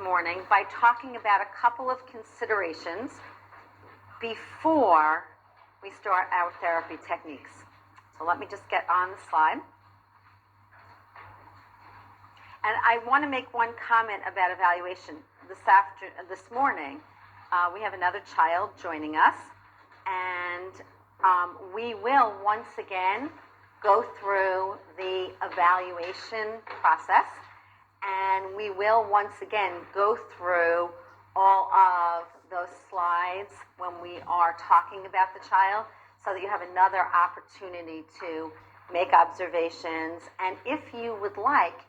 morning by talking about a couple of considerations before we start our therapy techniques. So let me just get on the slide. And I want to make one comment about evaluation. This morning, we have another child joining us, and we will once again go through the evaluation process, and we will once again go through all of those slides when we are talking about the child, so that you have another opportunity to make observations. And if you would like,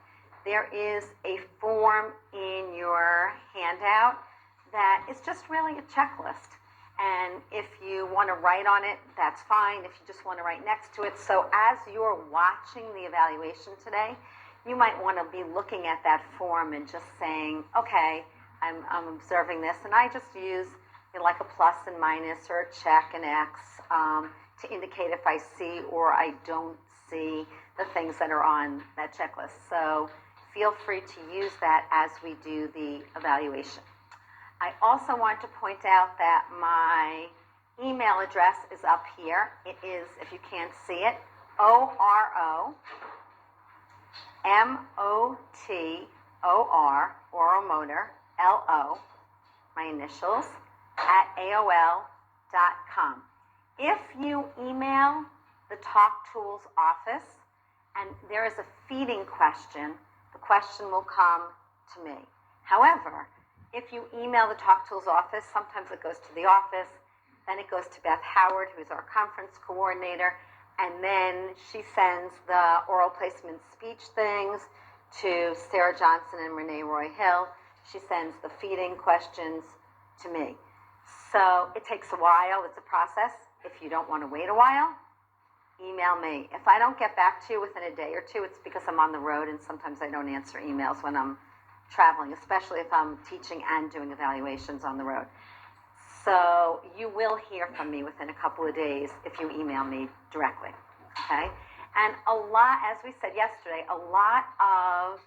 there is a form in your handout that is just really a checklist. And if you want to write on it, that's fine. If you just want to write next to it. So as you're watching the evaluation today, you might want to be looking at that form and just saying, okay, I'm observing this. And I just use like a plus and minus or a check and X to indicate if I see or I don't see the things that are on that checklist. So feel free to use that as we do the evaluation. I also want to point out that my email address is up here. It is, if you can't see it, oromotor, LO, my initials, at AOL.com. If you email the Talk Tools office and there is a feeding question, the question will come to me. However, if you email the Talk Tools office, sometimes it goes to the office, then it goes to Beth Howard, who is our conference coordinator, and then she sends the oral placement speech things to Sarah Johnson and Renee Roy Hill. She sends the feeding questions to me. So it takes a while. It's a process. If you don't want to wait a while, email me. If I don't get back to you within a day or two, it's because I'm on the road, and sometimes I don't answer emails when I'm traveling, especially if I'm teaching and doing evaluations on the road. So you will hear from me within a couple of days if you email me directly, okay? And a lot, as we said yesterday, a lot of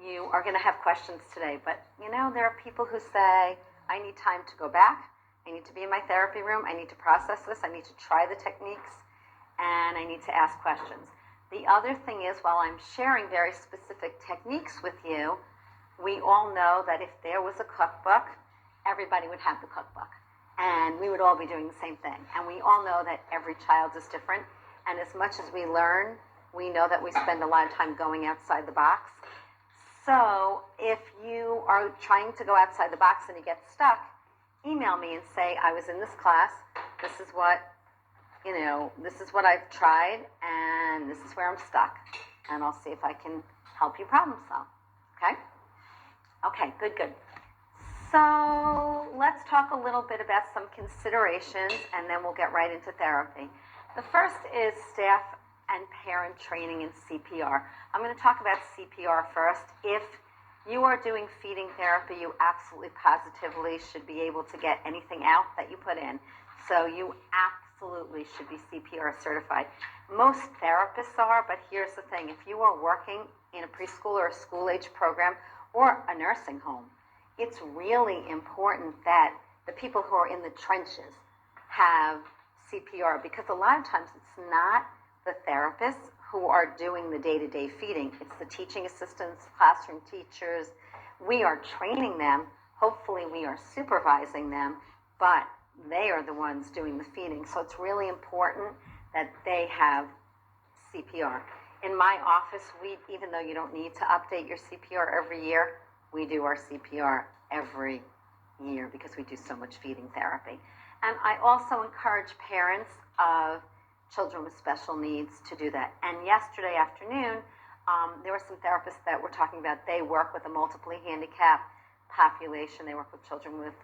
you are going to have questions today, but you know, there are people who say, I need time to go back, I need to be in my therapy room, I need to process this, I need to try the techniques, and I need to ask questions. The other thing is, while I'm sharing very specific techniques with you, we all know that if there was a cookbook, everybody would have the cookbook. And we would all be doing the same thing. And we all know that every child is different. And as much as we learn, we know that we spend a lot of time going outside the box. So if you are trying to go outside the box and you get stuck, email me and say, I was in this class, this is what I've tried, and this is where I'm stuck. And I'll see if I can help you problem solve. Okay? Okay, good. So let's talk a little bit about some considerations, and then we'll get right into therapy. The first is staff and parent training in CPR. I'm going to talk about CPR first. If you are doing feeding therapy, you absolutely positively should be able to get anything out that you put in. So you absolutely should be CPR certified. Most therapists are, but here's the thing. If you are working in a preschool or a school-age program or a nursing home, it's really important that the people who are in the trenches have CPR, because a lot of times it's not the therapists who are doing the day-to-day feeding. It's the teaching assistants, classroom teachers. We are training them. Hopefully we are supervising them, but they are the ones doing the feeding. So it's really important that they have CPR. In my office, even though you don't need to update your CPR every year, we do our CPR every year because we do so much feeding therapy. And I also encourage parents of children with special needs to do that. And yesterday afternoon, there were some therapists that were talking about they work with a multiply handicapped population. They work with children with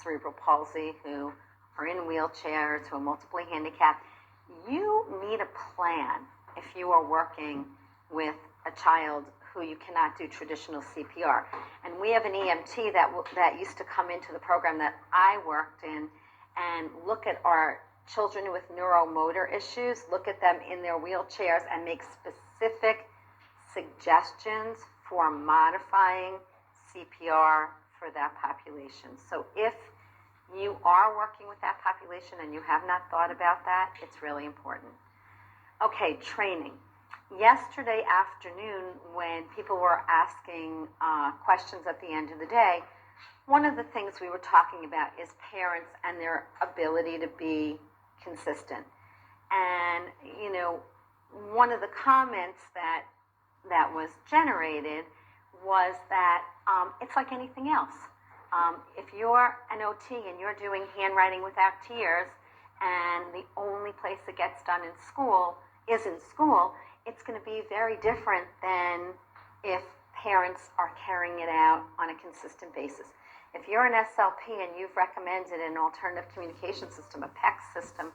cerebral palsy who are in wheelchairs, who are multiply handicapped. You need a plan if you are working with a child who you cannot do traditional CPR. And we have an EMT that used to come into the program that I worked in and look at our children with neuromotor issues, look at them in their wheelchairs and make specific suggestions for modifying CPR for that population. So if you are working with that population and you have not thought about that, it's really important. Okay, training. Yesterday afternoon, when people were asking questions at the end of the day, one of the things we were talking about is parents and their ability to be consistent. And, you know, one of the comments that was generated was that it's like anything else. If you're an OT and you're doing handwriting without tears, and the only place it gets done in school is in school, it's going to be very different than if parents are carrying it out on a consistent basis. If you're an SLP and you've recommended an alternative communication system, a PECS system,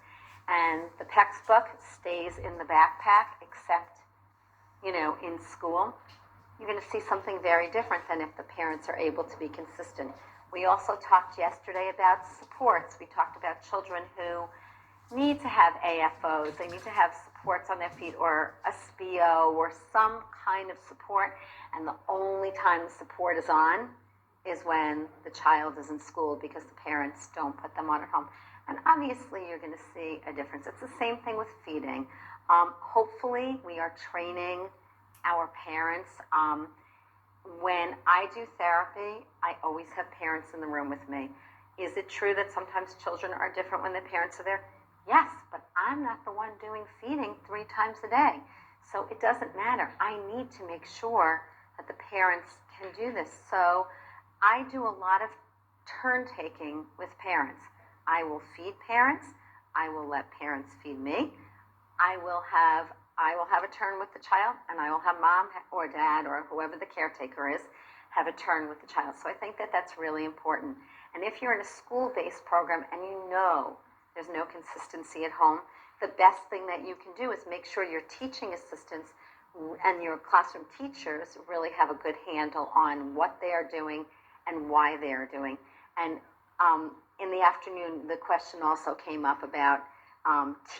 and the PECS book stays in the backpack except, you know, in school, you're going to see something very different than if the parents are able to be consistent. We also talked yesterday about supports. We talked about children who need to have AFOs. They need to have supports on their feet or a SPIO or some kind of support. And the only time the support is on is when the child is in school because the parents don't put them on at home. And obviously you're going to see a difference. It's the same thing with feeding. Hopefully we are training our parents. When I do therapy, I always have parents in the room with me. Is it true that sometimes children are different when the parents are there? Yes, but I'm not the one doing feeding 3 times a day. So it doesn't matter. I need to make sure that the parents can do this. So I do a lot of turn taking with parents. I will feed parents. I will let parents feed me. I will have a turn with the child, and I will have mom or dad or whoever the caretaker is have a turn with the child. So I think that that's really important. And if you're in a school-based program and you know there's no consistency at home, the best thing that you can do is make sure your teaching assistants and your classroom teachers really have a good handle on what they are doing and why they are doing. And in the afternoon, the question also came up about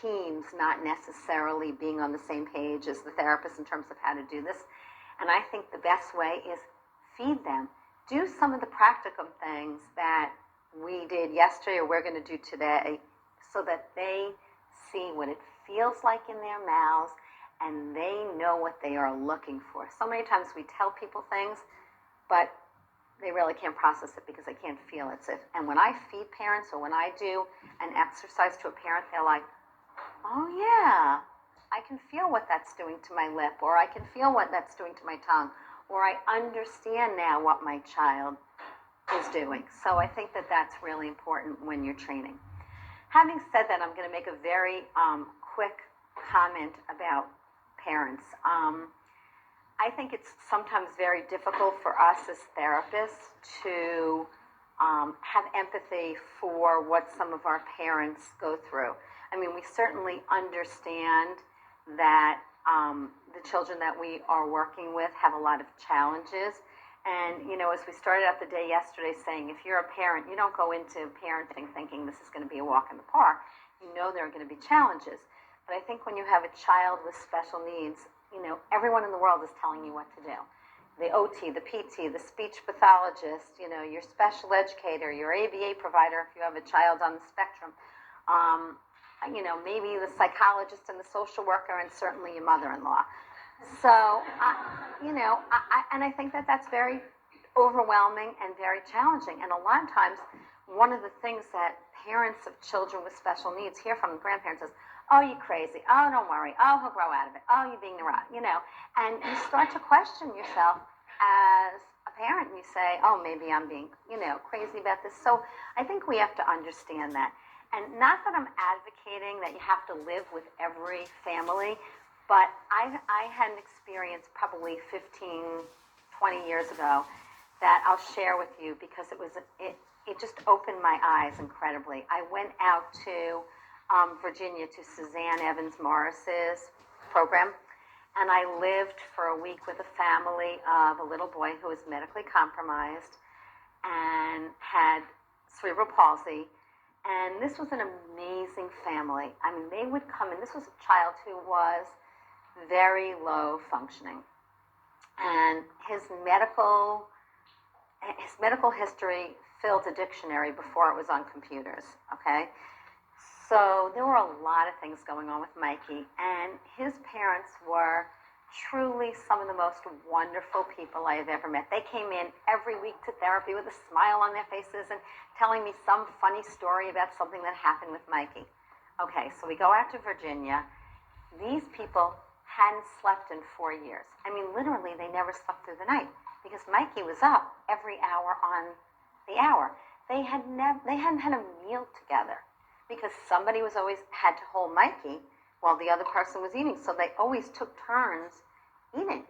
teams not necessarily being on the same page as the therapist in terms of how to do this. And I think the best way is feed them. Do some of the practical things that we did yesterday or we're going to do today so that they see what it feels like in their mouths and they know what they are looking for. So many times we tell people things, but they really can't process it because they can't feel it. And when I feed parents or when I do an exercise to a parent, they're like, oh yeah, I can feel what that's doing to my lip, or I can feel what that's doing to my tongue, or I understand now what my child is doing. So I think that that's really important when you're training. Having said that, I'm going to make a very quick comment about parents. I think it's sometimes very difficult for us as therapists to have empathy for what some of our parents go through. I mean, we certainly understand that the children that we are working with have a lot of challenges. And, you know, as we started out the day yesterday saying, if you're a parent, you don't go into parenting thinking this is going to be a walk in the park. You know there are going to be challenges. But I think when you have a child with special needs, you know, everyone in the world is telling you what to do. The OT, the PT, the speech pathologist, you know, your special educator, your ABA provider if you have a child on the spectrum, you know, maybe the psychologist and the social worker, and certainly your mother-in-law. So, you know, and I think that that's very overwhelming and very challenging. And a lot of times, one of the things that parents of children with special needs hear from the grandparents is, oh, you crazy. Oh, don't worry. Oh, he'll grow out of it. Oh, you're being neurotic, you know. And you start to question yourself as a parent. And you say, oh, maybe I'm being, you know, crazy about this. So I think we have to understand that. And not that I'm advocating that you have to live with every family, but I had an experience probably 15, 20 years ago that I'll share with you because it just opened my eyes incredibly. I went out to Virginia to Suzanne Evans Morris's program, and I lived for a week with a family of a little boy who was medically compromised and had cerebral palsy. And this was an amazing family. I mean, they would come, and this was a child who was very low functioning. And his medical his medical history filled a dictionary before it was on computers, okay? So there were a lot of things going on with Mikey, and his parents were truly some of the most wonderful people I have ever met. They came in every week to therapy with a smile on their faces and telling me some funny story about something that happened with Mikey. Okay, so we go out to Virginia. These people hadn't slept in 4 years. I mean, literally, they never slept through the night because Mikey was up every hour on the hour. They hadn't had a meal together because somebody was always had to hold Mikey while the other person was eating. So they always took turns eating.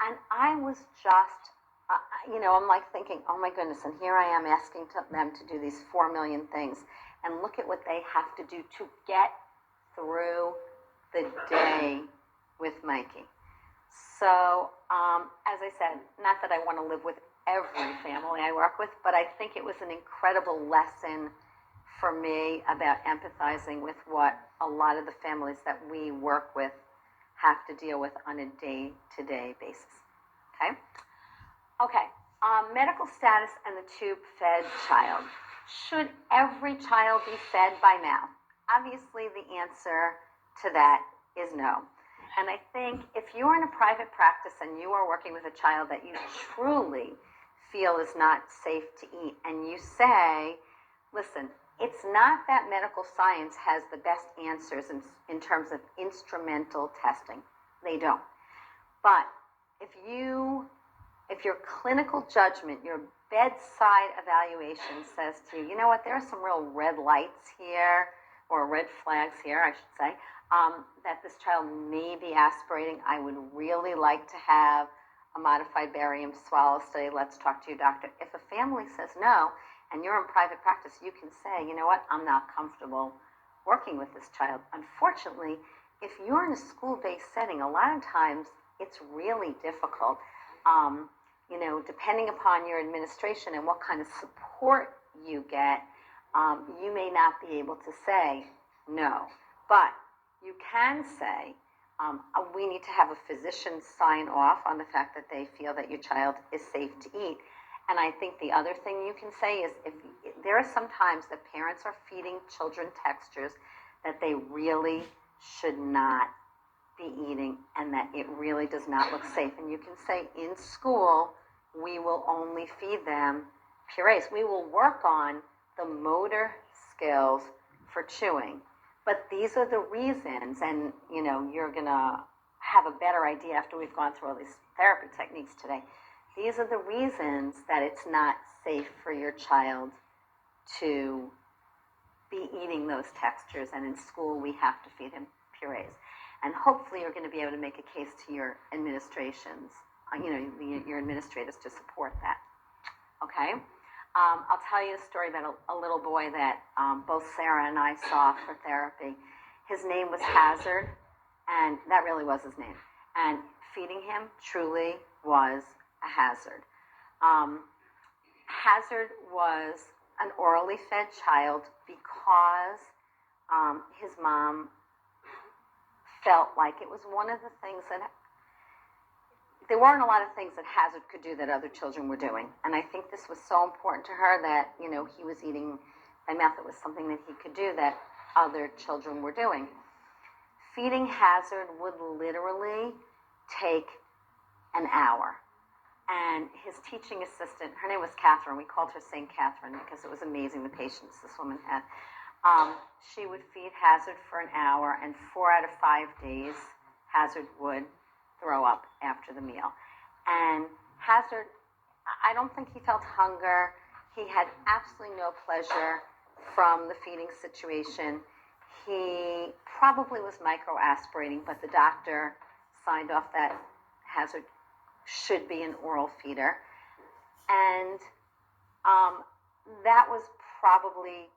And I was just, I'm like thinking, oh my goodness, and here I am asking them to do these 4 million things. And look at what they have to do to get through the day with Mikey. So, as I said, not that I want to live with every family I work with, but I think it was an incredible lesson for me about empathizing with what a lot of the families that we work with have to deal with on a day-to-day basis. Okay? Okay. Medical status and the tube-fed child. Should every child be fed by mouth? Obviously, the answer to that is no. And I think if you're in a private practice and you are working with a child that you truly feel is not safe to eat, and you say, listen, it's not that medical science has the best answers in terms of instrumental testing. They don't. But if your clinical judgment, your bedside evaluation says to you, you know what, there are some real red lights here, or red flags here, I should say, that this child may be aspirating. I would really like to have a modified barium swallow study. Let's talk to your doctor. If a family says no, and you're in private practice, you can say, you know what, I'm not comfortable working with this child. Unfortunately, if you're in a school-based setting, a lot of times it's really difficult. Depending upon your administration and what kind of support you get, you may not be able to say no. But you can say, we need to have a physician sign off on the fact that they feel that your child is safe to eat. And I think the other thing you can say is if there are some times that parents are feeding children textures that they really should not be eating and that it really does not look safe. And you can say in school, we will only feed them purees. We will work on the motor skills for chewing. But these are the reasons, and you're going to have a better idea after we've gone through all these therapy techniques today. These are the reasons that it's not safe for your child to be eating those textures, and in school we have to feed him purees. And hopefully you're going to be able to make a case to your administrations, your administrators to support that. Okay? I'll tell you a story about a little boy that both Sarah and I saw for therapy. His name was Hazard, and that really was his name. And feeding him truly was a hazard. Hazard was an orally fed child because his mom felt like it was one of the things that there weren't a lot of things that Hazard could do that other children were doing. And I think this was so important to her that, he was eating by mouth. It was something that he could do that other children were doing. Feeding Hazard would literally take an hour. And his teaching assistant, her name was Catherine. We called her St. Catherine because it was amazing the patience this woman had. She would feed Hazard for an hour, and 4 out of 5 days, Hazard would throw up after the meal. And Hazard, I don't think he felt hunger. He had absolutely no pleasure from the feeding situation. He probably was microaspirating, but the doctor signed off that Hazard should be an oral feeder. And that was probably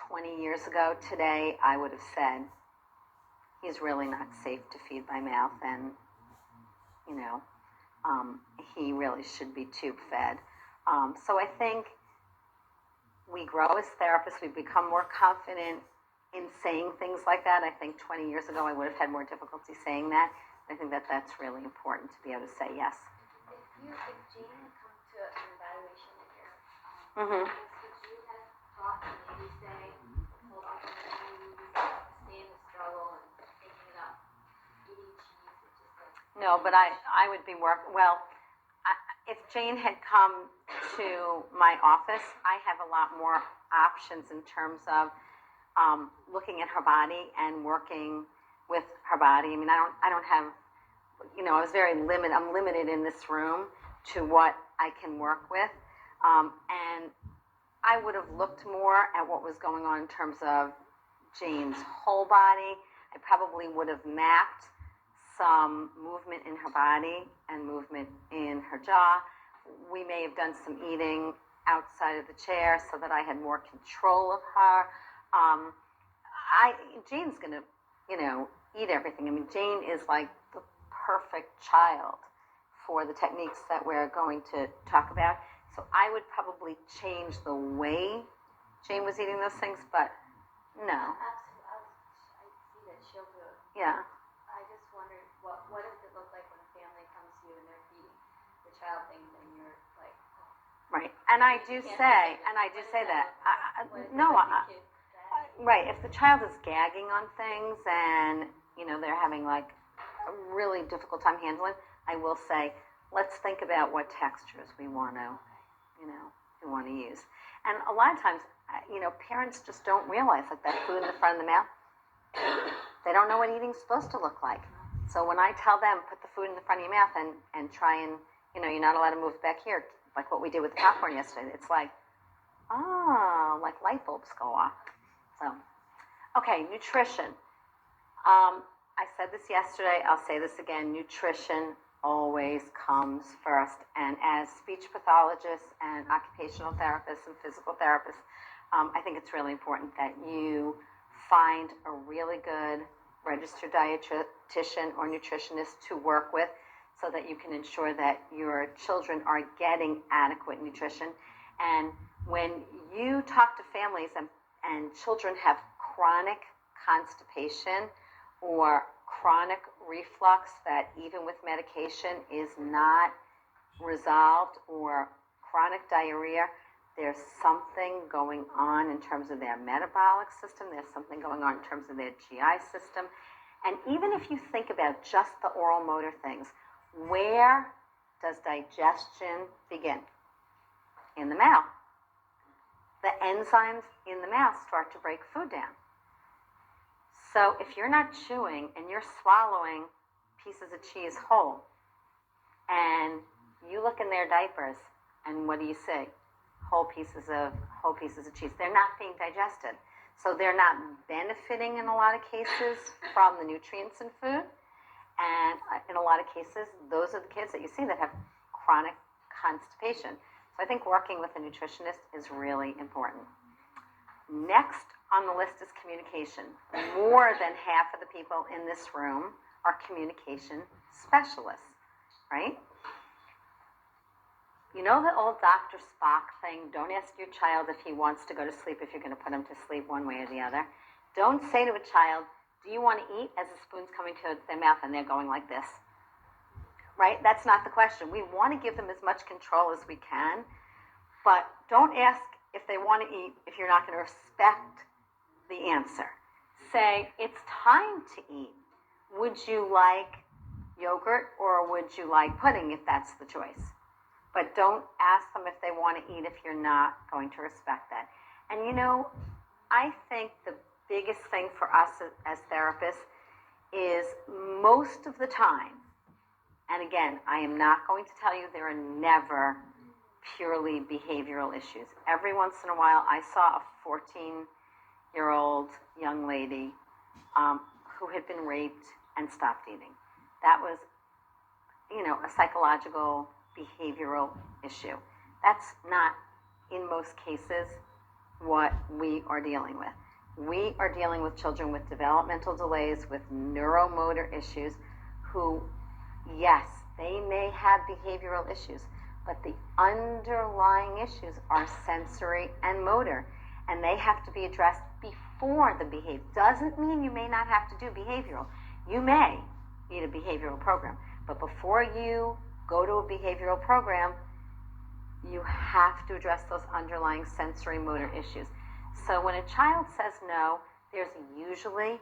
20 years ago. Today, I would have said, he's really not safe to feed by mouth, and he really should be tube fed. So I think we grow as therapists, we become more confident in saying things like that. I think 20 years ago I would have had more difficulty saying that. I think that that's really important to be able to say yes. If Jane had come to an evaluation with Mm-hmm. Would you have thought to maybe say, hold on, stay in the struggle and taking it up, eating cheese, which is like... No, but I would be if Jane had come to my office, I have a lot more options in terms of looking at her body and working with her body. I mean, I don't have, I was very limited. I'm limited in this room to what I can work with. And I would have looked more at what was going on in terms of Jane's whole body. I probably would have mapped some movement in her body and movement in her jaw. We may have done some eating outside of the chair so that I had more control of her. Jane's gonna, eat everything. I mean, Jane is like the perfect child for the techniques that we're going to talk about. So I would probably change the way Jane was eating those things, but no. Absolutely. I see that she'll do it. Yeah. I just wondered, what does it look like when a family comes to you and they're feeding the child things and you're like, oh. Right. And I do say that. Right. If the child is gagging on things and, they're having like a really difficult time handling, I will say, let's think about what textures we want to use. And a lot of times, parents just don't realize like that food in the front of the mouth, they don't know what eating's supposed to look like. So when I tell them, put the food in the front of your mouth and try and, you're not allowed to move back here, like what we did with the popcorn yesterday, it's like, like light bulbs go off. So, okay, nutrition. I said this yesterday, I'll say this again, nutrition always comes first. And as speech pathologists and occupational therapists and physical therapists, I think it's really important that you find a really good registered dietitian or nutritionist to work with so that you can ensure that your children are getting adequate nutrition. And when you talk to families and children have chronic constipation or chronic reflux that even with medication is not resolved, or chronic diarrhea, there's something going on in terms of their metabolic system, there's something going on in terms of their GI system. And even if you think about just the oral motor things, where does digestion begin? In the mouth. The enzymes in the mouth start to break food down. So if you're not chewing and you're swallowing pieces of cheese whole, and you look in their diapers, and what do you see? Whole pieces of cheese. They're not being digested. So they're not benefiting in a lot of cases from the nutrients in food. And in a lot of cases, those are the kids that you see that have chronic constipation. So I think working with a nutritionist is really important. Next on the list is communication. More than half of the people in this room are communication specialists, right? You know the old Dr. Spock thing, don't ask your child if he wants to go to sleep if you're going to put him to sleep one way or the other. Don't say to a child, do you want to eat, as the spoon's coming to their mouth and they're going like this, right? That's not the question. We want to give them as much control as we can, but don't ask if they want to eat if you're not going to respect the answer. Say, it's time to eat. Would you like yogurt or would you like pudding if that's the choice? But don't ask them if they want to eat if you're not going to respect that. And I think the biggest thing for us as therapists is most of the time, and again, I am not going to tell you there are never purely behavioral issues. Every once in a while, I saw a 14-year-old young lady who had been raped and stopped eating. That was, a psychological behavioral issue. That's not, in most cases, what we are dealing with. We are dealing with children with developmental delays, with neuromotor issues, who, yes, they may have behavioral issues, but the underlying issues are sensory and motor, and they have to be addressed before the behavior. Doesn't mean you may not have to do behavioral. You may need a behavioral program, but before you go to a behavioral program, You have to address those underlying sensory motor issues. So when a child says no, there's usually,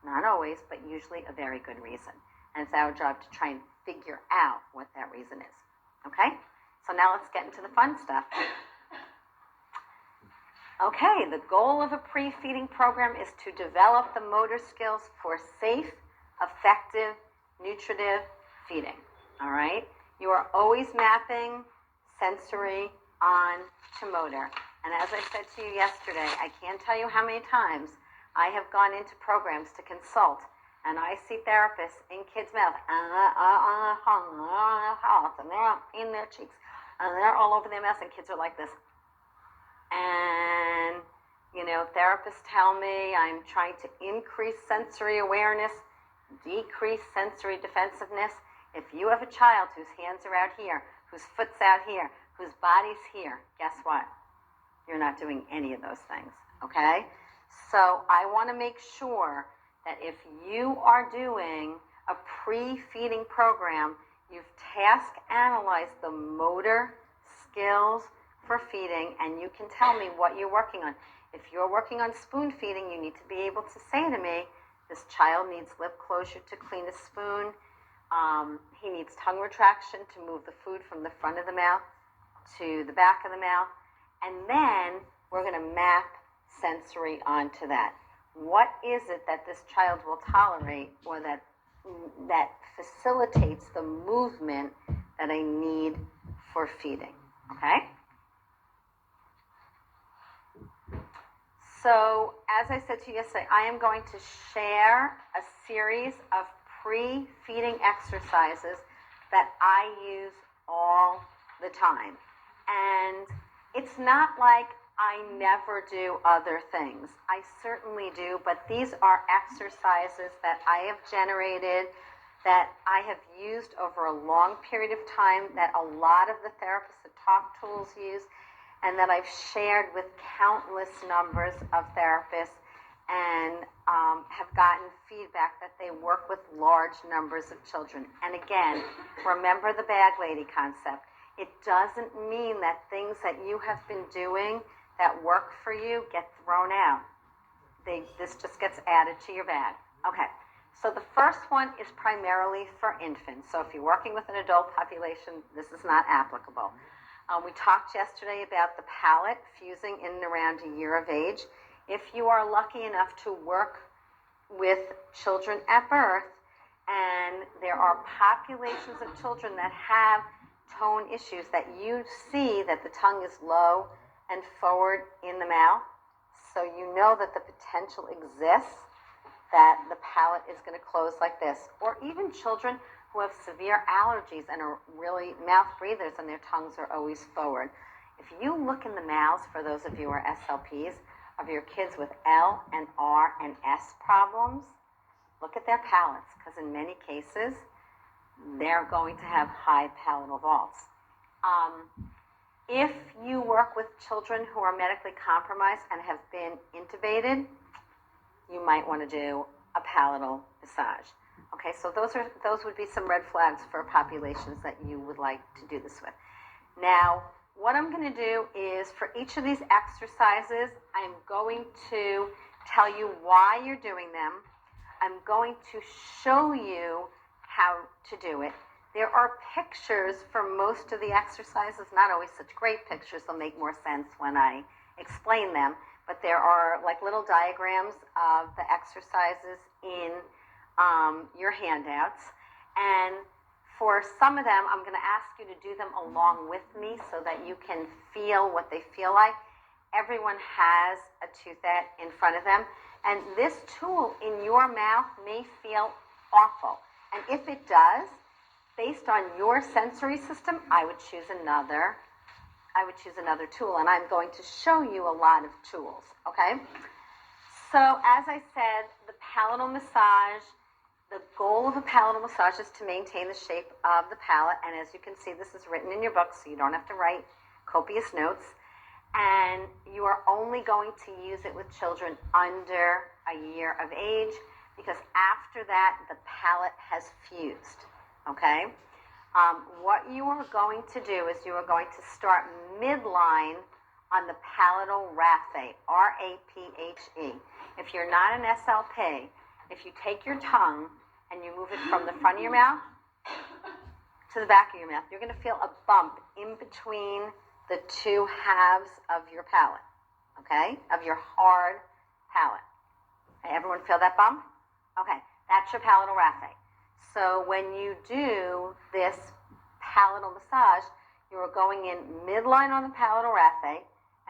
not always, but usually a very good reason. And it's our job to try and figure out what that reason is. Okay? So now let's get into the fun stuff. Okay, the goal of a pre-feeding program is to develop the motor skills for safe, effective, nutritive feeding. All right? You are always mapping sensory on to motor. And as I said to you yesterday, I can't tell you how many times I have gone into programs to consult, and I see therapists in kids' mouth, and they're in their cheeks, and they're all over their mouth, and kids are like this. And, you know, therapists tell me I'm trying to increase sensory awareness, decrease sensory defensiveness. If you have a child whose hands are out here, whose foot's out here, whose body's here, guess what? You're not doing any of those things, okay? So I want to make sure that if you are doing a pre-feeding program, you've task analyzed the motor skills for feeding, and you can tell me what you're working on. If you're working on spoon feeding, you need to be able to say to me, this child needs lip closure to clean a spoon. He needs tongue retraction to move the food from the front of the mouth to the back of the mouth. And then we're going to map sensory onto that. What is it that this child will tolerate, or that facilitates the movement that I need for feeding? Okay? So, as I said to you yesterday, I am going to share a series of pre-feeding exercises that I use all the time. And it's not like I never do other things. I certainly do, but these are exercises that I have generated, that I have used over a long period of time, that a lot of the therapists at Talk Tools use, and that I've shared with countless numbers of therapists, and have gotten feedback that they work with large numbers of children. And again, remember the bag lady concept. It doesn't mean that things that you have been doing that work for you get thrown out. This just gets added to your bag. Okay, so the first one is primarily for infants. So if you're working with an adult population, this is not applicable. We talked yesterday about the palate fusing in and around a year of age. If you are lucky enough to work with children at birth, and there are populations of children that have tone issues, that you see that the tongue is low and forward in the mouth, so you know that the potential exists that the palate is going to close like this. Or even children who have severe allergies and are really mouth breathers and their tongues are always forward. If you look in the mouths, for those of you who are SLPs, of your kids with L and R and S problems, look at their palates, because in many cases, they're going to have high palatal vaults. If you work with children who are medically compromised and have been intubated, you might want to do a palatal massage. Okay, so those would be some red flags for populations that you would like to do this with. Now, what I'm going to do is, for each of these exercises, I'm going to tell you why you're doing them. I'm going to show you how to do it. There are pictures for most of the exercises, not always such great pictures, they'll make more sense when I explain them, but there are like little diagrams of the exercises in your handouts. And for some of them, I'm going to ask you to do them along with me so that you can feel what they feel like. Everyone has a toothache in front of them, and this tool in your mouth may feel awful. And if it does, based on your sensory system, I would choose another tool, and I'm going to show you a lot of tools, okay? So as I said, the palatal massage, the goal of a palatal massage is to maintain the shape of the palate, and as you can see, this is written in your book, so you don't have to write copious notes, and you are only going to use it with children under a year of age, because after that, the palate has fused, okay? What you are going to do is you are going to start midline on the palatal raphe, R-A-P-H-E. If you're not an SLP, if you take your tongue and you move it from the front of your mouth to the back of your mouth, you're going to feel a bump in between the two halves of your palate, okay, of your hard palate. Okay, everyone feel that bump? Okay, that's your palatal raphe. So when you do this palatal massage, you are going in midline on the palatal raphe,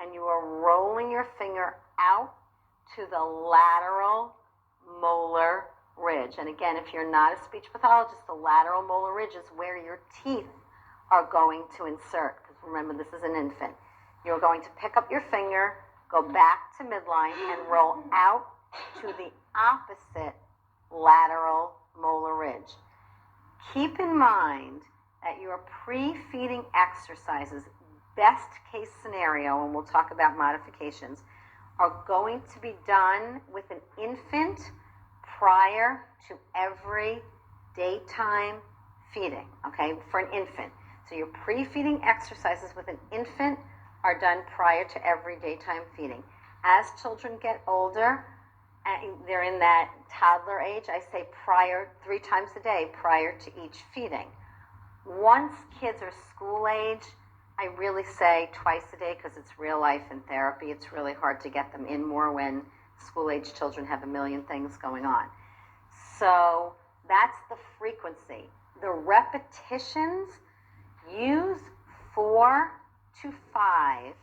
and you are rolling your finger out to the lateral molar ridge. And again, if you're not a speech pathologist, the lateral molar ridge is where your teeth are going to insert. Because remember, this is an infant. You're going to pick up your finger, go back to midline, and roll out to the opposite lateral molar ridge. Keep in mind that your pre-feeding exercises, best case scenario, and we'll talk about modifications, are going to be done with an infant prior to every daytime feeding, okay, for an infant. So your pre-feeding exercises with an infant are done prior to every daytime feeding. As children get older, and they're in that toddler age, I say prior, 3 times a day prior to each feeding. Once kids are school age, I really say twice a day because it's real life in therapy. It's really hard to get them in more when school age children have a million things going on. So that's the frequency. The repetitions, use 4 to 5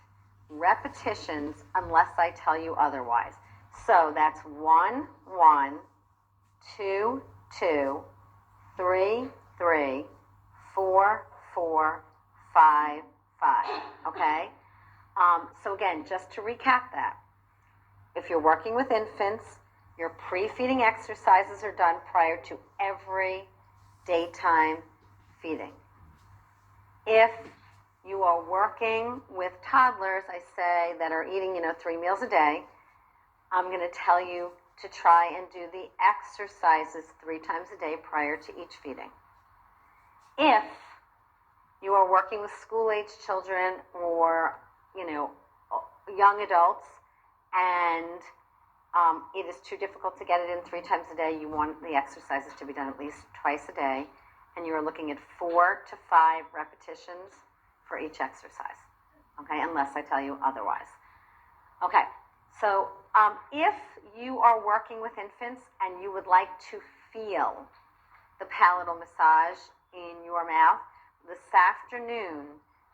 repetitions unless I tell you otherwise. So that's 1, 1, 2, 2, 3, 3, 4, 4, 5, 5, okay? So again, just to recap that, if you're working with infants, your pre-feeding exercises are done prior to every daytime feeding. If you are working with toddlers, I say, that are eating, 3 meals a day, I'm going to tell you to try and do the exercises 3 times a day prior to each feeding. If you are working with school-age children or, young adults, and it is too difficult to get it in 3 times a day, you want the exercises to be done at least twice a day, and you are looking at 4 to 5 repetitions for each exercise, okay, unless I tell you otherwise. Okay, so if you are working with infants and you would like to feel the palatal massage in your mouth, this afternoon,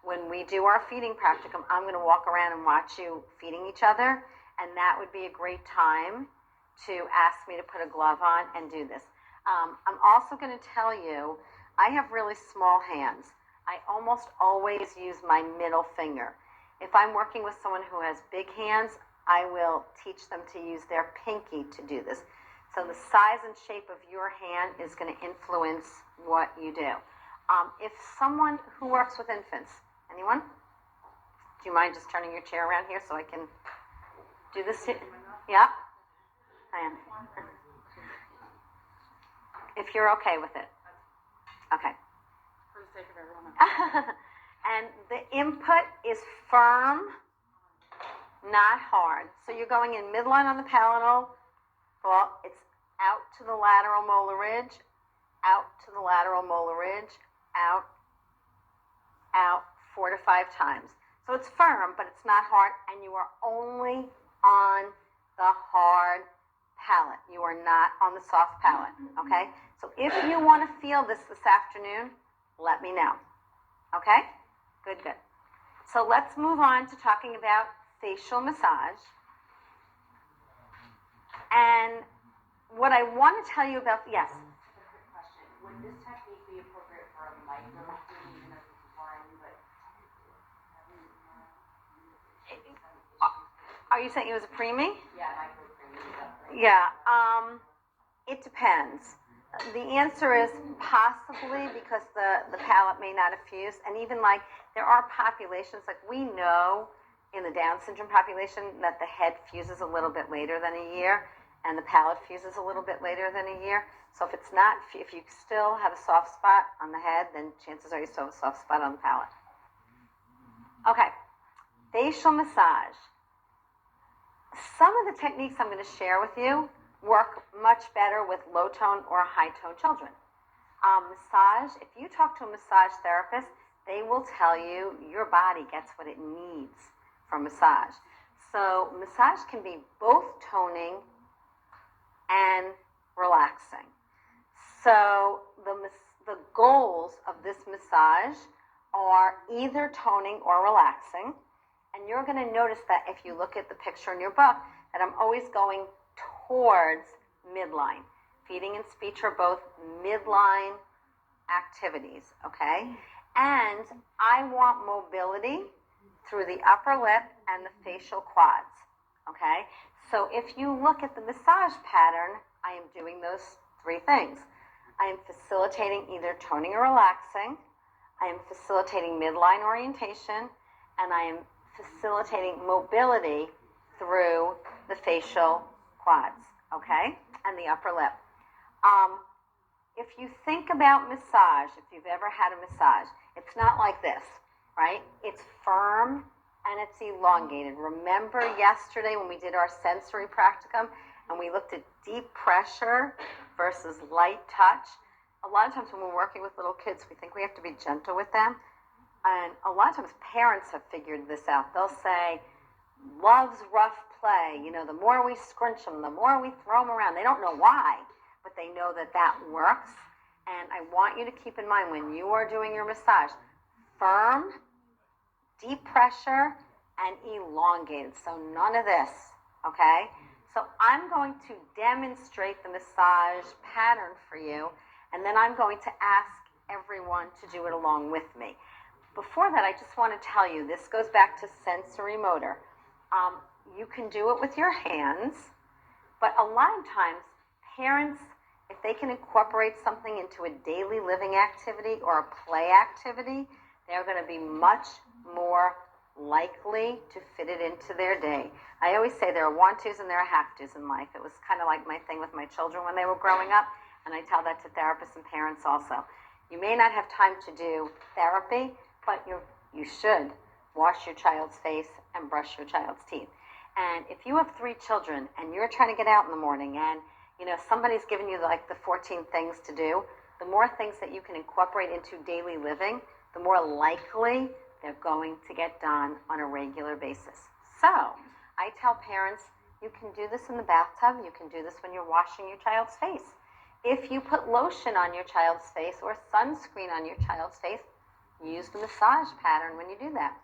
when we do our feeding practicum, I'm going to walk around and watch you feeding each other, and that would be a great time to ask me to put a glove on and do this. I'm also going to tell you, I have really small hands. I almost always use my middle finger. If I'm working with someone who has big hands, I will teach them to use their pinky to do this. So the size and shape of your hand is going to influence what you do. If someone who works with infants, anyone? Do you mind just turning your chair around here so I can do this? Yeah? I am. If you're okay with it. Okay. For the sake of everyone else. And the input is firm, not hard. So you're going in midline on the palatal. Well, it's out to the lateral molar ridge, out to the lateral molar ridge, out, out 4 to 5 times. So it's firm, but it's not hard, and you are only on the hard palate. You are not on the soft palate, okay? So if you want to feel this afternoon, let me know, okay? Good, good. So let's move on to talking about facial massage. And what I want to tell you about, yes? Quick question. Would this technique be appropriate for a micro even if it's one, but Are you saying it was a preemie? yeah, micro cream. Yeah, it depends. The answer is possibly because the palate may not have fused. And even like there are populations, like we know in the Down syndrome population that the head fuses a little bit later than a year. and the palate fuses a little bit later than a year. So if you still have a soft spot on the head, then chances are you still have a soft spot on the palate. Okay, facial massage. Some of the techniques I'm going to share with you work much better with low tone or high tone children. Massage, if you talk to a massage therapist, they will tell you your body gets what it needs from massage. So massage can be both toning and relaxing. So the goals of this massage are either toning or relaxing. And you're going to notice that if you look at the picture in your book, that I'm always going towards midline. Feeding and speech are both midline activities, okay? And I want mobility through the upper lip and the facial quads, okay? So if you look at the massage pattern, I am doing those three things. I am facilitating either toning or relaxing. I am facilitating midline orientation, and I am facilitating mobility through the facial quads, okay, and the upper lip. If you think about massage, if you've ever had a massage, it's not like this, right? It's firm and it's elongated. Remember yesterday when we did our sensory practicum and we looked at deep pressure versus light touch? A lot of times when we're working with little kids, we think we have to be gentle with them. And a lot of times parents have figured this out. They'll say, love's rough play. You know, the more we scrunch them, the more we throw them around. They don't know why, but they know that that works. And I want you to keep in mind when you are doing your massage, firm, deep pressure, and elongated. So none of this, okay? So I'm going to demonstrate the massage pattern for you, and then I'm going to ask everyone to do it along with me. Before that, I just want to tell you, this goes back to sensory motor. You can do it with your hands, but a lot of times parents, if they can incorporate something into a daily living activity or a play activity, they're going to be much more likely to fit it into their day. I always say there are want-tos and there are have-tos in life. It was kind of like my thing with my children when they were growing up, and I tell that to therapists and parents also. You may not have time to do therapy, but you should wash your child's face and brush your child's teeth. And if you have 3 children and you're trying to get out in the morning and somebody's giving you like the 14 things to do, the more things that you can incorporate into daily living, the more likely they're going to get done on a regular basis. So I tell parents, you can do this in the bathtub, you can do this when you're washing your child's face. If you put lotion on your child's face or sunscreen on your child's face, use the massage pattern when you do that.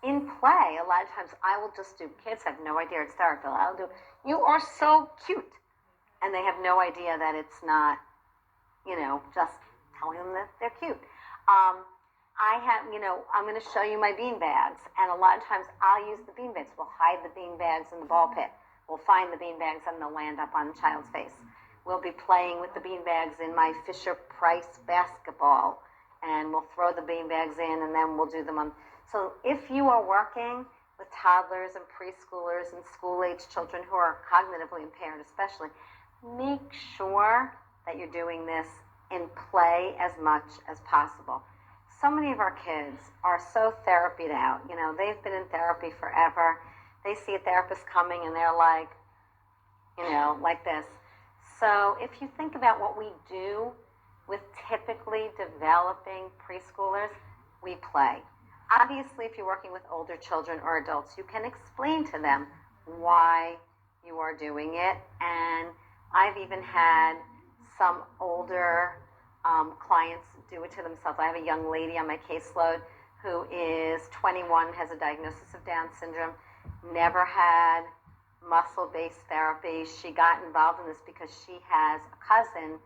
In play, a lot of times I will just do, kids have no idea it's therapy. I'll do, you are so cute. And they have no idea that it's not, just telling them that they're cute. I'm going to show you my bean bags. And a lot of times I'll use the bean bags. We'll hide the bean bags in the ball pit. We'll find the bean bags and they'll land up on the child's face. We'll be playing with the bean bags in my Fisher-Price basketball. And we'll throw the bean bags in and then we'll do them on. So if you are working with toddlers and preschoolers and school-age children who are cognitively impaired especially, make sure that you're doing this in play as much as possible. So many of our kids are so therapied out. They've been in therapy forever. They see a therapist coming and they're like, like this. So if you think about what we do with typically developing preschoolers, we play. Obviously, if you're working with older children or adults, you can explain to them why you are doing it. And I've even had some older clients do it to themselves. I have a young lady on my caseload who is 21, has a diagnosis of Down syndrome, never had muscle-based therapy. She got involved in this because she has a cousin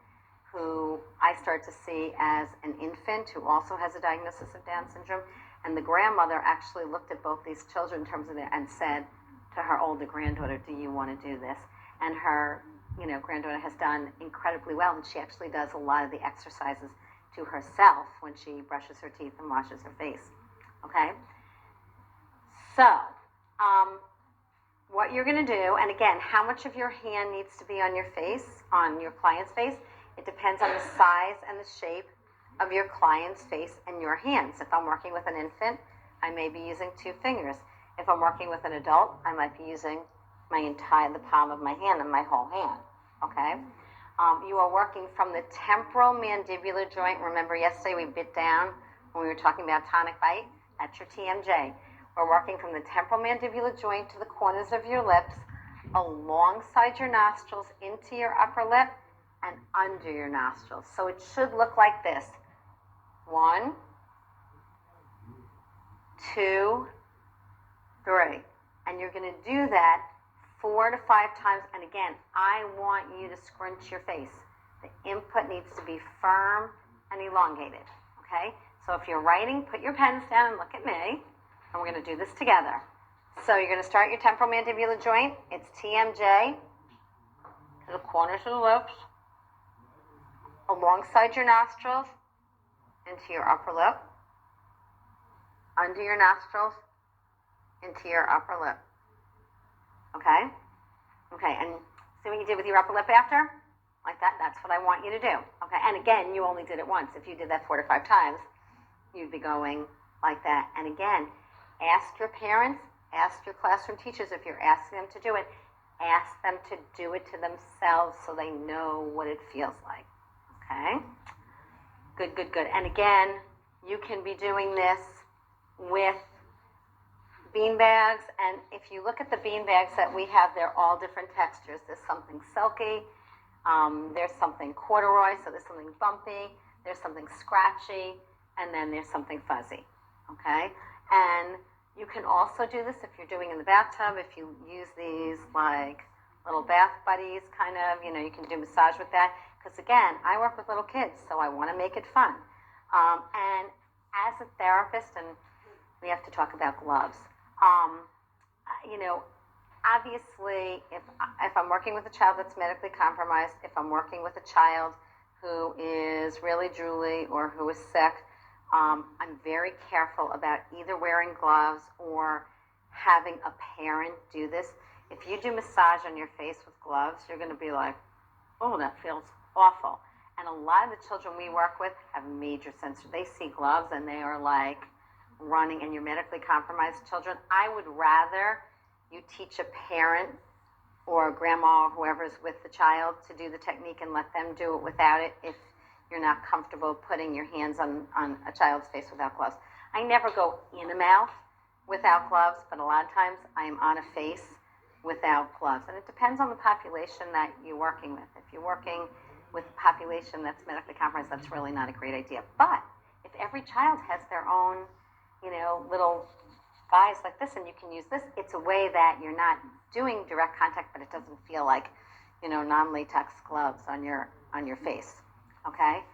who I start to see as an infant who also has a diagnosis of Down syndrome. And the grandmother actually looked at both these children in terms of and said to her older granddaughter, do you want to do this? And her granddaughter has done incredibly well, and she actually does a lot of the exercises to herself when she brushes her teeth and washes her face, okay? So, what you're going to do, and again, how much of your hand needs to be on your face, on your client's face, it depends on the size and the shape of your client's face and your hands. If I'm working with an infant, I may be using 2 fingers. If I'm working with an adult, I might be using the palm of my hand and my whole hand, okay? You are working from the temporal mandibular joint. Remember yesterday we bit down when we were talking about tonic bite? That's your TMJ. We're working from the temporal mandibular joint to the corners of your lips, alongside your nostrils, into your upper lip, and under your nostrils. So it should look like this. 1, 2, 3. And you're going to do that 4 to 5 times. And again, I want you to scrunch your face. The input needs to be firm and elongated, okay? So if you're writing, put your pens down and look at me, and we're going to do this together. So you're going to start your temporal mandibular joint. It's TMJ to the corners of the lips, alongside your nostrils, into your upper lip, under your nostrils, into your upper lip. Okay? Okay, and see what you did with your upper lip after? Like that? That's what I want you to do. Okay, and again, you only did it once. If you did that 4 to 5 times, you'd be going like that. And again, ask your parents, ask your classroom teachers if you're asking them to do it. Ask them to do it to themselves so they know what it feels like. Okay? Good, good, good. And again, you can be doing this with bean bags, and if you look at the bean bags that we have, they're all different textures. There's something silky, there's something corduroy, so there's something bumpy, there's something scratchy, and then there's something fuzzy, okay? And you can also do this if you're doing in the bathtub, if you use these like little bath buddies, kind of, you can do massage with that, because again, I work with little kids, so I want to make it fun. And as a therapist, and we have to talk about gloves, obviously, if I'm working with a child that's medically compromised, if I'm working with a child who is really drooly or who is sick, I'm very careful about either wearing gloves or having a parent do this. If you do massage on your face with gloves, you're going to be like, oh, that feels awful. And a lot of the children we work with have major sensory. They see gloves and they are like running, and your medically compromised children. I would rather you teach a parent or a grandma or whoever's with the child to do the technique and let them do it without it if you're not comfortable putting your hands on a child's face without gloves. I never go in a mouth without gloves, but a lot of times I am on a face without gloves. And it depends on the population that you're working with. If you're working with a population that's medically compromised, that's really not a great idea. But if every child has their own, little guys like this, and you can use this, it's a way that you're not doing direct contact, but it doesn't feel like, non-latex gloves on your face, okay?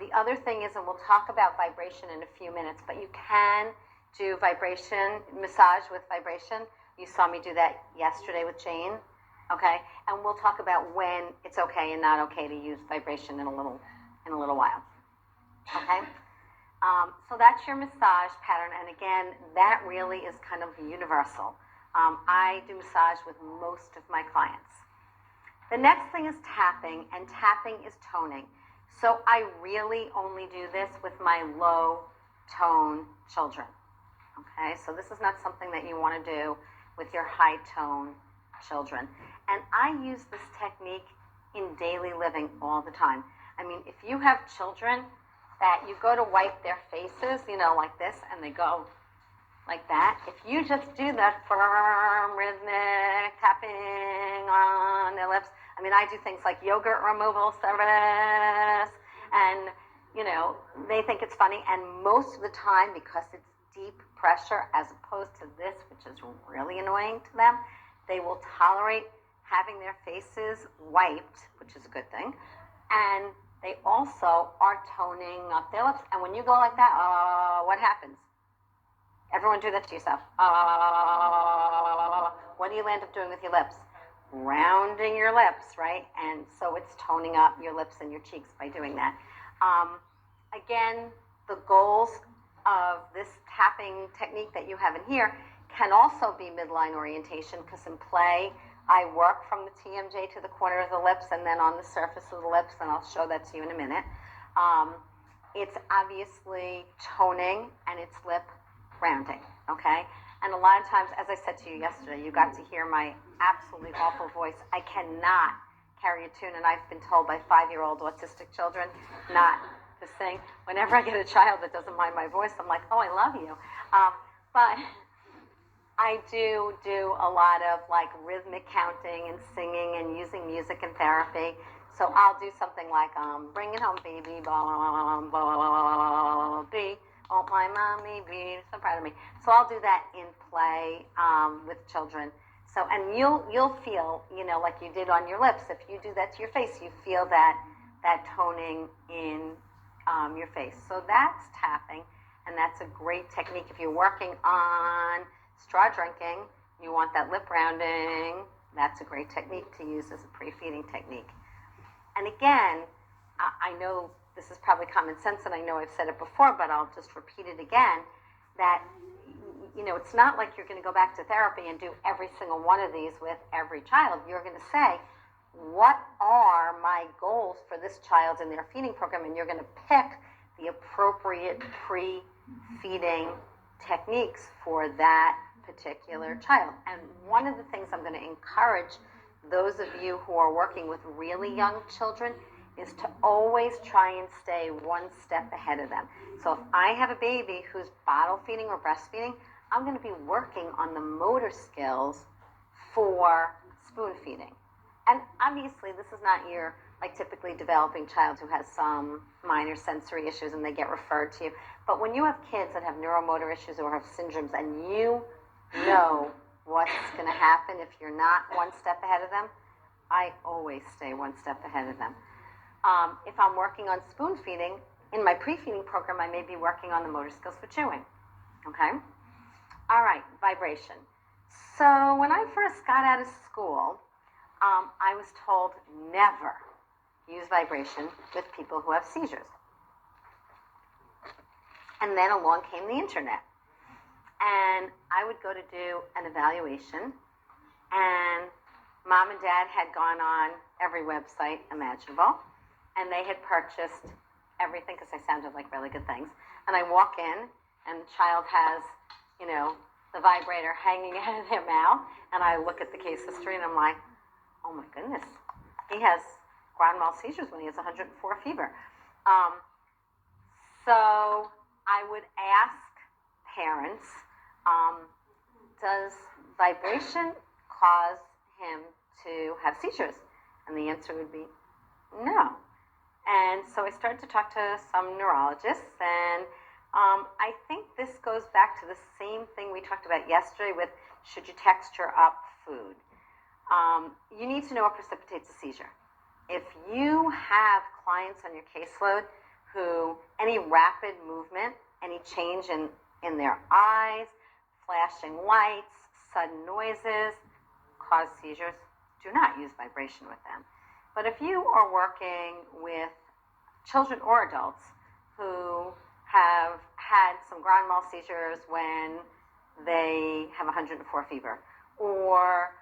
The other thing is, and we'll talk about vibration in a few minutes, but you can do vibration, massage with vibration. You saw me do that yesterday with Jane, okay? And we'll talk about when it's okay and not okay to use vibration in a little while, okay? So that's your massage pattern, and again, that really is kind of universal. I do massage with most of my clients. The next thing is tapping, and tapping is toning. So I really only do this with my low tone children, okay? So this is not something that you want to do with your high tone children. And I use this technique in daily living all the time. I mean, if you have children that you go to wipe their faces, like this, and they go like that, if you just do that firm, rhythmic tapping on their lips, I do things like yogurt removal service, and, they think it's funny, and most of the time, because it's deep pressure as opposed to this, which is really annoying to them, they will tolerate having their faces wiped, which is a good thing, and they also are toning up their lips. And when you go like that, what happens? Everyone do that to yourself. What do you end up doing with your lips? Rounding your lips, right? And so it's toning up your lips and your cheeks by doing that. Again, the goals of this tapping technique that you have in here can also be midline orientation, because in play, I work from the TMJ to the corner of the lips and then on the surface of the lips, and I'll show that to you in a minute. It's obviously toning and it's lip rounding, okay? And a lot of times, as I said to you yesterday, you got to hear my absolutely awful voice. I cannot carry a tune, and I've been told by 5-year-old autistic children not to sing. Whenever I get a child that doesn't mind my voice, I'm like, oh, I love you. But I do a lot of like rhythmic counting and singing and using music in therapy. So I'll do something like, bring it home, baby, blah, blah, be, oh, my mommy, be so proud of me. So I'll do that in play with children. So, and you'll feel, you know, like you did on your lips, if you do that to your face, you feel that toning in your face. So that's tapping, and that's a great technique. If you're working on straw drinking, you want that lip rounding, that's a great technique to use as a pre-feeding technique. And again, I know this is probably common sense, and I know I've said it before, but I'll just repeat it again, that, you know, it's not like you're going to go back to therapy and do every single one of these with every child. You're going to say, what are my goals for this child in their feeding program? And you're going to pick the appropriate pre-feeding techniques for that particular child. And one of the things I'm going to encourage those of you who are working with really young children is to always try and stay one step ahead of them. So if I have a baby who's bottle feeding or breastfeeding, I'm going to be working on the motor skills for spoon feeding. And obviously this is not your like typically developing child who has some minor sensory issues and they get referred to you. But when you have kids that have neuromotor issues or have syndromes and you know what's going to happen if you're not one step ahead of them, I always stay one step ahead of them. If I'm working on spoon feeding, in my pre-feeding program, I may be working on the motor skills for chewing. Okay? All right, vibration. So when I first got out of school, I was told never use vibration with people who have seizures. And then along came the internet. And I would go to do an evaluation, and Mom and Dad had gone on every website imaginable, and they had purchased everything because I sounded like really good things. And I walk in, and the child has, you know, the vibrator hanging out of their mouth, and I look at the case history, and I'm like, oh my goodness, he has grand mal seizures when he has 104 fever. So I would ask parents, does vibration cause him to have seizures? And the answer would be no. And so I started to talk to some neurologists, and I think this goes back to the same thing we talked about yesterday with should you texture up food. You need to know what precipitates a seizure. If you have clients on your caseload who any rapid movement, any change in their eyes, flashing lights, sudden noises cause seizures, do not use vibration with them. But if you are working with children or adults who have had some grand mal seizures when they have 104 fever, or,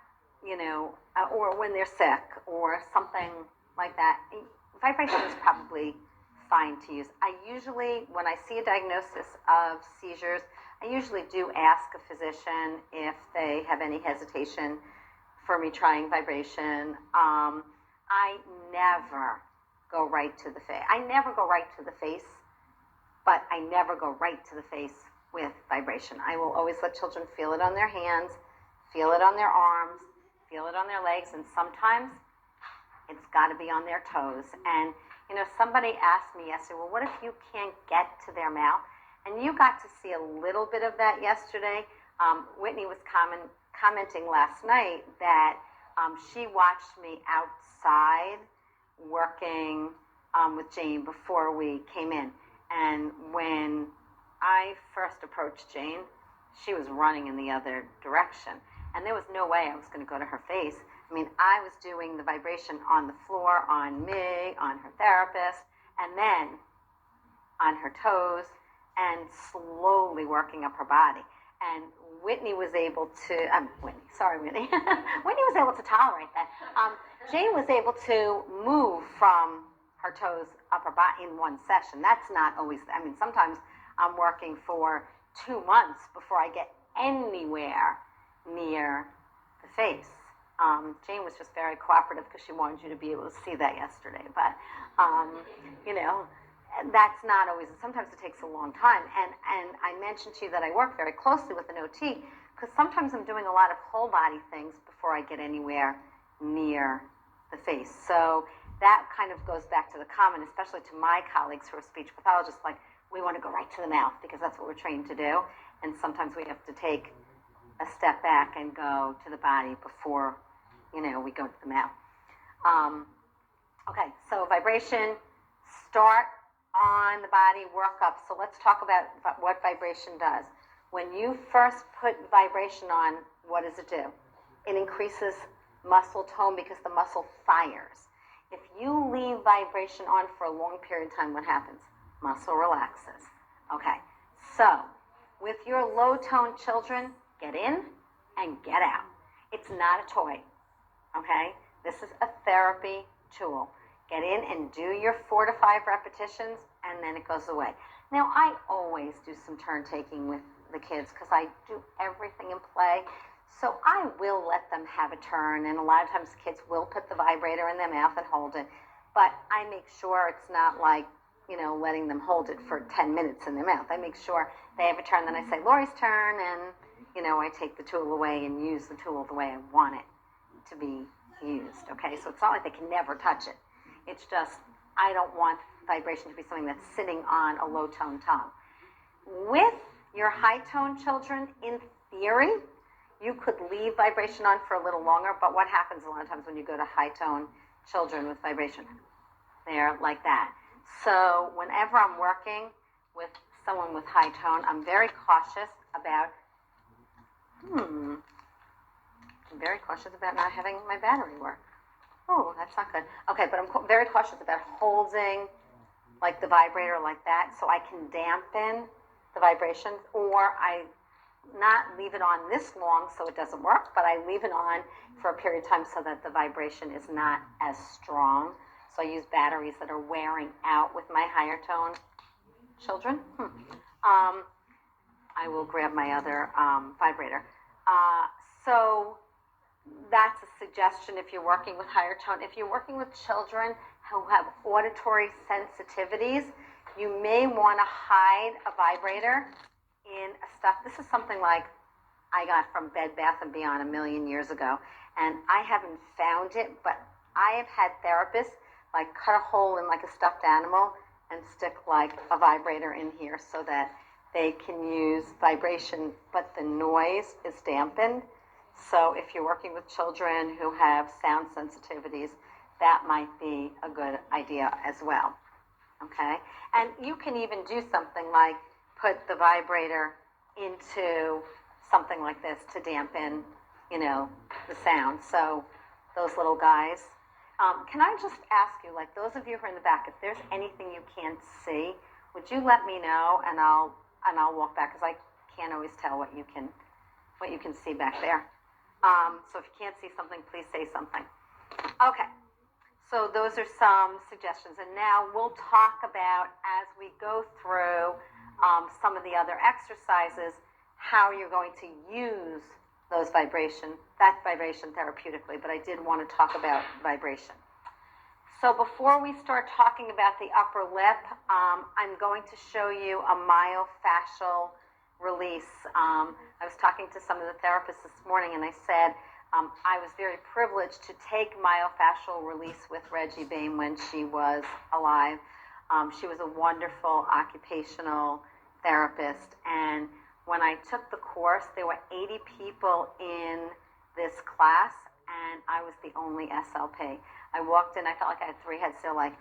you know, or when they're sick, or something like that, vibration is probably fine to use. I usually, when I see a diagnosis of seizures, I usually do ask a physician if they have any hesitation for me trying vibration. I never go right to the face. I never go right to the face, but I never go right to the face with vibration. I will always let children feel it on their hands, feel it on their arms, feel it on their legs, and sometimes it's got to be on their toes. And, you know, somebody asked me yesterday, well, what if you can't get to their mouth? And you got to see a little bit of that yesterday. Whitney was commenting last night that she watched me outside working with Jane before we came in. And when I first approached Jane, she was running in the other direction. And there was no way I was going to go to her face. I mean, I was doing the vibration on the floor, on me, on her therapist, and then on her toes, and slowly working up her body. And Whitney was able to, Whitney. Whitney was able to tolerate that. Jane was able to move from her toes up her body in one session. That's not always, sometimes I'm working for 2 months before I get anywhere near the face. Jane was just very cooperative because she wanted you to be able to see that yesterday. But, that's not always, sometimes it takes a long time. And I mentioned to you that I work very closely with an OT because sometimes I'm doing a lot of whole body things before I get anywhere near the face. So that kind of goes back to the common, especially to my colleagues who are speech pathologists, like we want to go right to the mouth because that's what we're trained to do. And sometimes we have to take a step back and go to the body before, we go to the mouth. Okay, so vibration, start on the body, work up. So let's talk about what vibration does. When you first put vibration on, what does it do? It increases muscle tone because the muscle fires. If you leave vibration on for a long period of time, what happens? Muscle relaxes. Okay, so with your low tone children, get in and get out. It's not a toy, okay? This is a therapy tool. Get in and do your 4 to 5 repetitions, and then it goes away. Now, I always do some turn taking with the kids because I do everything in play. So I will let them have a turn, and a lot of times kids will put the vibrator in their mouth and hold it. But I make sure it's not like, letting them hold it for 10 minutes in their mouth. I make sure they have a turn, then I say, Lori's turn, and, I take the tool away and use the tool the way I want it to be used, okay? So it's not like they can never touch it. It's just, I don't want vibration to be something that's sitting on a low-tone tongue. With your high-tone children, in theory, you could leave vibration on for a little longer, but what happens a lot of times when you go to high-tone children with vibration? They're like that. So whenever I'm working with someone with high tone, I'm very cautious about, not having my battery work. Oh, that's not good. Okay, but I'm very cautious about holding like the vibrator like that so I can dampen the vibrations, or I not leave it on this long so it doesn't work, but I leave it on for a period of time so that the vibration is not as strong. So I use batteries that are wearing out with my higher tone children. I will grab my other vibrator. So that's a suggestion if you're working with higher tone. If you're working with children who have auditory sensitivities, you may want to hide a vibrator in a stuff. This is something like I got from Bed Bath & Beyond a million years ago, and I haven't found it, but I have had therapists like cut a hole in like a stuffed animal and stick like a vibrator in here so that they can use vibration, but the noise is dampened. So if you're working with children who have sound sensitivities, that might be a good idea as well, okay? And you can even do something like put the vibrator into something like this to dampen, the sound. So those little guys. Can I just ask you, like those of you who are in the back, if there's anything you can't see, would you let me know and I'll walk back because I can't always tell what you can see back there. So if you can't see something, please say something. Okay. So those are some suggestions, and now we'll talk about as we go through some of the other exercises how you're going to use that vibration therapeutically, but I did want to talk about vibration. So before we start talking about the upper lip, I'm going to show you a myofascial release. I was talking to some of the therapists this morning, and I said I was very privileged to take myofascial release with Reggie Bain when she was alive. She was a wonderful occupational therapist, and when I took the course, there were 80 people in this class, and I was the only SLP. I walked in, I felt like I had 3 heads. They're like,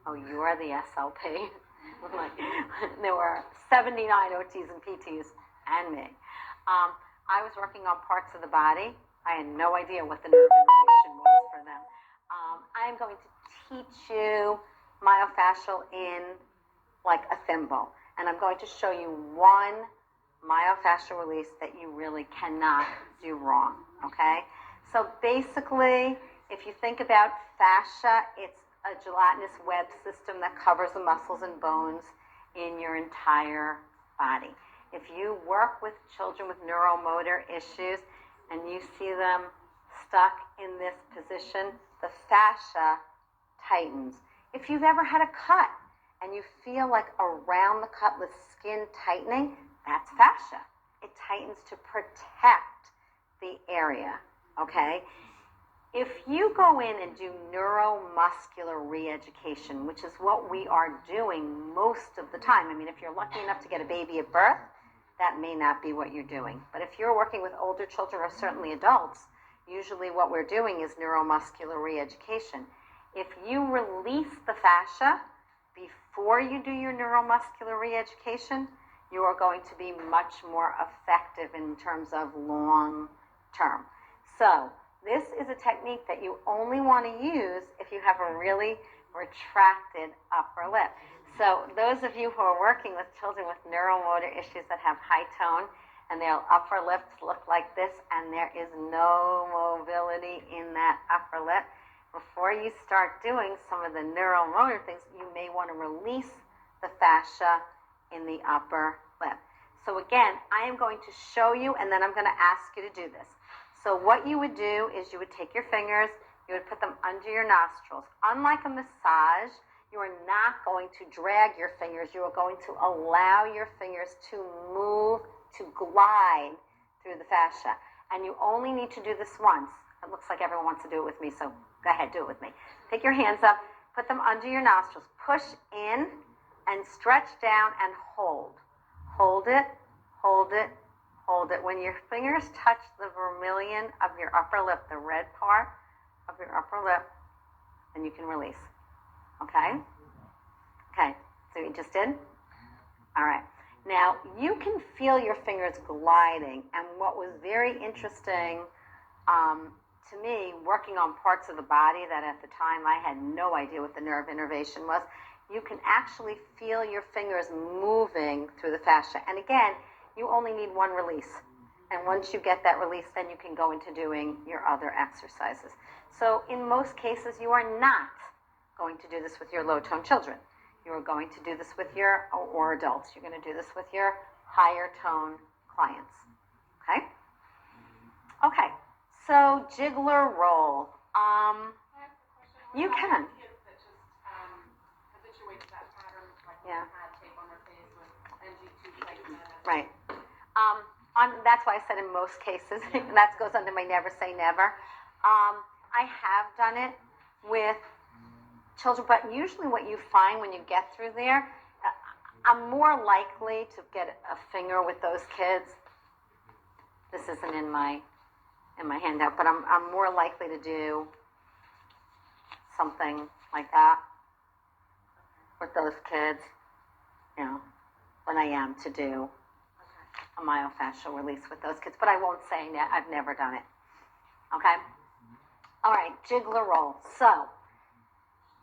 oh, you're the SLP? There were 79 OTs and PTs and me. I was working on parts of the body. I had no idea what the nerve innervation was for them. I am going to teach you myofascial in like a thimble, and I'm going to show you one myofascial release that you really cannot do wrong, okay? So basically, if you think about fascia, it's a gelatinous web system that covers the muscles and bones in your entire body. If you work with children with neuromotor issues and you see them stuck in this position, the fascia tightens. If you've ever had a cut and you feel like around the cut the skin tightening, that's fascia. It tightens to protect the area, okay? If you go in and do neuromuscular re-education, which is what we are doing most of the time, I mean, if you're lucky enough to get a baby at birth, that may not be what you're doing. But if you're working with older children or certainly adults, usually what we're doing is neuromuscular re-education. If you release the fascia before you do your neuromuscular re-education, you are going to be much more effective in terms of long term. So this is a technique that you only want to use if you have a really retracted upper lip. So those of you who are working with children with neuromotor issues that have high tone and their upper lips look like this and there is no mobility in that upper lip, before you start doing some of the neuromotor things, you may want to release the fascia in the upper lip. So again, I am going to show you and then I'm going to ask you to do this. So what you would do is you would take your fingers, you would put them under your nostrils. Unlike a massage, you are not going to drag your fingers. You are going to allow your fingers to move, to glide through the fascia. And you only need to do this once. It looks like everyone wants to do it with me, so go ahead, do it with me. Take your hands up, put them under your nostrils. Push in and stretch down and hold. Hold it, hold it, hold it. When your fingers touch the vermilion of your upper lip, the red part of your upper lip, then you can release. Okay? Okay, so you just did? All right. Now, you can feel your fingers gliding, and what was very interesting to me, working on parts of the body that at the time I had no idea what the nerve innervation was, you can actually feel your fingers moving through the fascia. And again, you only need one release. And once you get that release, then you can go into doing your other exercises. So in most cases, you are not going to do this with your low-tone children. You are going to do this with your, or adults. You're going to do this with your higher tone clients. Okay? Okay. So jiggler roll. You can. Yeah. Right. That's why I said in most cases. That goes under my never say never. I have done it with children, but usually what you find when you get through there, I'm more likely to get a finger with those kids. This isn't in my handout, but I'm more likely to do something like that with those kids, than I am to do a myofascial release with those kids. But I won't say that I've never done it. Okay? All right, jiggler roll. So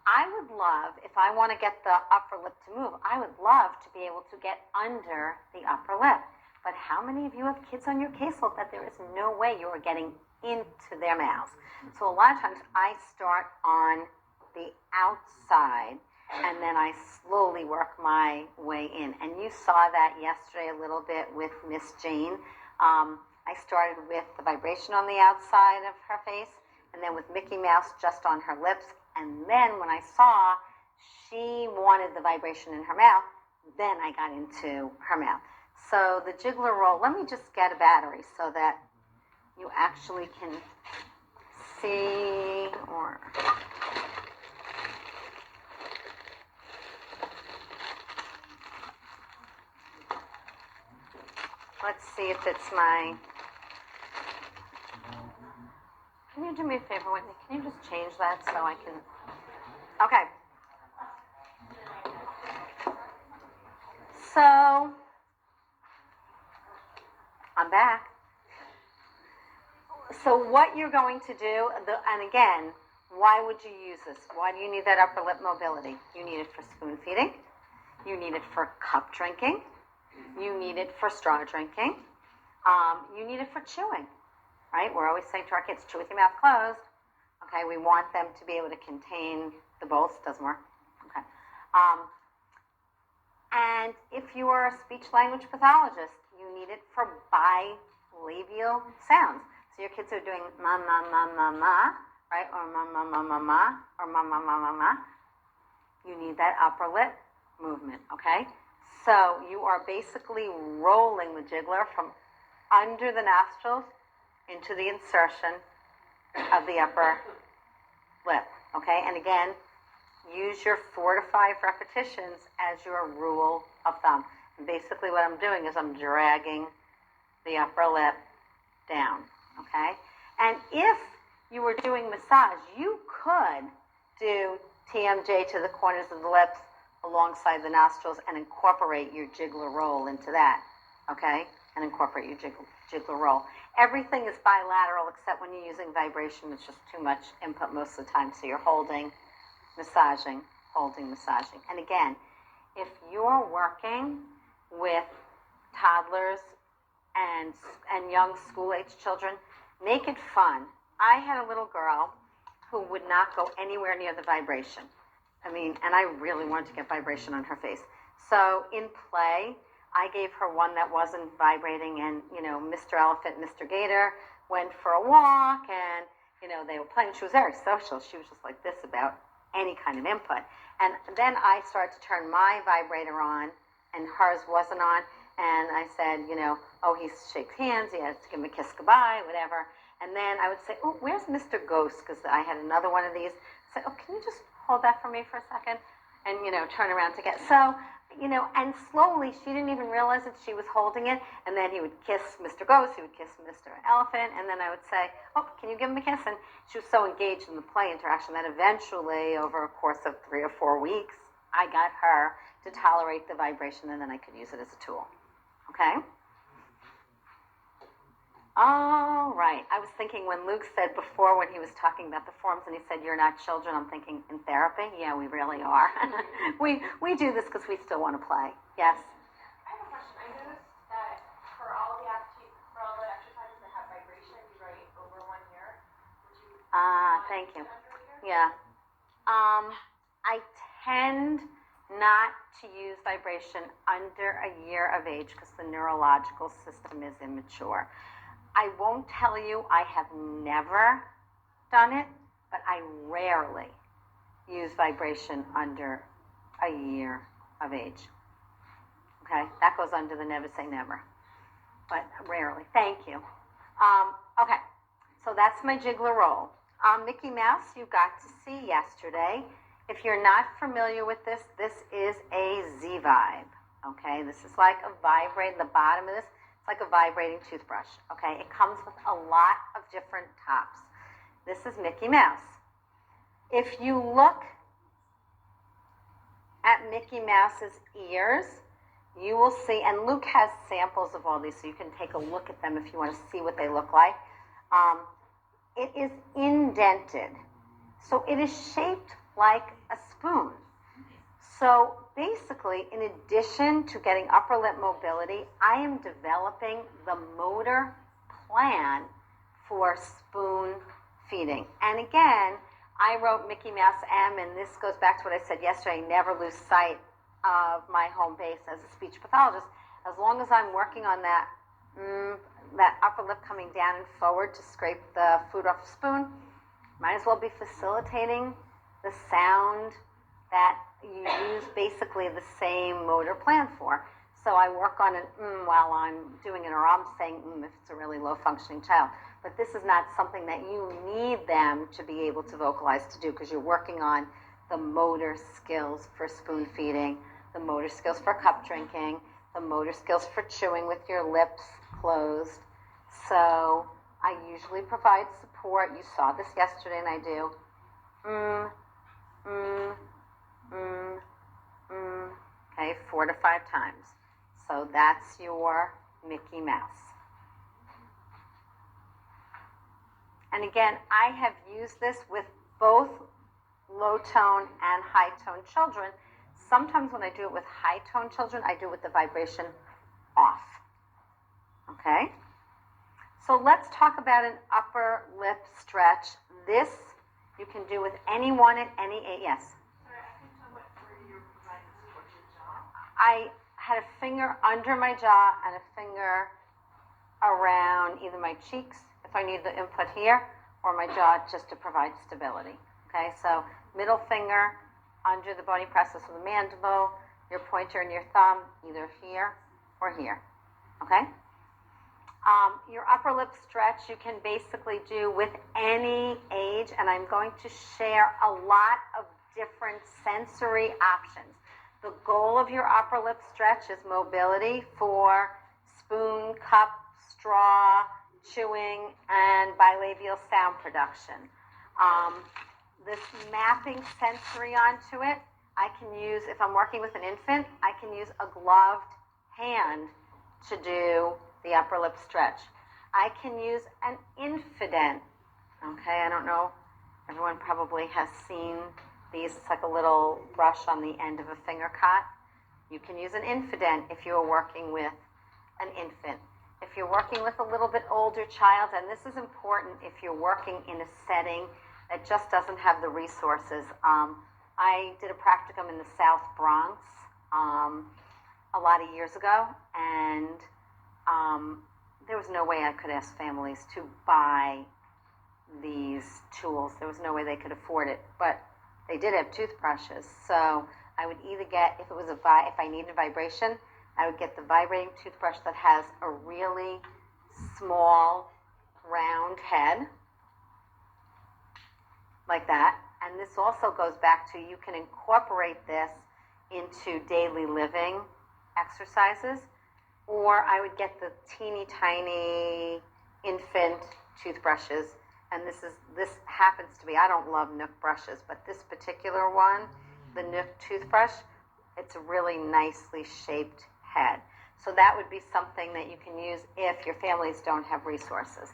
I would love, if I want to get the upper lip to move, I would love to be able to get under the upper lip. But how many of you have kids on your caseload that there is no way you are getting into their mouths? So a lot of times I start on the outside and then I slowly work my way in. And you saw that yesterday a little bit with Miss Jane. I started with the vibration on the outside of her face and then with Mickey Mouse just on her lips. And then when I saw she wanted the vibration in her mouth, then I got into her mouth. So the jiggler roll, let me just get a battery so that you actually can see, or let's see if it's my, can you do me a favor, Whitney? Can you just change that so I can, okay. So, I'm back. So what you're going to do, and again, why would you use this? Why do you need that upper lip mobility? You need it for spoon feeding. You need it for cup drinking. You need it for straw drinking. You need it for chewing, right? We're always saying to our kids, chew with your mouth closed. Okay, we want them to be able to contain the bolts. Doesn't work. Okay. And if you are a speech language pathologist, you need it for bilabial sounds. So your kids are doing ma ma ma ma ma, right? Or ma ma ma ma ma, or ma ma ma ma ma. You need that upper lip movement, okay? So you are basically rolling the jiggler from under the nostrils into the insertion of the upper lip, okay? And again, use your 4 to 5 repetitions as your rule of thumb. And basically what I'm doing is I'm dragging the upper lip down, okay? And if you were doing massage, you could do TMJ to the corners of the lips alongside the nostrils and incorporate your jiggler roll into that, okay? And incorporate your jiggler roll. Everything is bilateral except when you're using vibration, it's just too much input most of the time. So you're holding, massaging, holding, massaging. And again, if you're working with toddlers and young school-age children, make it fun. I had a little girl who would not go anywhere near the vibration. I mean, and I really wanted to get vibration on her face. So in play, I gave her one that wasn't vibrating, and, you know, Mr. Elephant, Mr. Gator went for a walk, and, you know, they were playing. She was very social. She was just like this about any kind of input. And then I started to turn my vibrator on, and hers wasn't on, and I said, you know, oh, he shakes hands, he has to give him a kiss goodbye, whatever. And then I would say, oh, where's Mr. Ghost? Because I had another one of these. I said, oh, can you just hold that for me for a second? And, you know, turn around to get, so, you know, and slowly, she didn't even realize that she was holding it, and then he would kiss Mr. Ghost, he would kiss Mr. Elephant, and then I would say, oh, can you give him a kiss? And she was so engaged in the play interaction that eventually, over a course of 3 or 4 weeks, I got her to tolerate the vibration, and then I could use it as a tool, okay? All right. I was thinking when Luke said before when he was talking about the forms and he said, you're not children, I'm thinking in therapy. Yeah, we really are. we do this because we still want to play. Yes? I have a question. I noticed that for all the exercises that have vibration, you write over 1 year. Would you thank you. under a year? Yeah. I tend not to use vibration under a year of age because the neurological system is immature. I won't tell you I have never done it, but I rarely use vibration under a year of age. Okay, that goes under the never say never, but rarely. Thank you. Okay, so that's my jiggler roll. Mickey Mouse, you got to see yesterday. If you're not familiar with this, this is a Z-vibe. Okay, this is like a vibrate. The bottom of this, it's like a vibrating toothbrush. Okay, it comes with a lot of different tops. This is Mickey Mouse. If you look at Mickey Mouse's ears, you will see, and Luke has samples of all these, so you can take a look at them if you want to see what they look like. It is indented, so it is shaped like a spoon. So basically, in addition to getting upper lip mobility, I am developing the motor plan for spoon feeding. And again, I wrote Mickey Mouse M, and this goes back to what I said yesterday, never lose sight of my home base as a speech pathologist. As long as I'm working on that, that upper lip coming down and forward to scrape the food off the spoon, might as well be facilitating the sound that you use basically the same motor plan for. So I work on an while I'm doing it, or I'm saying if it's a really low functioning child. But this is not something that you need them to be able to vocalize to do, because you're working on the motor skills for spoon feeding, the motor skills for cup drinking, the motor skills for chewing with your lips closed. So I usually provide support. You saw this yesterday, and I do. Okay, 4 to 5 times. So that's your Mickey Mouse. And again, I have used this with both low tone and high tone children. Sometimes when I do it with high tone children, I do it with the vibration off. Okay? So let's talk about an upper lip stretch. This you can do with anyone at any age. Yes? Sorry, I can tell what where you're providing support to your jaw. I had a finger under my jaw and a finger around either my cheeks, if I need the input here, or my jaw just to provide stability. Okay, so middle finger under the bony process of the mandible, your pointer and your thumb either here or here. Okay? Your upper lip stretch you can basically do with any age, and I'm going to share a lot of different sensory options. The goal of your upper lip stretch is mobility for spoon, cup, straw, chewing, and bilabial sound production. This mapping sensory onto it, I can use, if I'm working with an infant, I can use a gloved hand to do the upper lip stretch. I can use an infident. Okay, I don't know, everyone probably has seen these. It's like a little brush on the end of a finger cot. You can use an infident if you're working with an infant. If you're working with a little bit older child, and this is important if you're working in a setting that just doesn't have the resources. I did a practicum in the South Bronx a lot of years ago, and there was no way I could ask families to buy these tools. There was no way they could afford it, but they did have toothbrushes. So I would either get, if I needed vibration, I would get the vibrating toothbrush that has a really small round head, like that. And this also goes back to, you can incorporate this into daily living exercises. Or I would get the teeny tiny infant toothbrushes, and this happens to be, I don't love Nook brushes, but this particular one, the Nook toothbrush, it's a really nicely shaped head. So that would be something that you can use if your families don't have resources.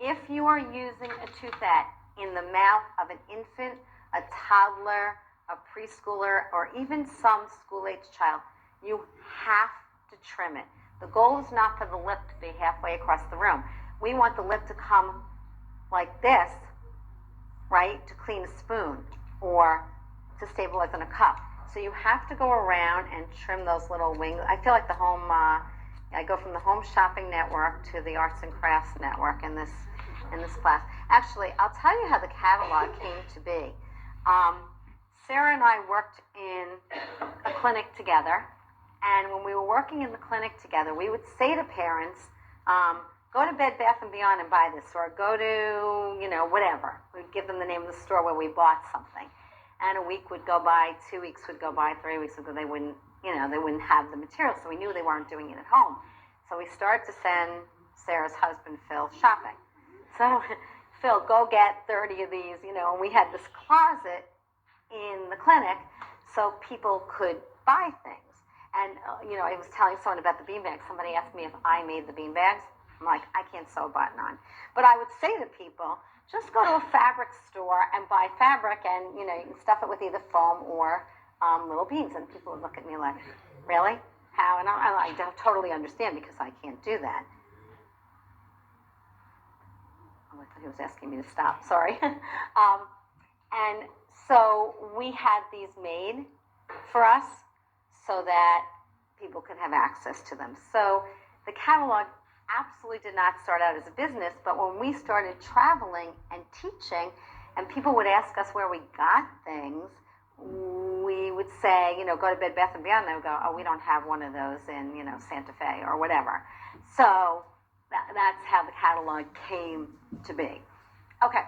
If you are using a toothette in the mouth of an infant, a toddler, a preschooler, or even some school-age child, you have to trim it. The goal is not for the lip to be halfway across the room. We want the lip to come like this, right, to clean a spoon or to stabilize in a cup. So you have to go around and trim those little wings. I feel like I go from the Home Shopping Network to the Arts and Crafts Network in this class. Actually, I'll tell you how the catalog came to be. Sarah and I worked in a clinic together. And when we were working in the clinic together, we would say to parents, go to Bed Bath & Beyond and buy this, or go to, whatever. We'd give them the name of the store where we bought something. And a week would go by, 2 weeks would go by, 3 weeks would go, they wouldn't have the material, so we knew they weren't doing it at home. So we started to send Sarah's husband, Phil, shopping. So, Phil, go get 30 of these, and we had this closet in the clinic so people could buy things. And, I was telling someone about the beanbags. Somebody asked me if I made the beanbags. I'm like, I can't sew a button on. But I would say to people, just go to a fabric store and buy fabric, and, you can stuff it with either foam or little beads. And people would look at me like, really? How? And I don't totally understand because I can't do that. Oh, I thought he was asking me to stop. Sorry. And so we had these made for us, so that people could have access to them. So the catalog absolutely did not start out as a business, but when we started traveling and teaching, and people would ask us where we got things, we would say, go to Bed Bath & Beyond. They would go, oh, we don't have one of those in, Santa Fe or whatever. So that's how the catalog came to be. Okay,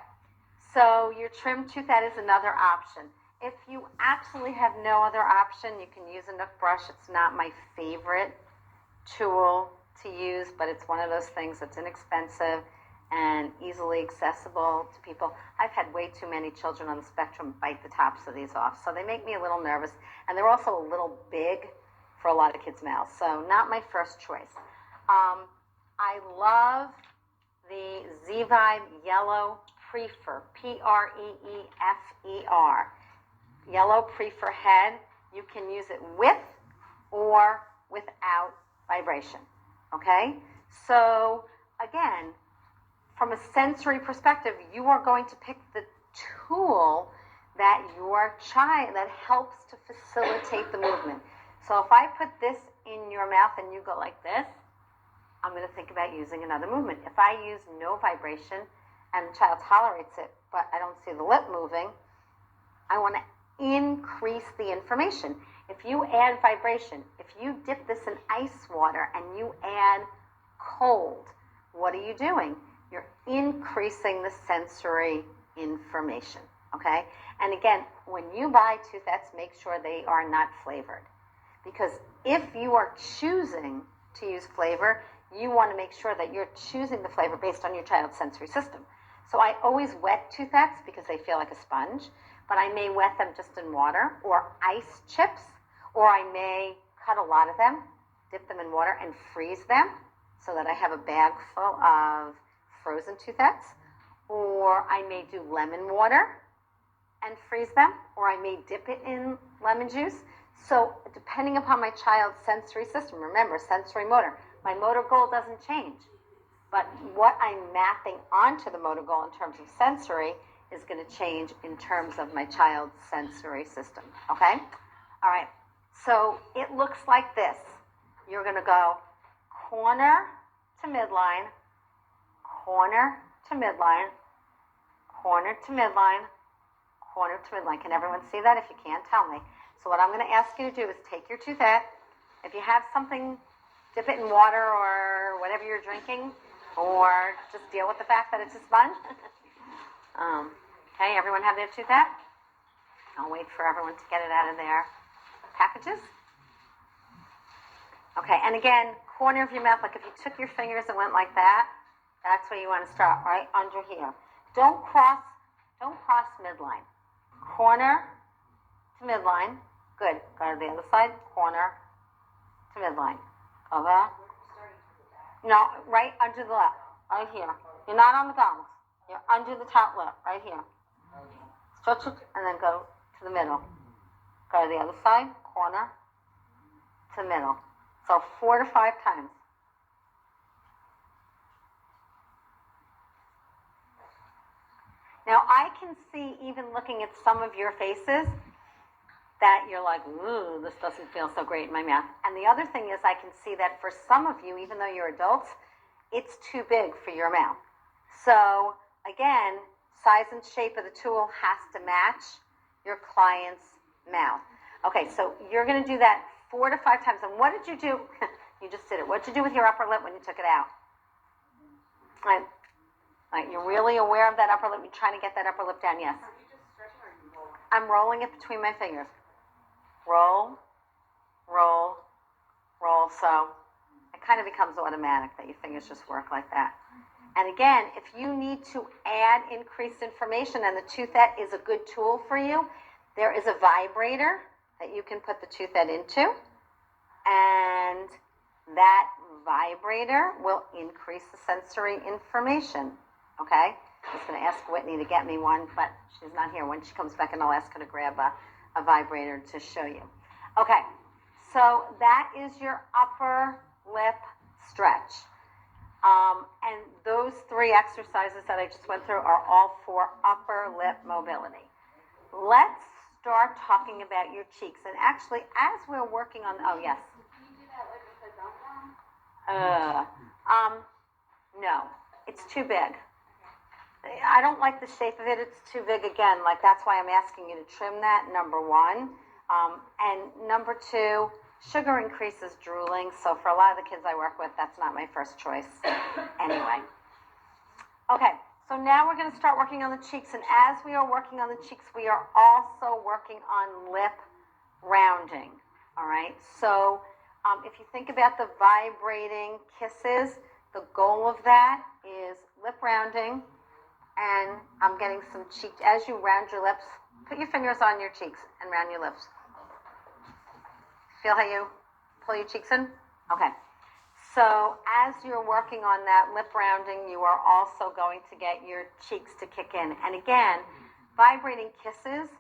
so your trim toothette is another option. If you absolutely have no other option, you can use a Nook brush. It's not my favorite tool to use, but it's one of those things that's inexpensive and easily accessible to people. I've had way too many children on the spectrum bite the tops of these off, so they make me a little nervous, and they're also a little big for a lot of kids' mouths, so not my first choice. I love the Z-Vibe Yellow Prefer, Prefer. Yellow Prefer head. You can use it with or without vibration, okay? So again, from a sensory perspective, you are going to pick the tool that that helps to facilitate the movement. So if I put this in your mouth and you go like this, I'm going to think about using another movement. If I use no vibration and the child tolerates it, but I don't see the lip moving, I want to increase the information. If you add vibration, if you dip this in ice water and you add cold, what are you doing? You're increasing the sensory information, okay? And again, when you buy toothettes, make sure they are not flavored. Because if you are choosing to use flavor, you want to make sure that you're choosing the flavor based on your child's sensory system. So I always wet toothettes because they feel like a sponge, but I may wet them just in water or ice chips, or I may cut a lot of them, dip them in water and freeze them so that I have a bag full of frozen toothettes, or I may do lemon water and freeze them, or I may dip it in lemon juice. So depending upon my child's sensory system, remember, sensory motor, my motor goal doesn't change, but what I'm mapping onto the motor goal in terms of sensory is going to change in terms of my child's sensory system, okay? All right, so it looks like this. You're going to go corner to midline, corner to midline, corner to midline, corner to midline. Can everyone see that? If you can't, tell me. So what I'm going to ask you to do is take your toothette. If you have something, dip it in water or whatever you're drinking, or just deal with the fact that it's a sponge. Okay, everyone have their toothette? I'll wait for everyone to get it out of their packages. Okay, and again, corner of your mouth, like if you took your fingers and went like that, that's where you want to start, right under here. Don't cross midline. Corner to midline. Good. Go to the other side. Corner to midline. Over. No, right under the lip. Right here. You're not on the gums. You're under the top lip. Right here. Stretch it and then go to the middle. Go to the other side. Corner to middle. So 4 to 5 times. Now I can see, even looking at some of your faces, that you're like, ooh, this doesn't feel so great in my mouth. And the other thing is I can see that for some of you, even though you're adults, it's too big for your mouth. So again, size and shape of the tool has to match your client's mouth. Okay, so you're going to do that 4 to 5 times. And what did you do? You just did it. What did you do with your upper lip when you took it out? Right, you're really aware of that upper lip. You're trying to get that upper lip down, yes. Are you just stretching or are you rolling? I'm rolling it between my fingers. Roll, roll, roll. So it kind of becomes automatic that your fingers just work like that. And again, if you need to add increased information and the toothette is a good tool for you, there is a vibrator that you can put the toothette into, and that vibrator will increase the sensory information, okay? I'm just going to ask Whitney to get me one, but she's not here. When she comes back, and I'll ask her to grab a vibrator to show you. Okay, so that is your upper lip stretch. And those 3 exercises that I just went through are all for upper lip mobility. Let's start talking about your cheeks. And actually, as we're working on, oh yes. Can you do that like with the gum down? No, it's too big. I don't like the shape of it. It's too big again. Like, that's why I'm asking you to trim that, number 1. And number 2, sugar increases drooling. So for a lot of the kids I work with, that's not my first choice anyway. Okay, so now we're going to start working on the cheeks. And as we are working on the cheeks, we are also working on lip rounding. All right, so if you think about the vibrating kisses, the goal of that is lip rounding. And I'm getting some cheek, as you round your lips, put your fingers on your cheeks and round your lips. Feel how you pull your cheeks in? Okay. So as you're working on that lip rounding, you are also going to get your cheeks to kick in. And again, vibrating kisses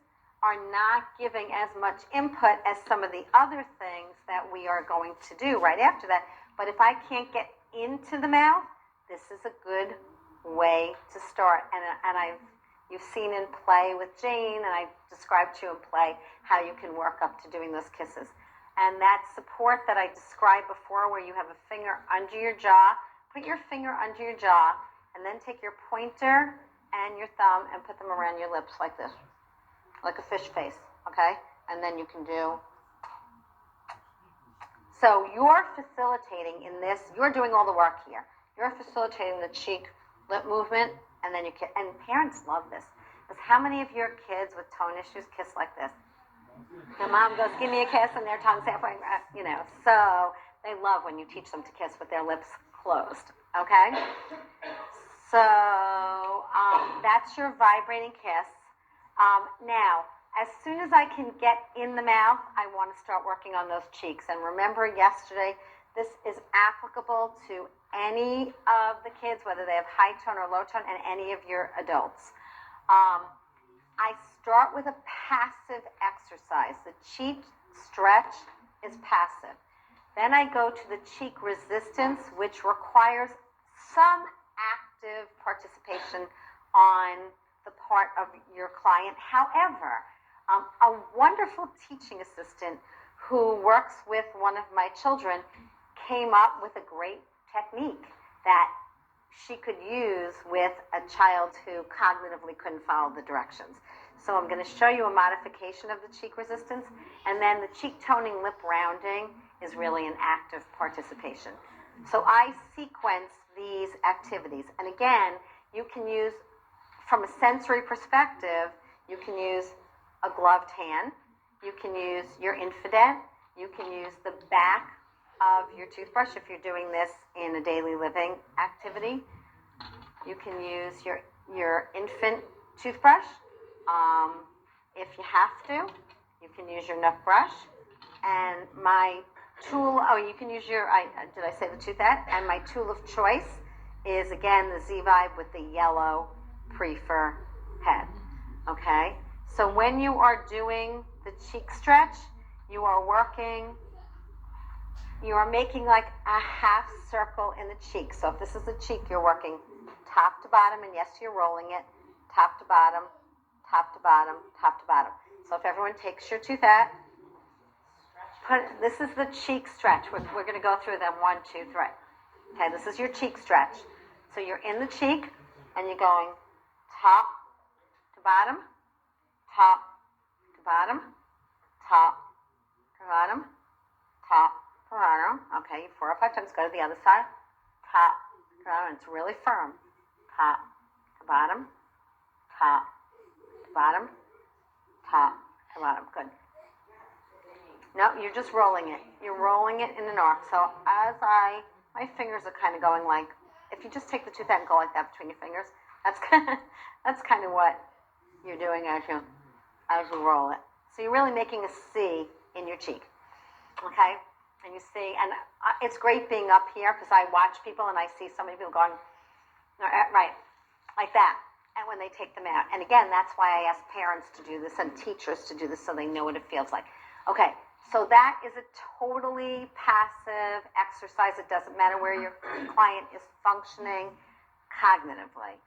are not giving as much input as some of the other things that we are going to do right after that. But if I can't get into the mouth, this is a good way to start. And you've seen in play with Jane, and I described to you in play how you can work up to doing those kisses. And that support that I described before, where you have a finger under your jaw, put your finger under your jaw, and then take your pointer and your thumb and put them around your lips like this, like a fish face, okay? And then you can do. So you're facilitating in this, you're doing all the work here. You're facilitating the cheek lip movement, and then you kiss. And parents love this, because how many of your kids with tone issues kiss like this? Their mom goes, give me a kiss, and their tongue's halfway, so they love when you teach them to kiss with their lips closed, okay? So that's your vibrating kiss. Now, as soon as I can get in the mouth, I want to start working on those cheeks. And remember yesterday, this is applicable to any of the kids, whether they have high tone or low tone, and any of your adults. I start with a passive exercise. The cheek stretch is passive. Then I go to the cheek resistance, which requires some active participation on the part of your client. However, a wonderful teaching assistant who works with one of my children came up with a great technique that she could use with a child who cognitively couldn't follow the directions. So I'm going to show you a modification of the cheek resistance, and then the cheek toning lip rounding is really an active participation. So I sequence these activities. And again, you can use, from a sensory perspective, you can use a gloved hand, you can use your infident, you can use the back of your toothbrush if you're doing this in a daily living activity. You can use your infant toothbrush. If you have to, you can use your knuck brush. And my tool, you can use your, did I say the toothette? And my tool of choice is, again, the Z-Vibe with the yellow prefer head, okay? So when you are doing the cheek stretch, you are making like a half circle in the cheek. So if this is the cheek, you're working top to bottom, and yes, you're rolling it, top to bottom, top to bottom, top to bottom. So if everyone takes your toothette, this is the cheek stretch. We're going to go through them 1, 2, 3. Okay, this is your cheek stretch. So you're in the cheek, and you're going top to bottom, top to bottom, top to bottom, top to bottom. Okay, 4 or 5 times. Go to the other side. Top to bottom. It's really firm. Top to bottom, top to bottom, top to bottom. Good. No, you're just rolling it. You're rolling it in an arc. So my fingers are kind of going like, if you just take the tooth out and go like that between your fingers, that's kind of what you're doing as you roll it. So you're really making a C in your cheek, okay? And you see, and it's great being up here because I watch people and I see so many people going, right, like that, and when they take them out. And again, that's why I ask parents to do this and teachers to do this so they know what it feels like. Okay, so that is a totally passive exercise. It doesn't matter where your client is functioning cognitively.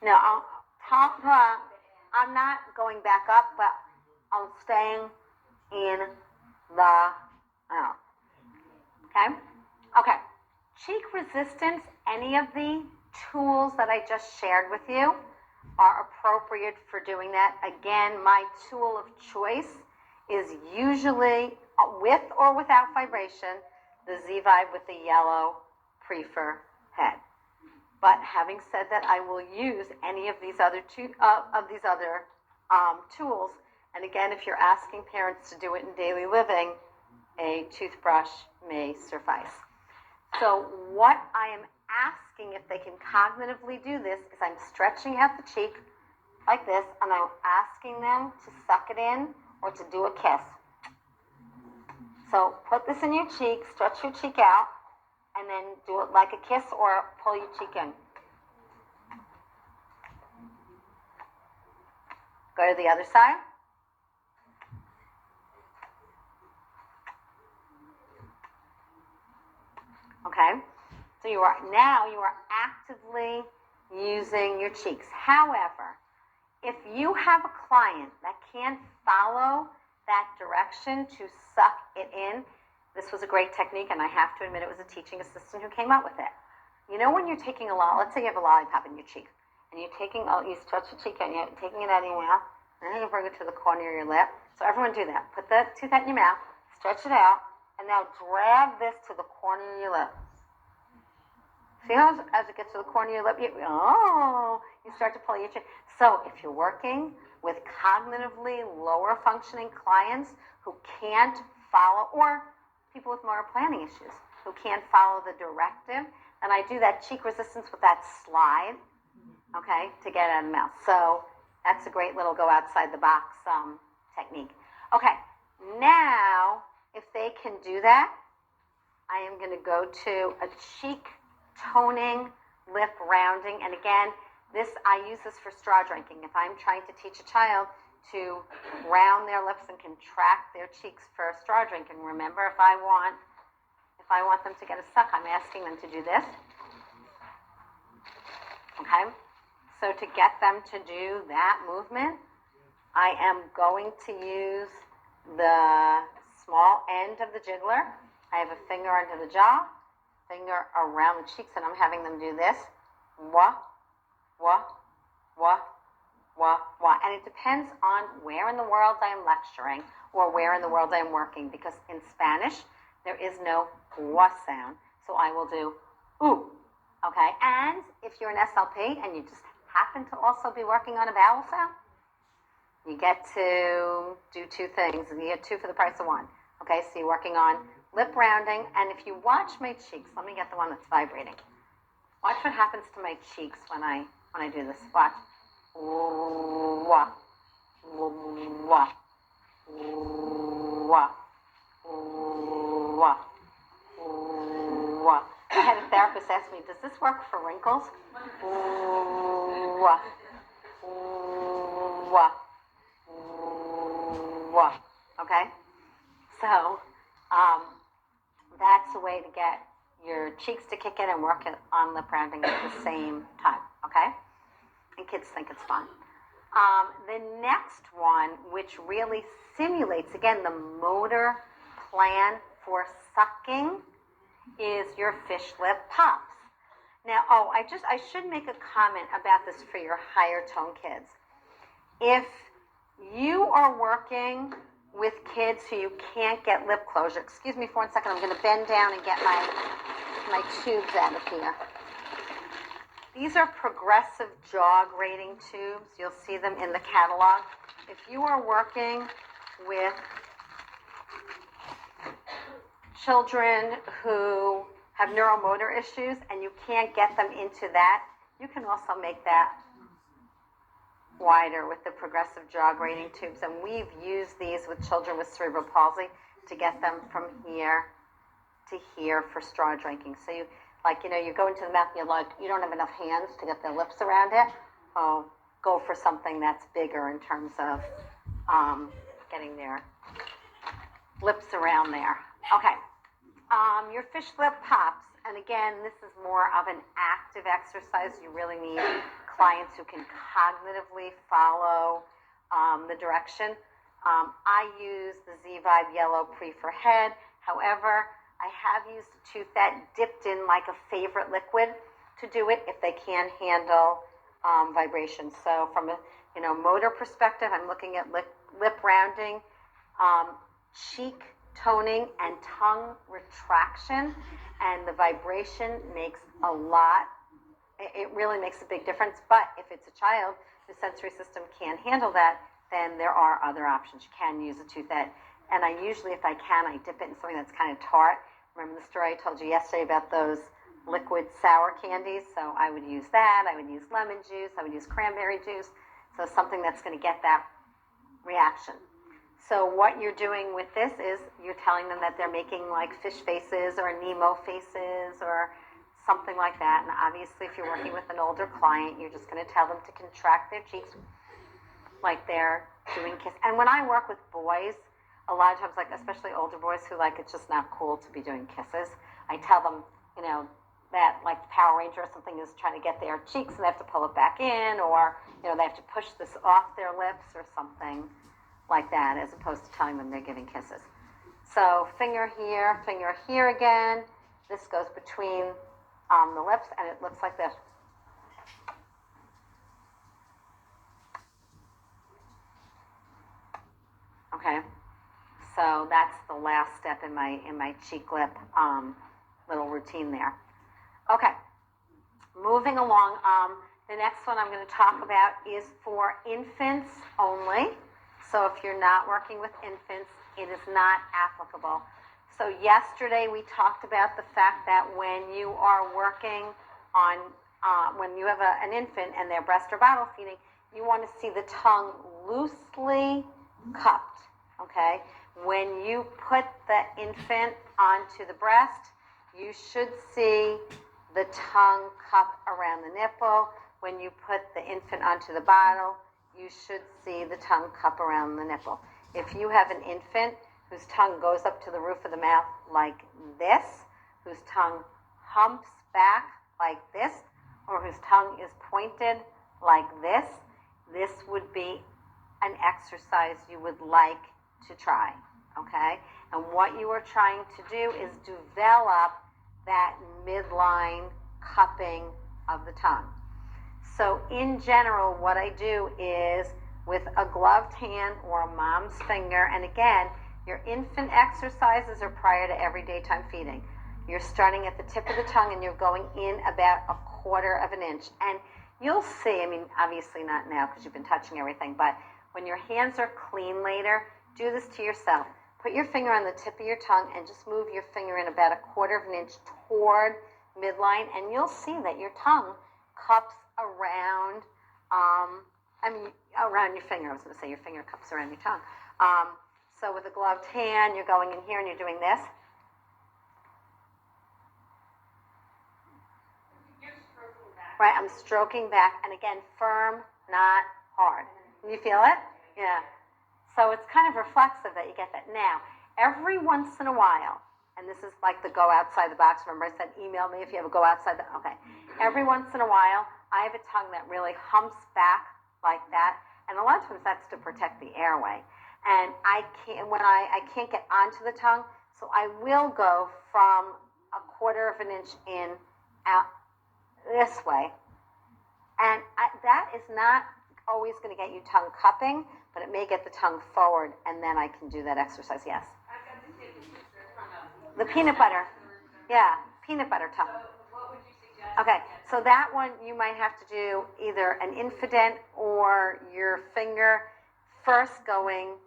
No, I'm not going back up, but I'm staying in the out. Okay? Okay. Cheek resistance, any of the tools that I just shared with you are appropriate for doing that. Again, my tool of choice is usually with or without vibration, the Z-Vibe with the yellow prefer head. But having said that, I will use any of these other tools. And again, if you're asking parents to do it in daily living, a toothbrush may suffice. So what I am asking if they can cognitively do this is I'm stretching out the cheek like this, and I'm asking them to suck it in or to do a kiss. So put this in your cheek, stretch your cheek out, and then do it like a kiss or pull your cheek in. Go to the other side. Okay, so you are actively using your cheeks. However, if you have a client that can't follow that direction to suck it in, this was a great technique, and I have to admit it was a teaching assistant who came up with it. You know when you're taking let's say you have a lollipop in your cheek, and you're taking, you stretch your cheek and you're taking it out of your mouth, and then you bring it to the corner of your lip. So everyone do that. Put the tooth out in your mouth, stretch it out, and now drag this to the corner of your lip. See how as it gets to the corner of your lip, you start to pull your chin. So if you're working with cognitively lower functioning clients who can't follow, or people with motor planning issues who can't follow the directive, and I do that cheek resistance with that slide, okay, to get it out of the mouth. So that's a great little go outside the box technique. Okay, now if they can do that, I am going to go to a cheek toning, lip rounding, and again, I use this for straw drinking. If I'm trying to teach a child to round their lips and contract their cheeks for straw drinking, remember, if I want them to get a suck, I'm asking them to do this. Okay? So to get them to do that movement, I am going to use the small end of the jiggler. I have a finger under the jaw, finger around the cheeks, and I'm having them do this. Wah, wah, wah, wah, wah. And it depends on where in the world I am lecturing or where in the world I am working, because in Spanish, there is no wah sound. So I will do ooh, okay? And if you're an SLP and you just happen to also be working on a vowel sound, you get to do two things. You get two for the price of one. Okay, so you're working on lip rounding, and if you watch my cheeks, let me get the one that's vibrating. Watch what happens to my cheeks when I do this. Watch. Wah, wah, wah, wah, wah. I had a therapist ask me, does this work for wrinkles? Wah, wah, wah. Okay? So, that's a way to get your cheeks to kick in and work on lip rounding at the same time, okay? And kids think it's fun. The next one, which really simulates, again, the motor plan for sucking, is your fish lip pops. Now, I should make a comment about this for your higher tone kids. If you are working with kids who you can't get lip closure, excuse me for 1 second, I'm going to bend down and get my tubes out of here. These are progressive jaw grading tubes. You'll see them in the catalog. If you are working with children who have neuromotor issues and you can't get them into that, you can also make that wider with the progressive jaw grading tubes. And we've used these with children with cerebral palsy to get them from here to here for straw drinking. So you go into the mouth and you don't have enough hands to get their lips around it. Oh, go for something that's bigger in terms of getting their lips around there. Okay. Your fish lip pops, and again, this is more of an active exercise. You really need clients who can cognitively follow the direction. I use the Z-Vibe Yellow Pre for Head. However, I have used a tooth that dipped in like a favorite liquid to do it if they can't handle vibration. So from a motor perspective, I'm looking at lip rounding, cheek toning, and tongue retraction, and the vibration makes a lot. It really makes a big difference. But if it's a child whose sensory system can't handle that, then there are other options. You can use a tooth that, and I usually, if I can, I dip it in something that's kind of tart. Remember the story I told you yesterday about those liquid sour candies? So I would use that. I would use lemon juice. I would use cranberry juice. So something that's going to get that reaction. So what you're doing with this is you're telling them that they're making like fish faces or Nemo faces or something like that. And obviously, if you're working with an older client, you're just going to tell them to contract their cheeks. like they're doing kiss. And when I work with boys, a lot of times, like especially older boys who like it's just not cool to be doing kisses, I tell them, you know, that like the Power Ranger or something is trying to get their cheeks and they have to pull it back in, or you know they have to push this off their lips or something like that, as opposed to telling them they're giving kisses. So finger here again. This goes between the lips, and it looks like this. Okay, so that's the last step in my cheek lip little routine there. Okay, moving along. The next one I'm going to talk about is for infants only. So if you're not working with infants, it is not applicable. So yesterday we talked about the fact that when you are working on, when you have an infant and they're breast or bottle feeding, you want to see the tongue loosely cupped, okay? When you put the infant onto the breast, you should see the tongue cup around the nipple. When you put the infant onto the bottle, you should see the tongue cup around the nipple. If you have an infant whose tongue goes up to the roof of the mouth like this, whose tongue humps back like this, or whose tongue is pointed like this would be an exercise you would like to try, okay? And what you are trying to do is develop that midline cupping of the tongue. So in general, what I do is with a gloved hand or a mom's finger, and again, your infant exercises are prior to every daytime feeding. You're starting at the tip of the tongue and you're going in about 1/4 of an inch. And you'll see, I mean, obviously not now because you've been touching everything, but when your hands are clean later, do this to yourself. Put your finger on the tip of your tongue and just move your finger in about 1/4 of an inch toward midline, and you'll see that your tongue cups around, around your finger. I was going to say your finger cups around your tongue. So with a gloved hand, you're going in here and you're doing this. You're stroking back. Right, I'm stroking back, and again, firm, not hard. Can you feel it? Yeah. So it's kind of reflexive that you get that. Now, every once in a while, and this is like the go outside the box. Remember I said email me if you have a go outside the, okay. Every once in a while, I have a tongue that really humps back like that, and a lot of times that's to protect the airway. And I can't get onto the tongue, so I will go from 1/4 of an inch in out this way. And that is not always going to get you tongue cupping, but it may get the tongue forward, and then I can do that exercise, yes. I've got to say this is The peanut butter. Yeah, peanut butter tongue. So what would you suggest? Okay, so that one you might have to do either an infident or your finger first going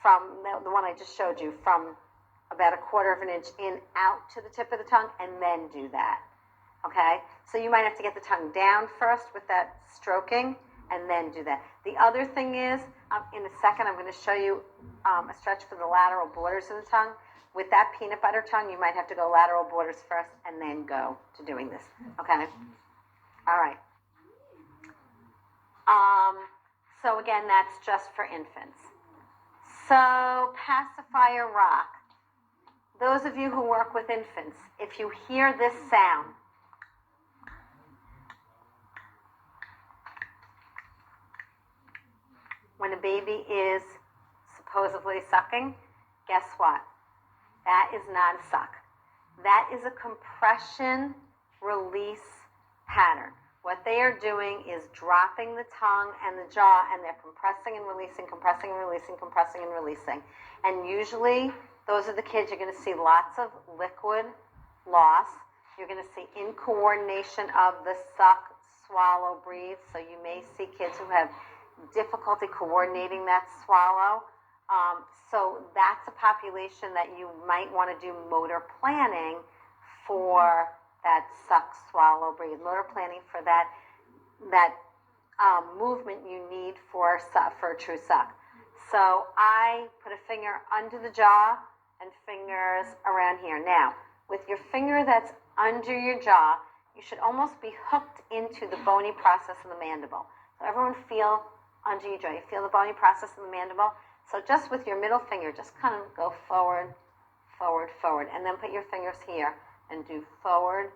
from the one I just showed you, from about 1/4 of an inch in out to the tip of the tongue, and then do that. Okay, so you might have to get the tongue down first with that stroking, and then do that. The other thing is, in a second, I'm going to show you a stretch for the lateral borders of the tongue. With that peanut butter tongue, you might have to go lateral borders first and then go to doing this. Okay? All right. So again, that's just for infants. So pacifier rock. Those of you who work with infants, if you hear this sound, when a baby is supposedly sucking, guess what? That is not a suck. That is a compression release pattern. What they are doing is dropping the tongue and the jaw, and they're compressing and releasing, compressing and releasing, compressing and releasing. And usually, those are the kids, you're going to see lots of liquid loss. You're going to see incoordination of the suck, swallow, breathe. So you may see kids who have difficulty coordinating that swallow. So that's a population that you might want to do motor planning for that suck, swallow, breathe. Motor planning for that movement you need for a true suck. So I put a finger under the jaw and fingers around here. Now, with your finger that's under your jaw, you should almost be hooked into the bony process of the mandible. So everyone feel under your jaw. You feel the bony process in the mandible? So just with your middle finger, just kind of go forward, forward, forward, and then put your fingers here and do forward,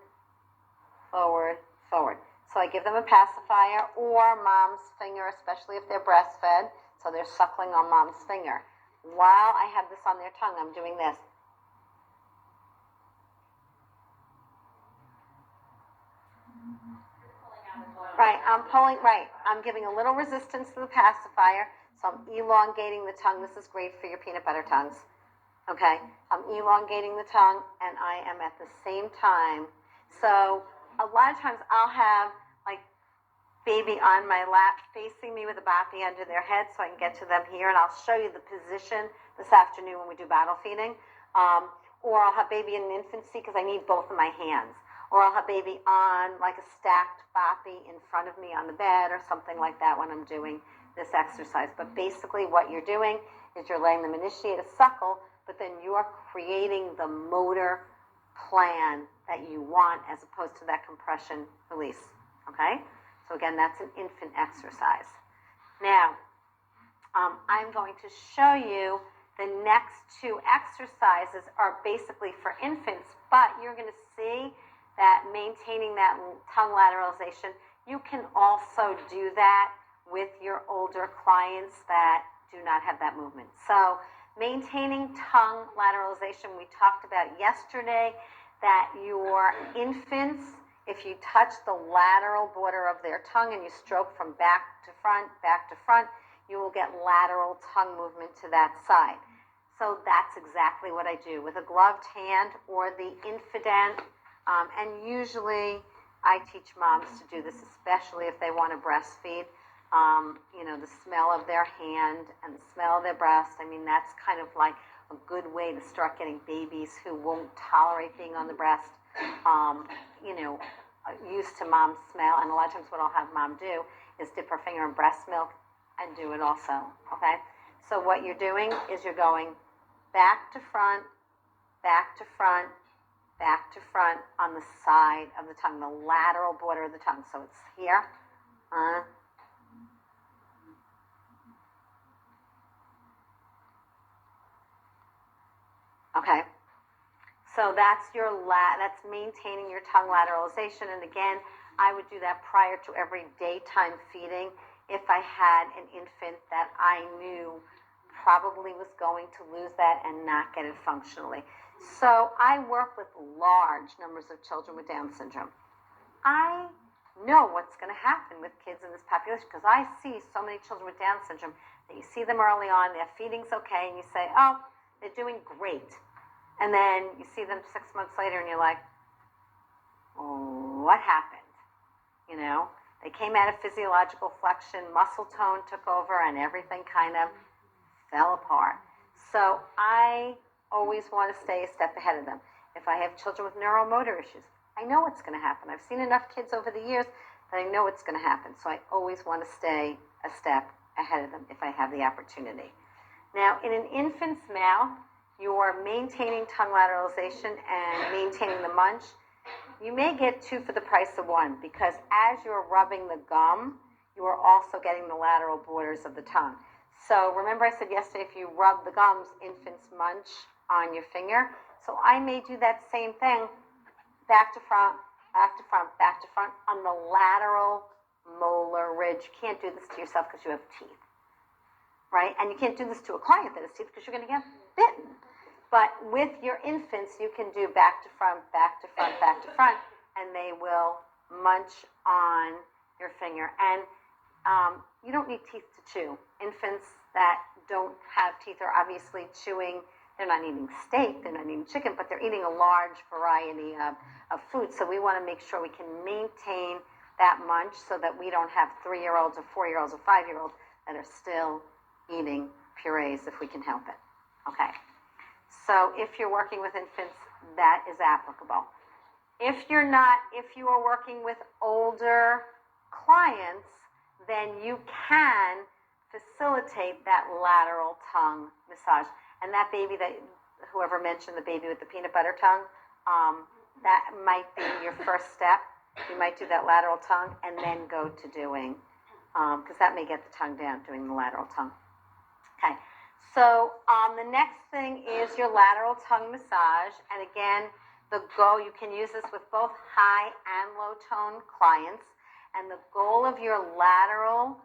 forward, forward. So I give them a pacifier or mom's finger, especially if they're breastfed, so they're suckling on mom's finger. While I have this on their tongue, I'm doing this. Right, I'm pulling, right, I'm giving a little resistance to the pacifier, so I'm elongating the tongue. This is great for your peanut butter tongues, okay? I'm elongating the tongue, and I am at the same time. So a lot of times I'll have, like, baby on my lap facing me with a boppy under their head so I can get to them here, and I'll show you the position this afternoon when we do bottle feeding. Or I'll have baby in infancy because I need both of my hands. Or I'll have baby on like a stacked boppy in front of me on the bed or something like that when I'm doing this exercise. But basically what you're doing is you're letting them initiate a suckle, but then you're creating the motor plan that you want as opposed to that compression release, okay? So again, that's an infant exercise. Now, I'm going to show you the next two exercises are basically for infants, but you're going to see that maintaining that tongue lateralization, you can also do that with your older clients that do not have that movement. So maintaining tongue lateralization, we talked about yesterday that your infants, if you touch the lateral border of their tongue and you stroke from back to front, you will get lateral tongue movement to that side. So that's exactly what I do with a gloved hand or the Infident. And usually I teach moms to do this, especially if they want to breastfeed. You know, the smell of their hand and the smell of their breast. I mean, that's kind of like a good way to start getting babies who won't tolerate being on the breast, you know, used to mom's smell. And a lot of times what I'll have mom do is dip her finger in breast milk and do it also, okay? So what you're doing is you're going back to front, back to front, back to front on the side of the tongue, the lateral border of the tongue. So it's here. Okay. So that's that's maintaining your tongue lateralization. And again, I would do that prior to every daytime feeding if I had an infant that I knew probably was going to lose that and not get it functionally. So I work with large numbers of children with Down syndrome. I know what's going to happen with kids in this population because I see so many children with Down syndrome that you see them early on, their feeding's okay, and you say, oh, they're doing great. And then you see them 6 months later and you're like, oh, what happened? You know, they came out of physiological flexion, muscle tone took over, and everything kind of fell apart. So I always want to stay a step ahead of them. If I have children with neuromotor issues, I know what's going to happen. I've seen enough kids over the years that I know what's going to happen. So I always want to stay a step ahead of them if I have the opportunity. Now, in an infant's mouth, you're maintaining tongue lateralization and maintaining the munch. You may get two for the price of one because as you're rubbing the gum, you are also getting the lateral borders of the tongue. So remember I said yesterday, if you rub the gums, infants munch on your finger. So I may do that same thing, back to front, back to front, back to front on the lateral molar ridge. You can't do this to yourself because you have teeth, right? And you can't do this to a client that has teeth because you're going to get bitten. But with your infants, you can do back to front, back to front, back to front, and they will munch on your finger. And you don't need teeth to chew. Infants that don't have teeth are obviously chewing. They're not eating steak, they're not eating chicken, but they're eating a large variety of food. So we want to make sure we can maintain that munch so that we don't have 3-year-olds or 4-year-olds or 5-year-olds that are still eating purees if we can help it. Okay. So if you're working with infants, that is applicable. If you're not, if you are working with older clients, then you can facilitate that lateral tongue massage. And that baby that, whoever mentioned the baby with the peanut butter tongue, that might be your first step. You might do that lateral tongue and then go to doing because that may get the tongue down, doing the lateral tongue. Okay, so the next thing is your lateral tongue massage. And again, you can use this with both high and low tone clients. And the goal of your lateral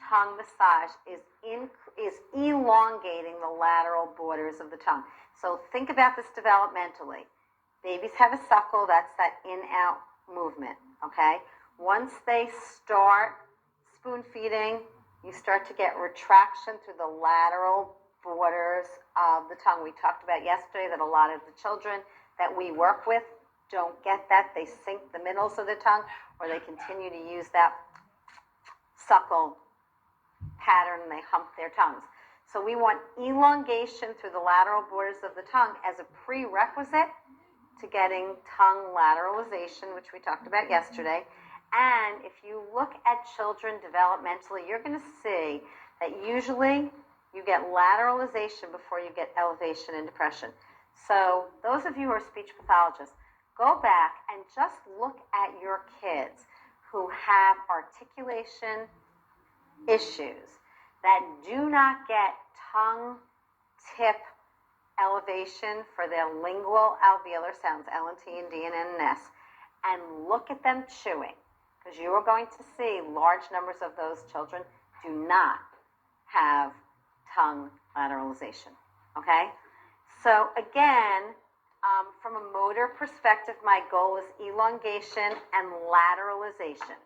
tongue massage is elongating the lateral borders of the tongue. So think about this developmentally. Babies have a suckle, that's that in-out movement, okay? Once they start spoon feeding, you start to get retraction through the lateral borders of the tongue. We talked about yesterday that a lot of the children that we work with don't get that. They sink the middles of the tongue, or they continue to use that suckle pattern and they hump their tongues. So we want elongation through the lateral borders of the tongue as a prerequisite to getting tongue lateralization, which we talked about yesterday. And if you look at children developmentally, you're going to see that usually you get lateralization before you get elevation and depression. So those of you who are speech pathologists, go back and just look at your kids who have articulation issues that do not get tongue tip elevation for their lingual alveolar sounds, L and T and D and N and S, and look at them chewing, because you are going to see large numbers of those children do not have tongue lateralization, okay? So again, from a motor perspective, my goal is elongation and lateralization.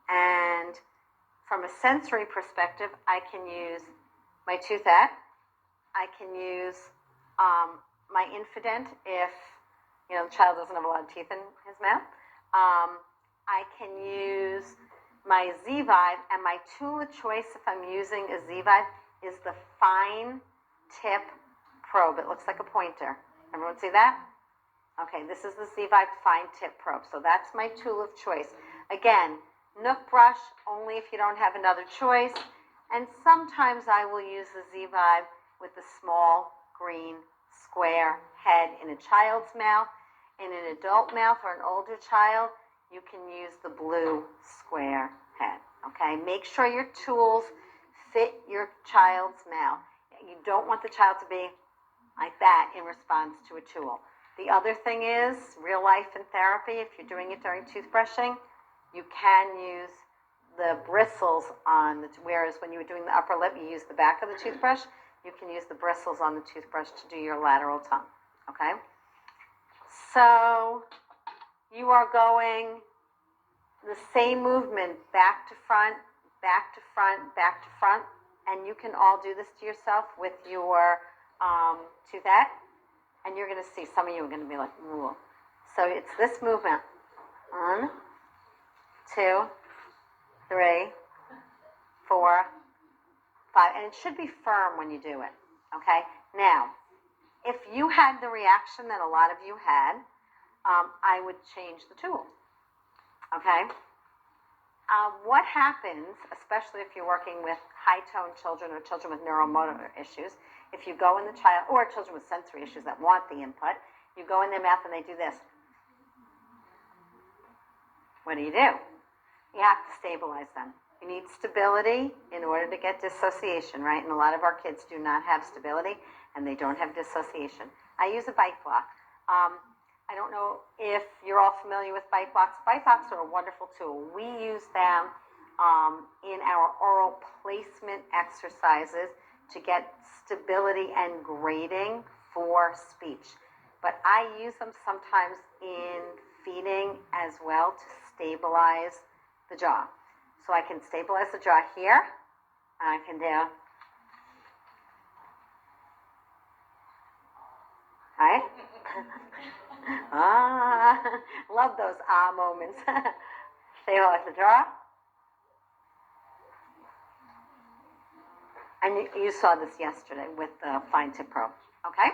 And from a sensory perspective, I can use my toothette. I can use my Infident if, the child doesn't have a lot of teeth in his mouth. I can use my Z-Vibe, and my tool of choice if I'm using a Z-Vibe is the fine tip probe. It looks like a pointer. Everyone see that? Okay, this is the Z-Vibe fine tip probe. So that's my tool of choice. Again, Nook brush only if you don't have another choice. And sometimes I will use the Z-Vibe with the small green square head in a child's mouth. In an adult mouth or an older child, you can use the blue square head. Okay, make sure your tools fit your child's mouth. You don't want the child to be like that in response to a tool. The other thing is, real life in therapy, if you're doing it during toothbrushing, you can use the bristles on whereas when you were doing the upper lip, you use the back of the toothbrush, you can use the bristles on the toothbrush to do your lateral tongue, okay? So you are going the same movement, back to front, back to front, back to front, and you can all do this to yourself with your toothette, and you're going to see, some of you are going to be like, ooh. So it's this movement, 1, 2, 3, 4, 5, and it should be firm when you do it, okay? Now, if you had the reaction that a lot of you had, I would change the tool, okay? What happens, especially if you're working with high-tone children or children with neuromotor issues, if you go in the child, or children with sensory issues that want the input, you go in their mouth and they do this. What do? You have to stabilize them. You need stability in order to get dissociation, right? And a lot of our kids do not have stability, and they don't have dissociation. I use a bite block. I don't know if you're all familiar with bite blocks. Bite blocks are a wonderful tool. We use them in our oral placement exercises to get stability and grading for speech. But I use them sometimes in feeding as well to stabilize the jaw. So I can stabilize the jaw here, and I can do, right? Love those moments. Stabilize the jaw. And you saw this yesterday with the fine tip probe, okay?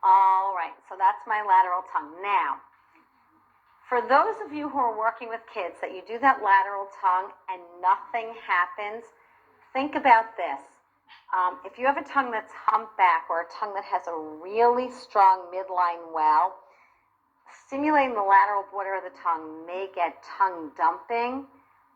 All right, so that's my lateral tongue. Now, for those of you who are working with kids that you do that lateral tongue and nothing happens, think about this. If you have a tongue that's humped back or a tongue that has a really strong midline well, stimulating the lateral border of the tongue may get tongue dumping,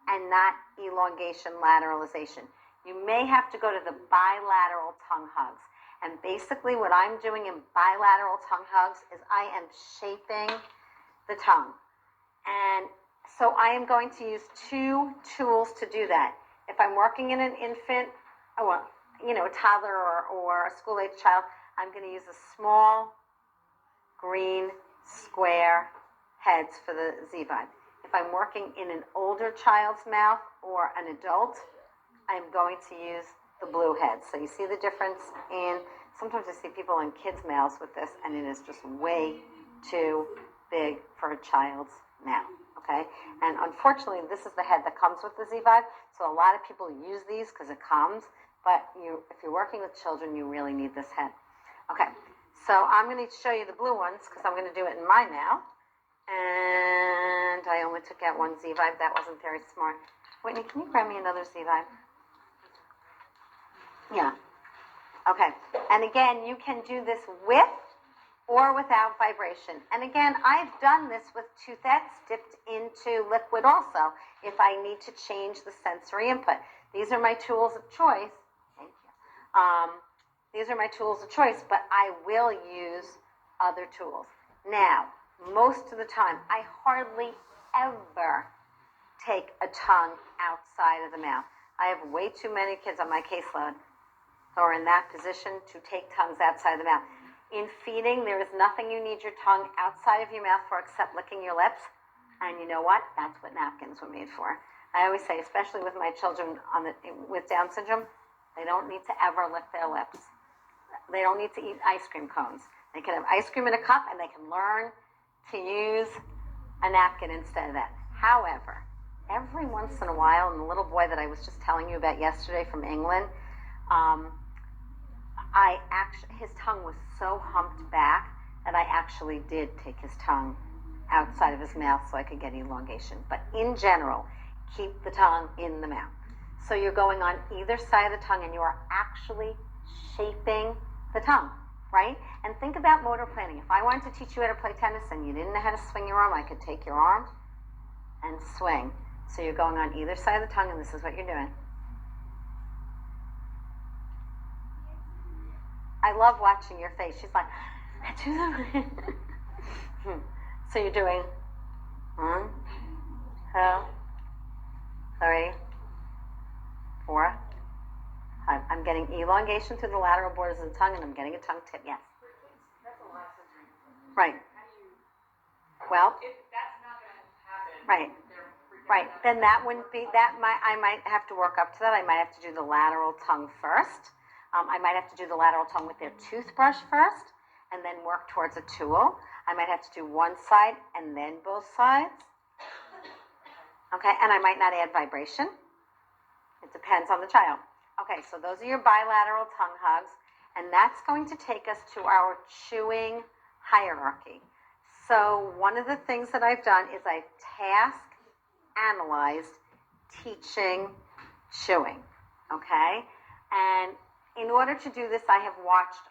and not elongation lateralization. You may have to go to the bilateral tongue hugs. And basically what I'm doing in bilateral tongue hugs is I am shaping the tongue. And so I am going to use two tools to do that. If I'm working in an infant, a toddler or a school-age child, I'm going to use a small green square heads for the Z-vibe. If I'm working in an older child's mouth or an adult, I'm going to use the blue heads. So you see the difference in, sometimes I see people in kids' mouths with this, and it is just way too big for a child's mouth, okay? And unfortunately, this is the head that comes with the Z-vibe, so a lot of people use these because it comes, but if you're working with children, you really need this head. Okay, so I'm going to show you the blue ones because I'm going to do it in my mouth. And I only took out one Z-vibe. That wasn't very smart. Whitney, can you grab me another Z-vibe? Yeah. Okay. And again, you can do this with or without vibration. And again, I've done this with toothettes dipped into liquid also if I need to change the sensory input. These are my tools of choice. Thank you. These are my tools of choice, but I will use other tools. Now, most of the time, I hardly ever take a tongue outside of the mouth. I have way too many kids on my caseload who are in that position to take tongues outside of the mouth. In feeding, there is nothing you need your tongue outside of your mouth for except licking your lips. And you know what? That's what napkins were made for. I always say, especially with my children with Down syndrome, they don't need to ever lick their lips. They don't need to eat ice cream cones. They can have ice cream in a cup and they can learn to use a napkin instead of that. However, every once in a while, and the little boy that I was just telling you about yesterday from England, his tongue was so humped back that I actually did take his tongue outside of his mouth so I could get elongation. But in general, keep the tongue in the mouth. So you're going on either side of the tongue and you are actually shaping the tongue, right? And think about motor planning. If I wanted to teach you how to play tennis and you didn't know how to swing your arm, I could take your arm and swing. So you're going on either side of the tongue and this is what you're doing. I love watching your face. She's like, so you're doing 1, 2, 3, 4, 5. I'm getting elongation through the lateral borders of the tongue, and I'm getting a tongue tip. Yes. That's a lot of sensory. Right. How do you? Well. If that's not going to happen. Right. Right. Then that wouldn't be that. I might have to work up to that. I might have to do the lateral tongue first. I might have to do the lateral tongue with their toothbrush first, and then work towards a tool. I might have to do one side and then both sides. Okay, and I might not add vibration. It depends on the child. Okay, so those are your bilateral tongue hugs, and that's going to take us to our chewing hierarchy. So one of the things that I've done is I've task analyzed teaching chewing, okay? And in order to do this, I have watched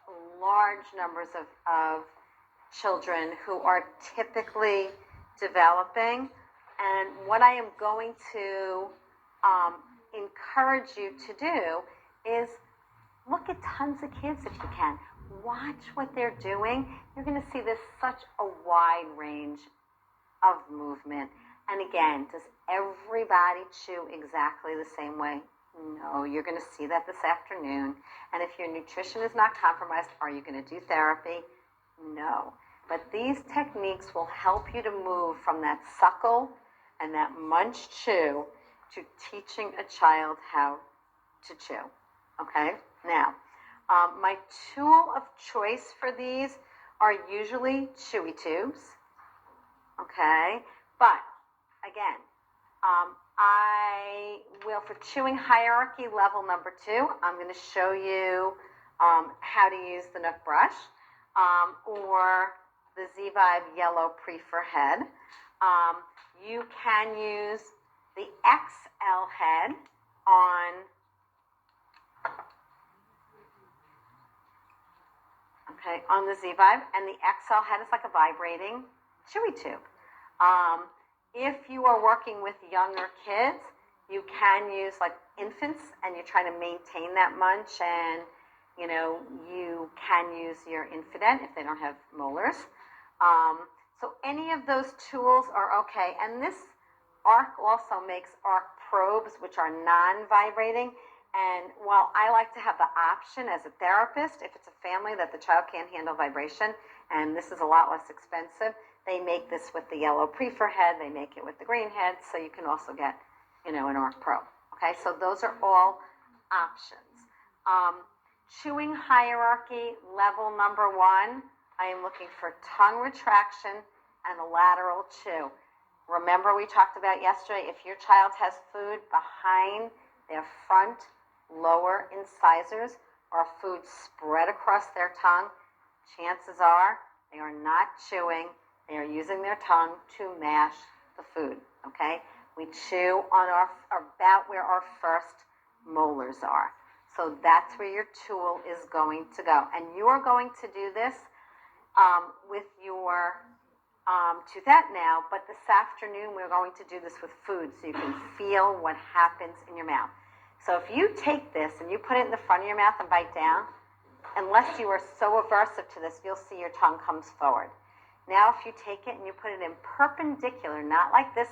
large numbers of children who are typically developing. And what I am going to encourage you to do is look at tons of kids if you can. Watch what they're doing. You're going to see there's such a wide range of movement. And again, does everybody chew exactly the same way? No, you're going to see that this afternoon. And if your nutrition is not compromised, are you going to do therapy? No. But these techniques will help you to move from that suckle and that munch chew to teaching a child how to chew. Okay? Now, my tool of choice for these are usually chewy tubes. Okay? But, again, I will, for chewing hierarchy level number 2, I'm going to show you how to use the Nook brush or the Z-Vibe yellow prefer head. You can use the XL head on the Z-Vibe, and the XL head is like a vibrating chewy tube. If you are working with younger kids, You can use like infants and you're trying to maintain that munch, and you can use your infident if they don't have molars. So any of those tools are okay. And this ARC also makes ARC probes, which are non-vibrating. And while I like to have the option as a therapist, if it's a family that the child can't handle vibration, and this is a lot less expensive, they make this with the yellow prefer head, they make it with the green head, so you can also get, an ARC probe. Okay, so those are all options. Chewing hierarchy, level number 1, I am looking for tongue retraction and a lateral chew. Remember we talked about yesterday, if your child has food behind their front lower incisors or food spread across their tongue, chances are they are not chewing, they are using their tongue to mash the food, okay? We chew on about where our first molars are. So that's where your tool is going to go. And you are going to do this with your toothed now, but this afternoon we're going to do this with food so you can feel what happens in your mouth. So if you take this and you put it in the front of your mouth and bite down, unless you are so aversive to this, you'll see your tongue comes forward. Now if you take it and you put it in perpendicular, not like this,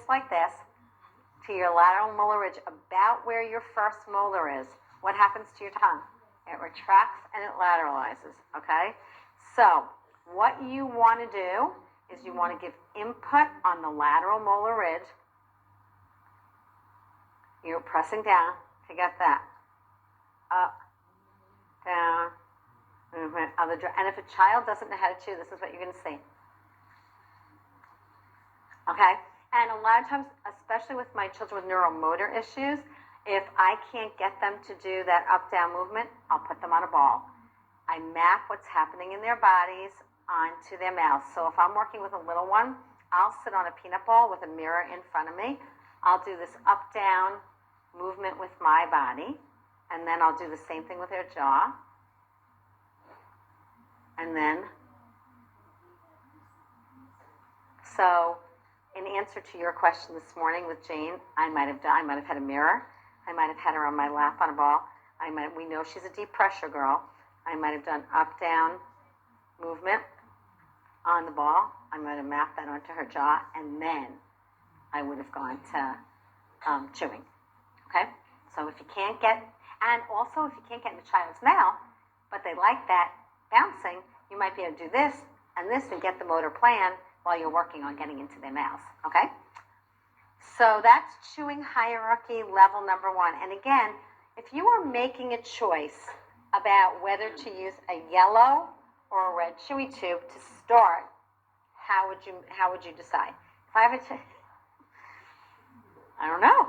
to your lateral molar ridge, about where your first molar is, what happens to your tongue? It retracts and it lateralizes, okay? So what you want to do is you want to give input on the lateral molar ridge. You're pressing down to get that. Up, down, movement of the jaw. And if a child doesn't know how to chew, this is what you're going to see. Okay? And a lot of times, especially with my children with neuromotor issues, if I can't get them to do that up-down movement, I'll put them on a ball. I map what's happening in their bodies onto their mouths. So if I'm working with a little one, I'll sit on a peanut ball with a mirror in front of me. I'll do this up-down movement with my body, and then I'll do the same thing with their jaw. And then, so in answer to your question this morning with Jane, I might have had a mirror. I might have had her on my lap on a ball. We know she's a deep pressure girl. I might have done up-down movement on the ball. I might have mapped that onto her jaw, and then I would have gone to chewing. Okay? So if you can't get, and also if you can't get in the child's mouth, but they like that bouncing, you might be able to do this and get the motor plan while you're working on getting into their mouths. Okay? So that's chewing hierarchy level number 1. And again, if you are making a choice about whether to use a yellow or a red chewy tube to start, how would you decide? If I have I don't know.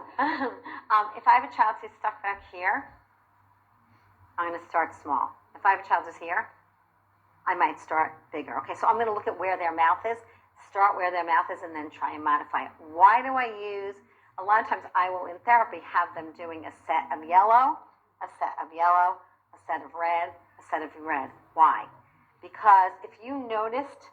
If I have a child who's stuck back here, I'm going to start small. If I have a child who's here, I might start bigger. Okay, so I'm going to look at where their mouth is, start where their mouth is, and then try and modify it. Why do I use, a lot of times I will in therapy have them doing a set of yellow, a set of yellow, a set of red, a set of red. Why? Because if you noticed,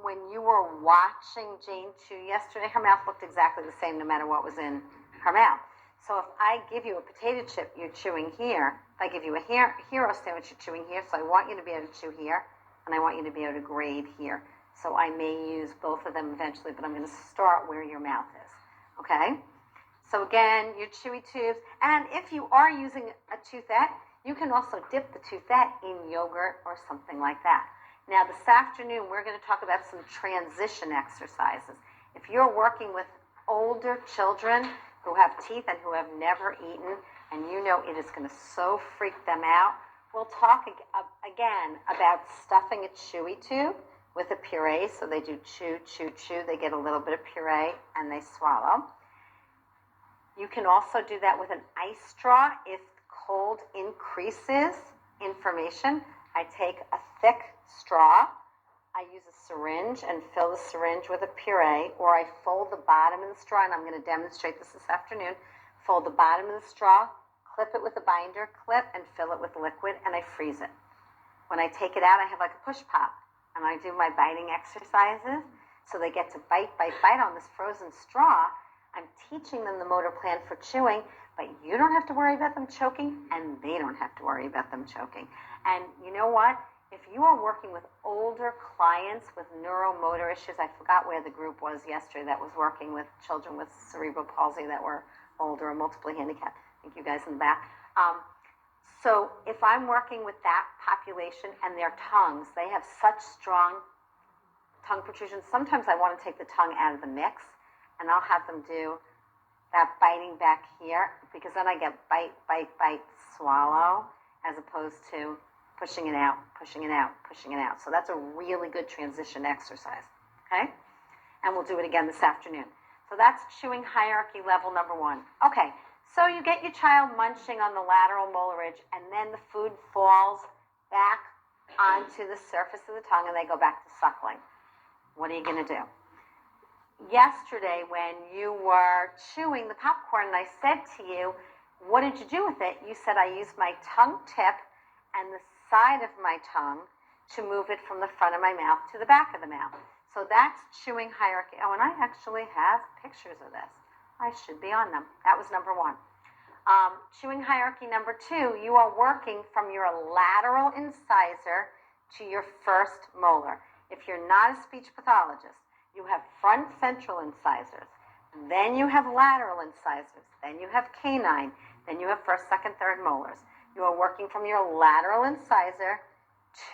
when you were watching Jane chew yesterday, her mouth looked exactly the same no matter what was in her mouth. So if I give you a potato chip, you're chewing here. If I give you a hero sandwich, you're chewing here. So I want you to be able to chew here, and I want you to be able to grade here. So I may use both of them eventually, but I'm going to start where your mouth is. Okay? So again, your chewy tubes. And if you are using a toothette, you can also dip the toothette in yogurt or something like that. Now, this afternoon, we're going to talk about some transition exercises. If you're working with older children who have teeth and who have never eaten, and you know it is going to so freak them out, we'll talk again about stuffing a chewy tube with a puree. So they do chew, chew, chew. They get a little bit of puree, and they swallow. You can also do that with an ice straw if cold increases inflammation. I take a thick straw, I use a syringe and fill the syringe with a puree, or I fold the bottom of the straw, and I'm going to demonstrate this afternoon. Fold the bottom of the straw, clip it with a binder clip, and fill it with liquid, and I freeze it. When I take it out, I have like a push pop, and I do my biting exercises, so they get to bite, bite, bite on this frozen straw, I'm teaching them the motor plan for chewing, but you don't have to worry about them choking, and they don't have to worry about them choking. And you know what? If you are working with older clients with neuromotor issues, I forgot where the group was yesterday that was working with children with cerebral palsy that were older or multiply handicapped. I think you guys in the back. So if I'm working with that population and their tongues, they have such strong tongue protrusions. Sometimes I want to take the tongue out of the mix, and I'll have them do that biting back here, because then I get bite, bite, bite, swallow, as opposed to pushing it out, pushing it out, pushing it out. So that's a really good transition exercise, okay? And we'll do it again this afternoon. So that's chewing hierarchy level number 1. Okay, so you get your child munching on the lateral molar ridge, and then the food falls back onto the surface of the tongue, and they go back to suckling. What are you going to do? Yesterday, when you were chewing the popcorn, and I said to you, what did you do with it? You said, I used my tongue tip and the side of my tongue to move it from the front of my mouth to the back of the mouth. So that's chewing hierarchy. Oh, and I actually have pictures of this. I should be on them. That was number 1. Chewing hierarchy number 2, you are working from your lateral incisor to your first molar. If you're not a speech pathologist, you have front central incisors, then you have lateral incisors, then you have canine, then you have first, second, third molars. You are working from your lateral incisor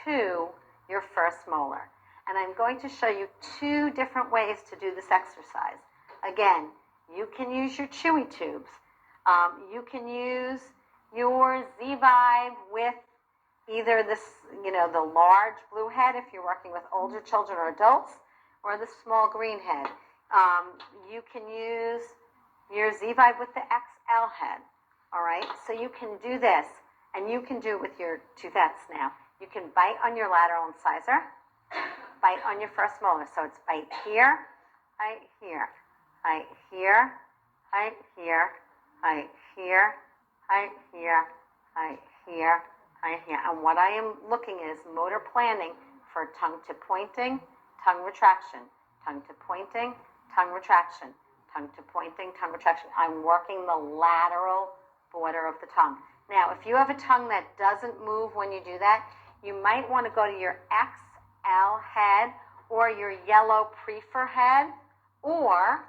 to your first molar. And I'm going to show you 2 different ways to do this exercise. Again, you can use your chewy tubes. You can use your Z-Vibe with either this, the large blue head if you're working with older children or adults, or the small green head. You can use your Z-Vibe with the XL head, all right? So you can do this, and you can do it with your toothettes now. You can bite on your lateral incisor, bite on your first molar. So it's bite here, bite here, bite here, bite here, bite here, bite here, bite here, bite here. And what I am looking at is motor planning for tongue to pointing, tongue retraction, tongue to pointing, tongue retraction, tongue to pointing, tongue retraction. I'm working the lateral border of the tongue. Now, if you have a tongue that doesn't move when you do that, you might want to go to your XL head or your yellow prefer head, or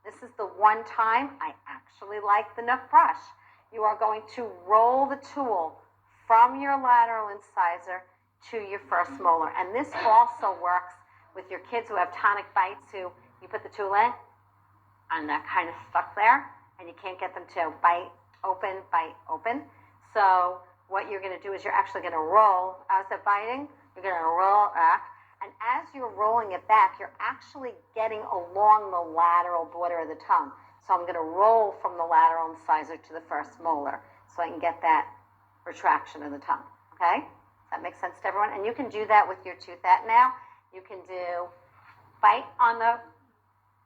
this is the one time I actually like the Nook brush. You are going to roll the tool from your lateral incisor to your first molar. And this also works with your kids who have tonic bites, who you put the tool in and they're kind of stuck there and you can't get them to bite open, bite open. So what you're going to do is you're actually going to roll. As they're biting, you're going to roll back. And as you're rolling it back, you're actually getting along the lateral border of the tongue. So I'm going to roll from the lateral incisor to the first molar so I can get that retraction of the tongue. Okay? Does that make sense to everyone? And you can do that with your toothette now. You can do bite on the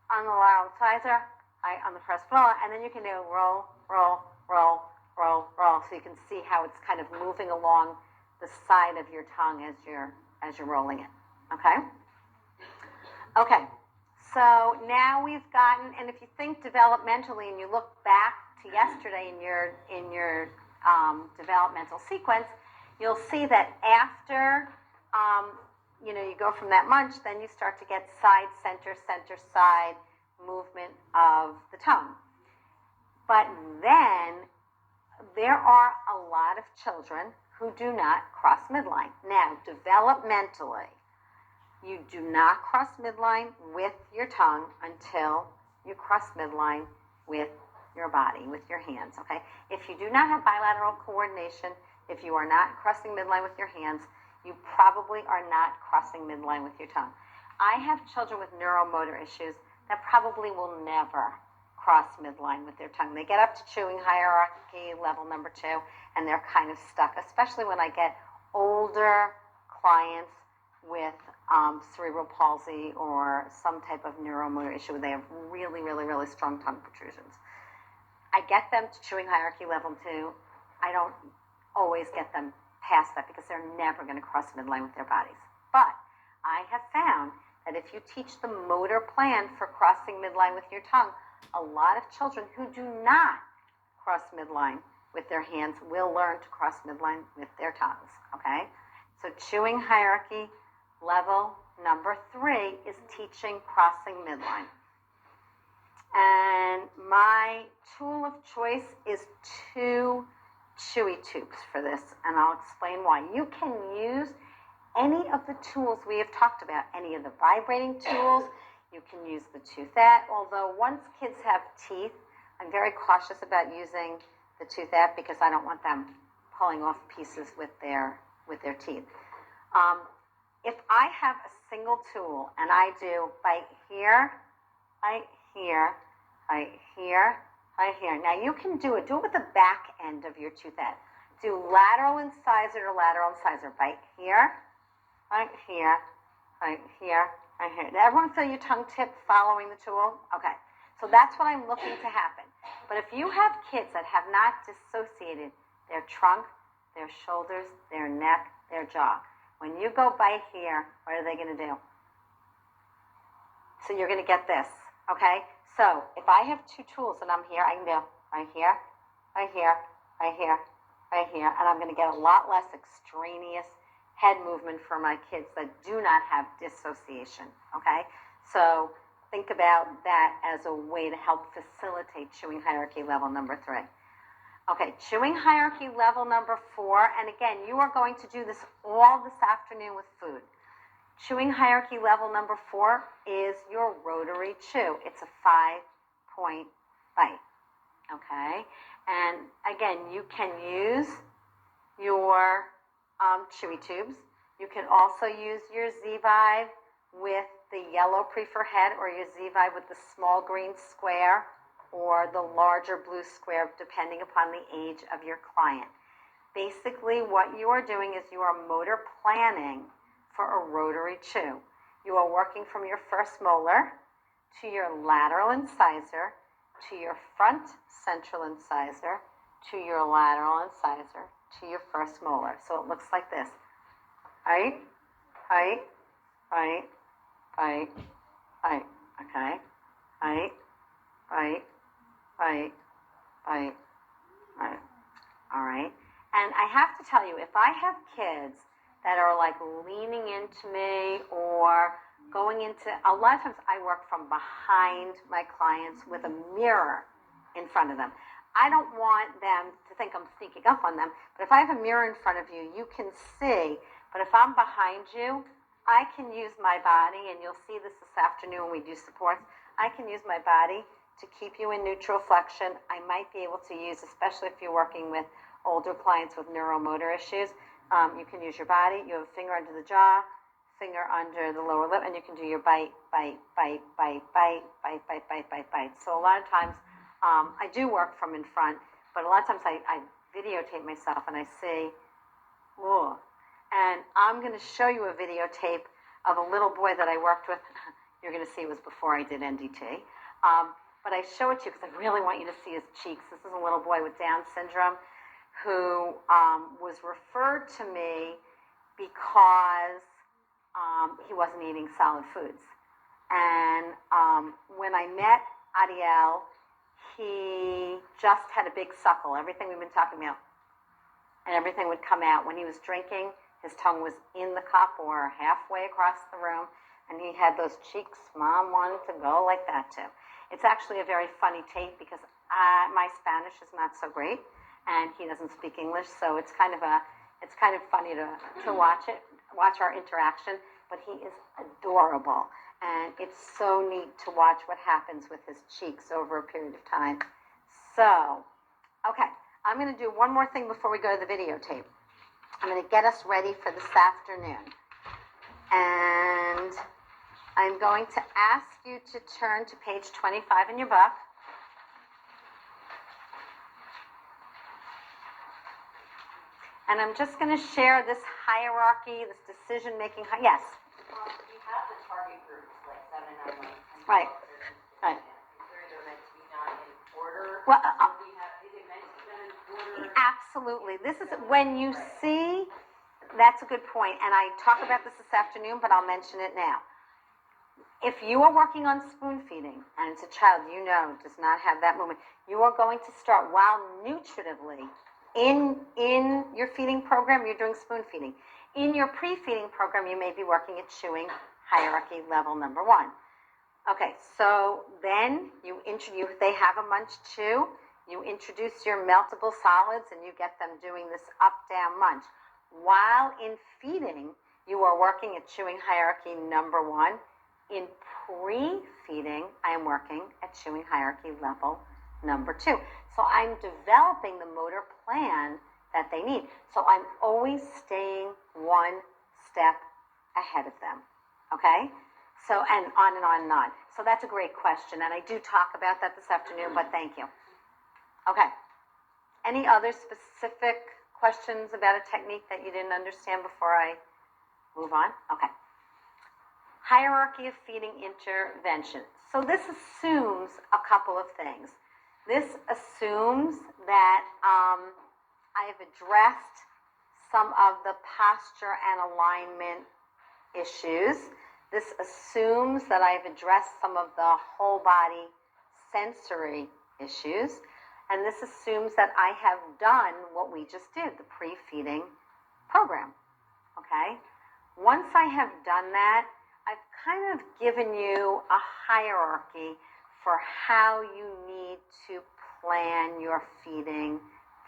lateral incisor, bite on the first molar, and then you can do roll, roll, roll, roll, roll. So you can see how it's kind of moving along the side of your tongue as you're rolling it. Okay? Okay. So now we've gotten, and if you think developmentally and you look back to yesterday in your developmental sequence, you'll see that after you go from that munch, then you start to get side, center, center, side movement of the tongue. But then there are a lot of children who do not cross midline. Now, developmentally, you do not cross midline with your tongue until you cross midline with your body, with your hands, okay? If you do not have bilateral coordination, if you are not crossing midline with your hands, you probably are not crossing midline with your tongue. I have children with neuromotor issues that probably will never cross midline with their tongue. They get up to chewing hierarchy level number 2, and they're kind of stuck, especially when I get older clients with cerebral palsy or some type of neuromotor issue where they have really, really, really strong tongue protrusions. I get them to chewing hierarchy level 2. I don't always get them past that because they're never going to cross midline with their bodies. But I have found that if you teach the motor plan for crossing midline with your tongue, a lot of children who do not cross midline with their hands will learn to cross midline with their tongues, okay? So chewing hierarchy level number 3 is teaching crossing midline. And my tool of choice is 2 chewy tubes for this, and I'll explain why. You can use any of the tools we have talked about, any of the vibrating tools. You can use the toothette, although once kids have teeth, I'm very cautious about using the toothette because I don't want them pulling off pieces with their teeth. If I have a single tool and I do bite here, bite here, bite here, bite here. Now you can do it with the back end of your toothette. Do lateral incisor to lateral incisor. Bite here, bite here, bite here, bite here. Did everyone feel your tongue tip following the tool? Okay. So that's what I'm looking to happen. But if you have kids that have not dissociated their trunk, their shoulders, their neck, their jaw, when you go bite here, what are they going to do? So you're going to get this, okay? So if I have 2 tools and I'm here, I can do right here, right here, right here, right here, and I'm going to get a lot less extraneous head movement for my kids that do not have dissociation, okay? So think about that as a way to help facilitate chewing hierarchy level number 3. Okay, chewing hierarchy level number 4, and again, you are going to do this all this afternoon with food. Chewing hierarchy level number 4 is your rotary chew. It's a 5-point bite, okay? And again, you can use your chewy tubes. You can also use your Z-Vibe with the yellow prefer head or your Z-Vibe with the small green square or the larger blue square, depending upon the age of your client. Basically, what you are doing is you are motor planning for a rotary chew. You are working from your first molar to your lateral incisor, to your front central incisor, to your lateral incisor, to your first molar. So it looks like this. Right, right, right, right, right, okay, right, right, right, right, right, all right. And I have to tell you, if I have kids that are like leaning into me or going into, a lot of times I work from behind my clients with a mirror in front of them. I don't want them to think I'm sneaking up on them, but if I have a mirror in front of you, you can see, but if I'm behind you, I can use my body, and you'll see this afternoon when we do supports, I can use my body to keep you in neutral flexion. I might be able to use, especially if you're working with older clients with neuromotor issues, you can use your body. You have a finger under the jaw, finger under the lower lip, and you can do your bite, bite, bite, bite, bite, bite, bite, bite, bite, bite. So a lot of times, I do work from in front, but a lot of times I videotape myself and I see, whoa. And I'm going to show you a videotape of a little boy that I worked with. You're going to see it was before I did NDT. But I show it to you because I really want you to see his cheeks. This is a little boy with Down syndrome who was referred to me because he wasn't eating solid foods. And when I met Adiel, he just had a big suckle, everything we've been talking about, and everything would come out. When he was drinking, his tongue was in the cup or halfway across the room, and he had those cheeks. Mom wanted to go like that too. It's actually a very funny tape because my Spanish is not so great, and he doesn't speak English, so it's kind of funny to watch our interaction. But he is adorable, and it's so neat to watch what happens with his cheeks over a period of time. So, okay, I'm going to do one more thing before we go to the videotape. I'm going to get us ready for this afternoon, and I'm going to ask you to turn to page 25 in your book. And I'm just going to share this hierarchy, this decision-making. Yes? We have the target groups, like 7, 9, 10, 12, Right. 13, 14, Right. consider they're meant to be done in order. Well, Is it meant to be done in order? absolutely. This is when you see, that's a good point. And I talk about this afternoon, but I'll mention it now. If you are working on spoon feeding and it's a child you know does not have that movement, you are going to start while nutritively in your feeding program, you're doing spoon feeding. In your pre-feeding program, you may be working at chewing hierarchy level number 1. Okay, so then they have a munch chew, you introduce your meltable solids and you get them doing this up-down munch. While in feeding, you are working at chewing hierarchy number 1. In pre-feeding, I am working at chewing hierarchy level number 2. So I'm developing the motor plan that they need. So I'm always staying one step ahead of them, okay? So, and on and on and on. So that's a great question, and I do talk about that this afternoon, but thank you. Okay. Any other specific questions about a technique that you didn't understand before I move on? Okay. Hierarchy of feeding intervention. So this assumes a couple of things. This assumes that I have addressed some of the posture and alignment issues. This assumes that I've addressed some of the whole body sensory issues. And this assumes that I have done what we just did, the pre-feeding program, okay? Once I have done that, I've kind of given you a hierarchy for how you need to plan your feeding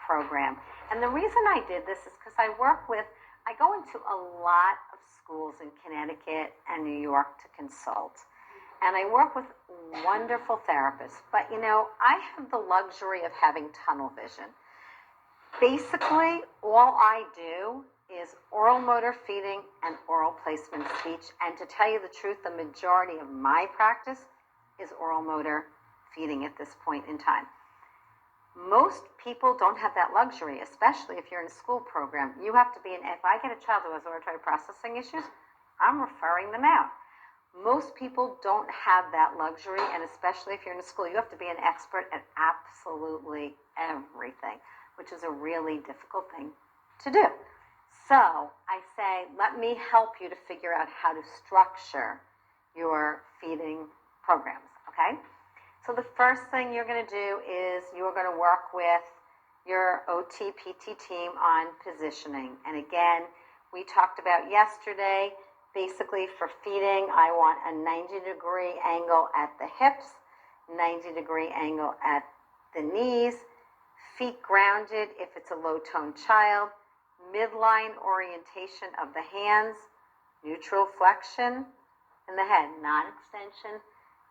program. And the reason I did this is because I go into a lot of schools in Connecticut and New York to consult. And I work with wonderful therapists. But, you know, I have the luxury of having tunnel vision. Basically, all I do is oral motor feeding and oral placement speech. And to tell you the truth, the majority of my practice is oral motor feeding at this point in time. Most people don't have that luxury, especially if you're in a school program. You have to be if I get a child who has auditory processing issues, I'm referring them out. Most people don't have that luxury, and especially if you're in a school, you have to be an expert at absolutely everything, which is a really difficult thing to do. So I say, let me help you to figure out how to structure your feeding programs, okay? So the first thing you're going to do is you're going to work with your OT-PT team on positioning. And again, we talked about yesterday, basically for feeding, I want a 90-degree angle at the hips, 90-degree angle at the knees, feet grounded if it's a low-tone child, midline orientation of the hands, neutral flexion in the head, not extension,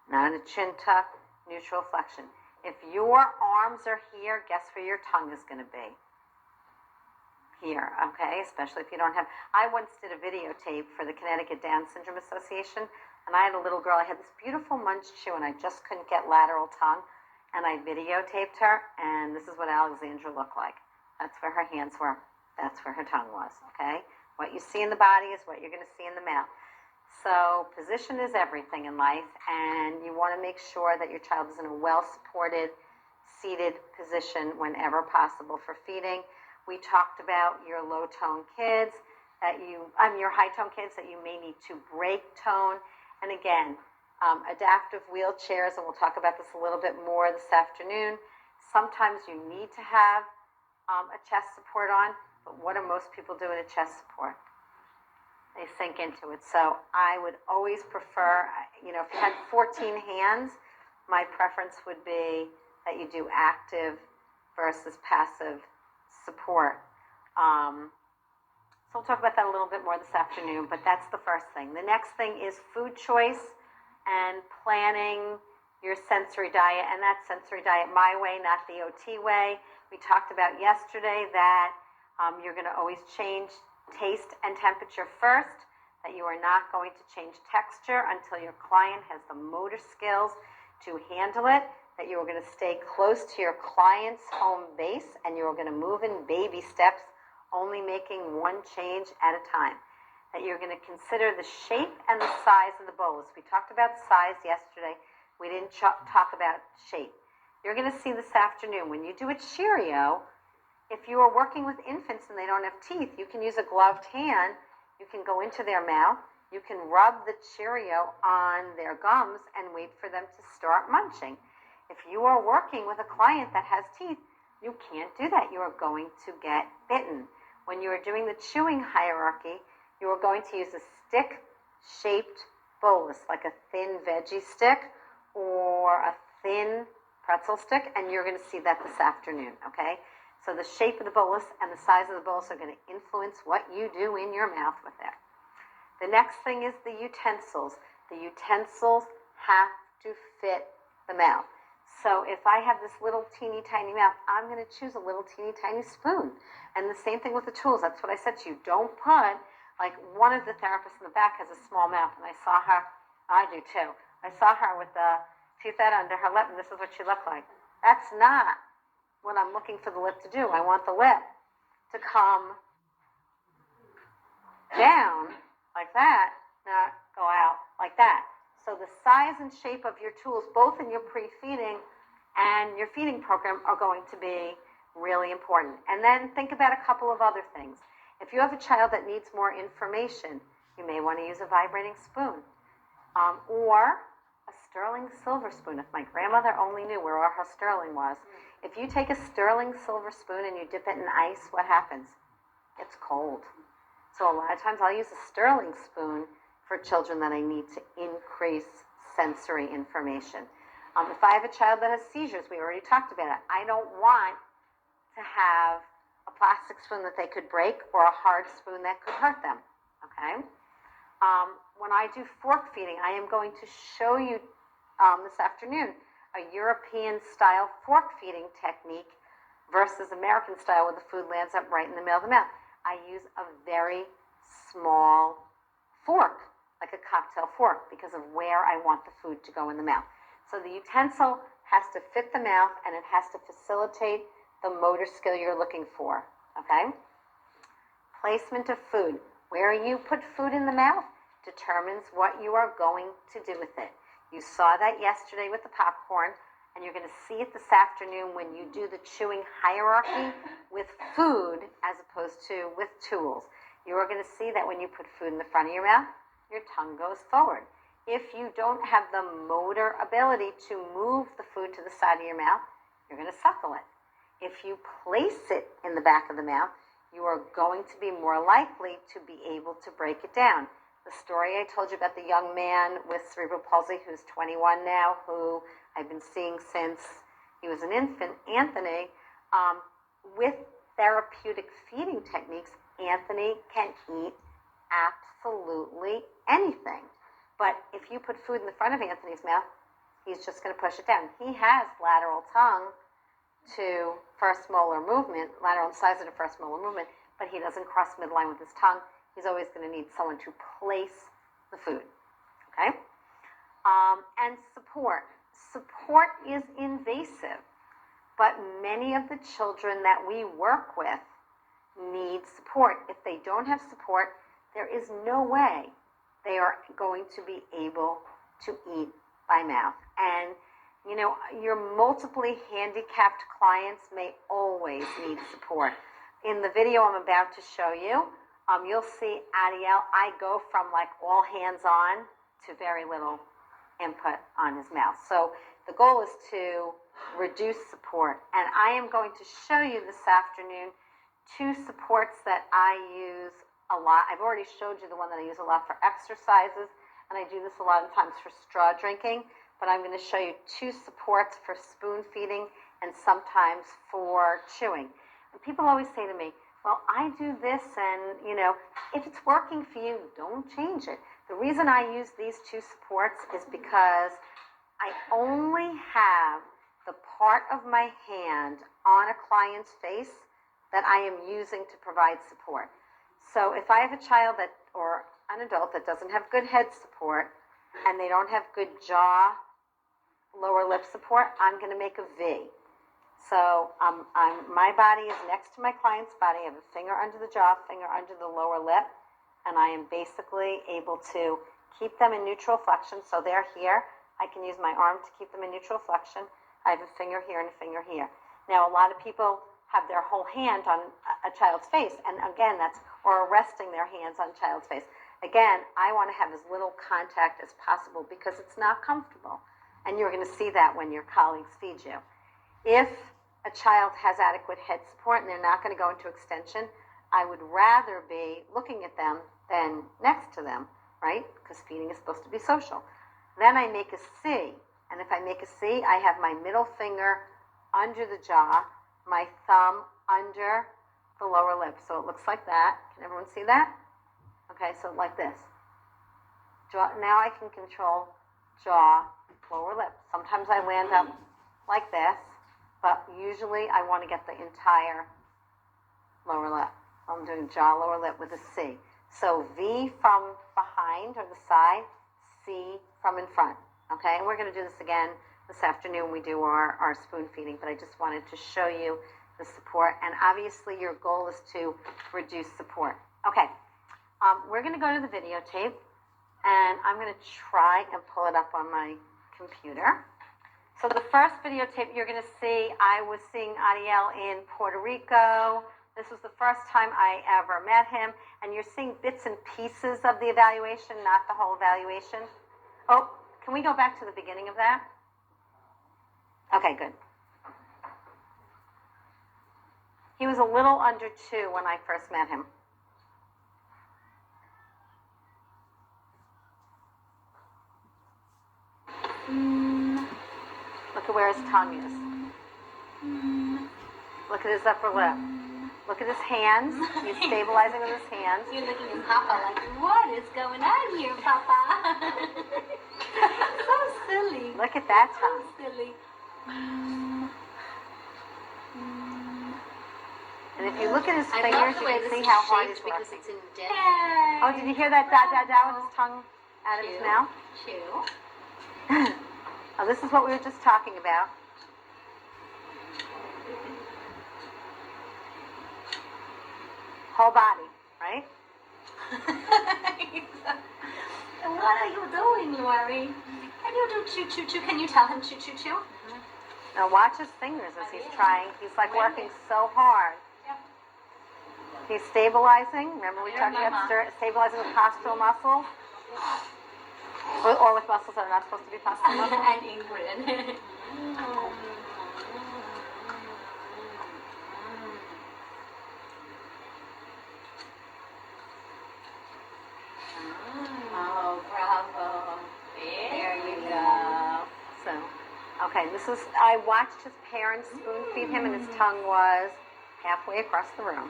not a chin tuck, neutral flexion. If your arms are here, guess where your tongue is going to be? Here, okay? Especially if you don't have... I once did a videotape for the Connecticut Down Syndrome Association, and I had a little girl. I had this beautiful munch chew, and I just couldn't get lateral tongue, and I videotaped her, and this is what Alexandra looked like. That's where her hands were. That's where her tongue was, okay? What you see in the body is what you're going to see in the mouth. So position is everything in life, and you want to make sure that your child is in a well-supported, seated position whenever possible for feeding. We talked about your low-tone kids, your high-tone kids that you may need to break tone. And again, adaptive wheelchairs, and we'll talk about this a little bit more this afternoon. Sometimes you need to have a chest support on, but what do most people do in a chest support? They sink into it. So I would always prefer, if you had 14 hands, my preference would be that you do active versus passive support. So we'll talk about that a little bit more this afternoon, but that's the first thing. The next thing is food choice and planning your sensory diet, and that's sensory diet my way, not the OT way. We talked about yesterday that you're going to always change taste and temperature first, that you are not going to change texture until your client has the motor skills to handle it, that you are going to stay close to your client's home base, and you are going to move in baby steps, only making one change at a time, that you're going to consider the shape and the size of the bolus. We talked about size yesterday. We didn't talk about shape. You're going to see this afternoon, when you do a Cheerio, if you are working with infants and they don't have teeth, you can use a gloved hand. You can go into their mouth. You can rub the Cheerio on their gums and wait for them to start munching. If you are working with a client that has teeth, you can't do that. You are going to get bitten. When you are doing the chewing hierarchy, you are going to use a stick-shaped bolus, like a thin veggie stick or a thin pretzel stick, and you're going to see that this afternoon, okay? So the shape of the bolus and the size of the bolus are going to influence what you do in your mouth with it. The next thing is the utensils. The utensils have to fit the mouth. So if I have this little teeny tiny mouth, I'm going to choose a little teeny tiny spoon. And the same thing with the tools. That's what I said to you. Don't put, like one of the therapists in the back has a small mouth, and I saw her, I do too. I saw her with the teeth out under her lip, and this is what she looked like. That's not what I'm looking for the lip to do. I want the lip to come down like that, not go out like that. So the size and shape of your tools, both in your pre-feeding and your feeding program, are going to be really important. And then think about a couple of other things. If you have a child that needs more information, you may want to use a vibrating spoon or a sterling silver spoon. If my grandmother only knew where her sterling was. If you take a sterling silver spoon and you dip it in ice, what happens? It's cold. So a lot of times I'll use a sterling spoon for children that I need to increase sensory information. If I have a child that has seizures, we already talked about it. I don't want to have a plastic spoon that they could break or a hard spoon that could hurt them, okay? When I do fork feeding, I am going to show you this afternoon a European-style fork feeding technique versus American-style where the food lands up right in the middle of the mouth. I use a very small fork, like a cocktail fork, because of where I want the food to go in the mouth. So the utensil has to fit the mouth, and it has to facilitate the motor skill you're looking for, okay? Placement of food. Where you put food in the mouth determines what you are going to do with it. You saw that yesterday with the popcorn, and you're going to see it this afternoon when you do the chewing hierarchy with food as opposed to with tools. You are going to see that when you put food in the front of your mouth, your tongue goes forward. If you don't have the motor ability to move the food to the side of your mouth, you're going to suckle it. If you place it in the back of the mouth, you are going to be more likely to be able to break it down. The story I told you about the young man with cerebral palsy who's 21 now, who I've been seeing since he was an infant, Anthony, with therapeutic feeding techniques, Anthony can eat absolutely anything. But if you put food in the front of Anthony's mouth, he's just going to push it down. He has lateral tongue to first molar movement, lateral incisor to first molar movement, but he doesn't cross midline with his tongue. He's always going to need someone to place the food, okay? And support. Support is invasive, but many of the children that we work with need support. If they don't have support, there is no way they are going to be able to eat by mouth. And, you know, your multiply handicapped clients may always need support. In the video I'm about to show you, you'll see Adiel, I go from like all hands on to very little input on his mouth. So the goal is to reduce support. And I am going to show you this afternoon 2 supports that I use a lot. I've already showed you the one that I use a lot for exercises, and I do this a lot of times for straw drinking, but I'm going to show you 2 supports for spoon feeding and sometimes for chewing. And people always say to me, well, I do this and, you know, if it's working for you, don't change it. The reason I use these 2 supports is because I only have the part of my hand on a client's face that I am using to provide support. So if I have a child that, or an adult that doesn't have good head support and they don't have good jaw, lower lip support, I'm going to make a V. So my body is next to my client's body. I have a finger under the jaw, finger under the lower lip, and I am basically able to keep them in neutral flexion. So they're here. I can use my arm to keep them in neutral flexion. I have a finger here and a finger here. Now, a lot of people have their whole hand on a child's face, and again, that's, or resting their hands on a child's face. Again, I want to have as little contact as possible because it's not comfortable. And you're going to see that when your colleagues feed you. If a child has adequate head support and they're not going to go into extension, I would rather be looking at them than next to them, right? Because feeding is supposed to be social. Then I make a C. And if I make a C, I have my middle finger under the jaw, my thumb under the lower lip. So it looks like that. Can everyone see that? Okay, so like this. Jaw, now I can control jaw, lower lip. Sometimes I land up like this, but usually I want to get the entire lower lip. I'm doing jaw, lower lip with a C. So V from behind or the side, C from in front. Okay, and we're going to do this again this afternoon when we do our spoon feeding, but I just wanted to show you the support. And obviously your goal is to reduce support. Okay, we're going to go to the videotape, and I'm going to try and pull it up on my computer. So the first videotape you're going to see, I was seeing Ariel in Puerto Rico. This was the first time I ever met him, and you're seeing bits and pieces of the evaluation, not the whole evaluation. Oh, can we go back to the beginning of that? Okay, good. He was a little under 2 when I first met him. Look at where his tongue is. Look at his upper lip. Look at his hands. He's stabilizing with his hands. You're looking at Papa like, what is going on here, Papa? So silly. Look at that tongue. So silly. And if you look at his I fingers, love the you way can this see is how hard shaped he's because working. it's indented. Oh, did you hear that da-da-da with his tongue out of his mouth? Chew. Oh, this is what we were just talking about. Whole body, right? What are you doing, Lori? Can you do choo choo choo? Can you tell him choo choo choo? Now watch his fingers as he's trying. He's like working so hard. He's stabilizing. Remember we talked about stabilizing with postural muscles? Or with muscles that are not supposed to be postural muscles? And Ingrid. Oh, bravo. There you go. So, okay, I watched his parents spoon feed him and his tongue was halfway across the room.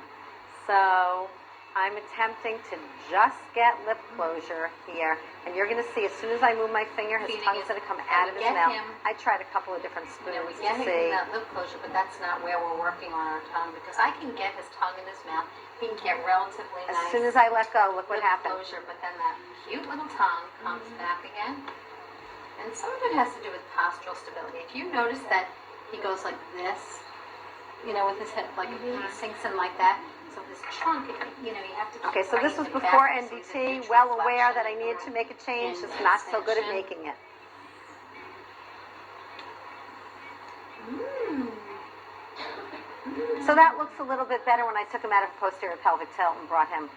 So, I'm attempting to just get lip closure here. And you're going to see, as soon as I move my finger, his tongue's going to come out of his mouth. I tried a couple of different spoons We to get him see. that lip closure, but that's not where we're working on our tongue because I can get his tongue in his mouth. He can get relatively As nice soon as I let go, look what lip happened. closure, but then that cute little tongue comes back again. And some of it has to do with postural stability. If you notice that he goes like this, with his hip, like he sinks in like that. So his trunk, you have to keep Okay, so this was bringing him before back so he's in NDT, well neutral aware flexion that I needed to make a change, and just not so good at extension. making it. So that looks a little bit better when I took him out of posterior pelvic tilt and brought him.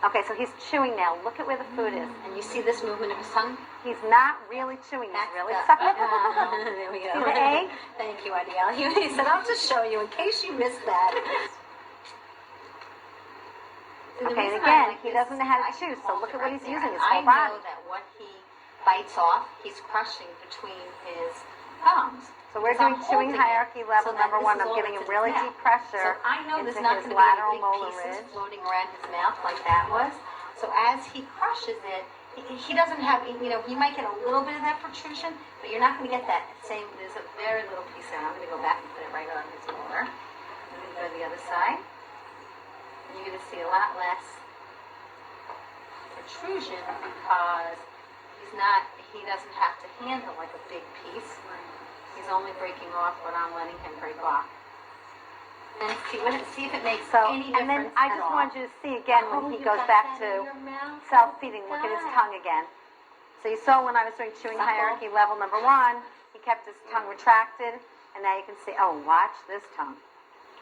Okay, so he's chewing now. Look at where the food is. And you see this movement of his tongue? He's not really chewing, he's That's really the- sucking. There we go. See the egg? Thank you, Adiel. He said, I'll just show you in case you missed that. The Okay, and reason I again, like he this doesn't know how to is I chew, can so hold look it at what right he's there, using, and his whole I body. know that what he bites off, he's crushing between his thumbs. So we're Because I'm doing chewing holding it hierarchy level so that number this 1. is I'm all giving that's him in really his deep mouth. pressure So I know into there's not his going to be lateral any big molar pieces ridge. floating around his mouth like that was. So as he crushes it, he doesn't have, he might get a little bit of that protrusion, but you're not going to get that same, there's a very little piece there. I'm going to go back and put it right on his molar. I'm going to go to the other side. And you're going to see a lot less protrusion because he doesn't have to handle like a big piece. He's only breaking off what I'm letting him break off. And see if it makes any difference and then I just want you to see again when he goes back to self-feeding, look at his tongue again. So you saw when I was doing chewing hierarchy level number 1, he kept his tongue retracted, and now you can see, oh, watch this tongue.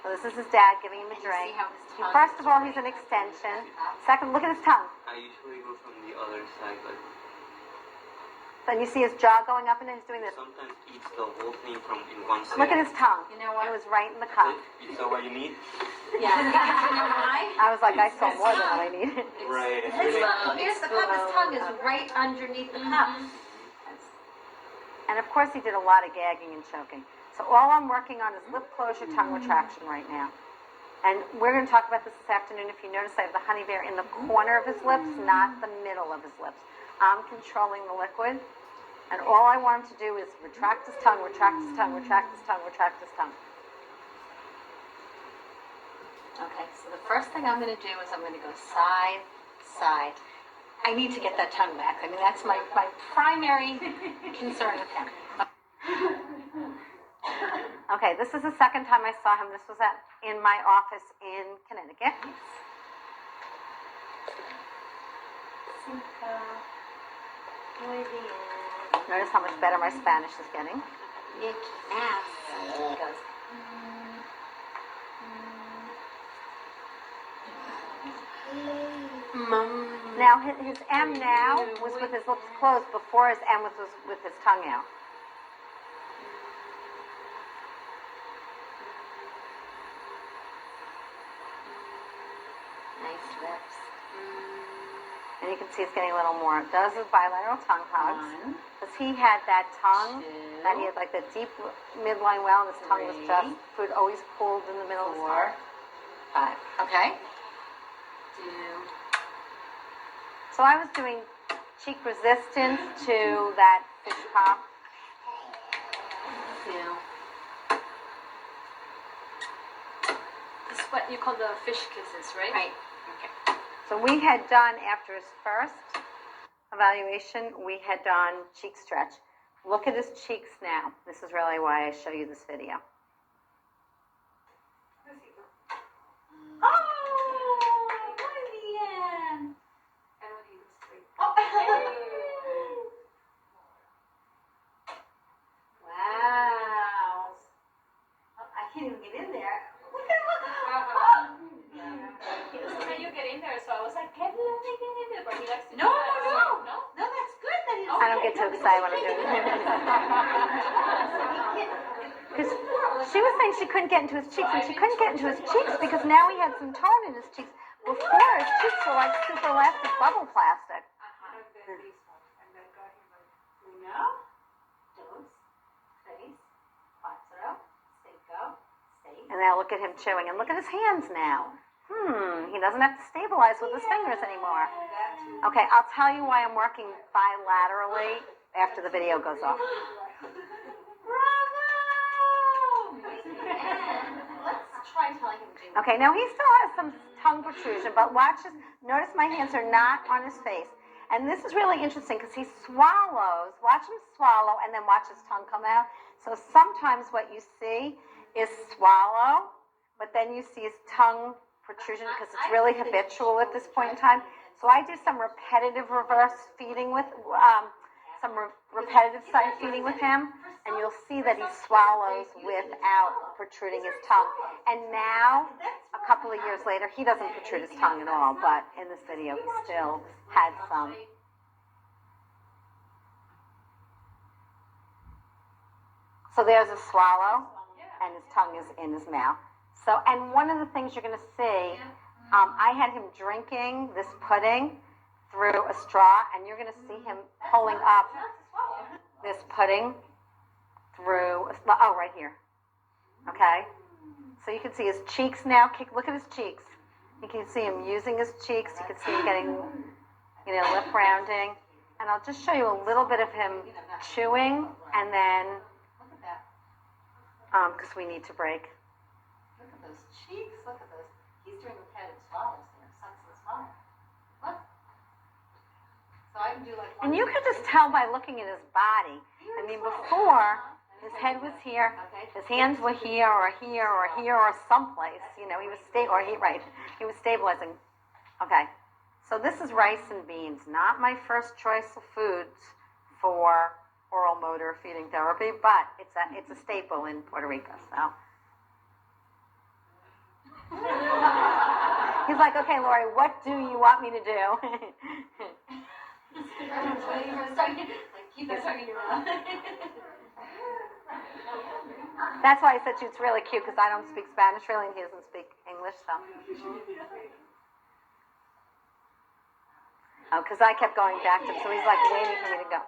So this is his dad giving him a And you drink. see how his tongue First of is all, right he's an up. extension. Second, look at his tongue. I usually go from the other side, but Then you see his jaw going up and then he's doing this. sometimes eats the whole thing from in one sitting. Look at his tongue. You know what? It was right in the cup. Is that what you need? Yeah, because you know why? I was like, I saw more than what I needed. Right. It's His really, tongue, here's the cup, his tongue is right underneath the cup. And of course, he did a lot of gagging and choking. So all I'm working on is lip closure, tongue retraction right now. And we're going to talk about this afternoon. If you notice, I have the honey bear in the corner of his lips, not the middle of his lips. I'm controlling the liquid. And all I want him to do is retract his tongue, retract his tongue, retract his tongue, retract his tongue. Okay, so the first thing I'm going to do is I'm going to go side, side. I need to get that tongue back. I mean, that's my primary concern with him. Okay, this is the second time I saw him. This was in my office in Connecticut. Notice how much better my Spanish is getting. Nick ass. He goes, Now his M now was with his lips closed. Before his M was with his tongue out. nice lips. And you can see it's getting a little more. Does his bilateral tongue hugs. Because he had that tongue, that he had like the deep midline well, and his tongue was just, food always pulled in the middle of his tongue. 4, 5. Okay. 2. So I was doing cheek resistance to that fish pop. 2. This is what you call the fish kisses, right? Right. So we had done, after his first evaluation, we had done cheek stretch. Look at his cheeks now. This is really why I show you this video. Oh, Vivian. And when he was asleep. Wow. I can't even get in there. Look at So when you get in there, so I was like, can you get in there? But he likes to No, do that. no. No? No, that's good that he's. I don't get too excited when I'm doing it. Because she was saying she couldn't get into his cheeks, and she couldn't get into his cheeks because now he had some tone in his cheeks. Before, his cheeks were like super elastic bubble plastic. And then got him like, Uno, dos, tres, cuatro, cinco, seis. And now look at him chewing, and look at his hands now. He doesn't have to stabilize with his fingers anymore. Okay, I'll tell you why I'm working bilaterally after the video goes off. Bravo! Let's try telling him to do. Okay, now he still has some tongue protrusion, but notice my hands are not on his face. And this is really interesting because he swallows, watch him swallow, and then watch his tongue come out. So sometimes what you see is swallow, but then you see his tongue protrusion because it's really habitual at this point in time. So I do some repetitive reverse feeding with, repetitive side feeding with him, and you'll see that he swallows without protruding his tongue. And now, a couple of years later, he doesn't protrude his tongue at all, but in this video, he still had some. So there's a swallow, and his tongue is in his mouth. So, and one of the things you're going to see, I had him drinking this pudding through a straw, and you're going to see him pulling up this pudding through, right here. Okay? So you can see his cheeks now. Look at his cheeks. You can see him using his cheeks. You can see him getting, lip rounding. And I'll just show you a little bit of him chewing, and then, because we need to break. Look at those cheeks. Look at those. He's doing repetitive swallows there. Sucks and swallow. Look. So I can do like one. And you could just tell by looking at his body. I mean, before, his head was here, his hands were here or here or here or someplace. He was he was stabilizing. Okay, so this is rice and beans, not my first choice of foods for oral motor feeding therapy, but it's a staple in Puerto Rico. So He's like, okay, Lori, what do you want me to do? Keep that tongue in your mouth. That's why I said it's really cute because I don't speak Spanish really and he doesn't speak English, so. Oh, because I kept going back to him, so he's like waiting for me to go.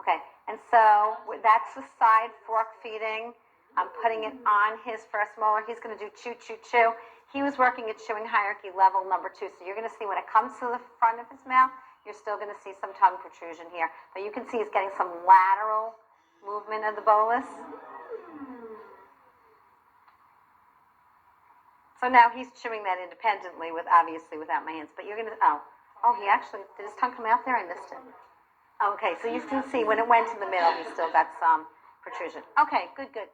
Okay, and so that's the side fork feeding. I'm putting it on his first molar. He's going to do chew, chew, chew. He was working at chewing hierarchy level number 2, so you're going to see when it comes to the front of his mouth, you're still going to see some tongue protrusion here. But you can see he's getting some lateral movement of the bolus. So now he's chewing that independently obviously without my hands. But you're going to, he actually, did his tongue come out there? I missed it. Okay, so you can see when it went to the middle, he still got some protrusion. Okay, good, good.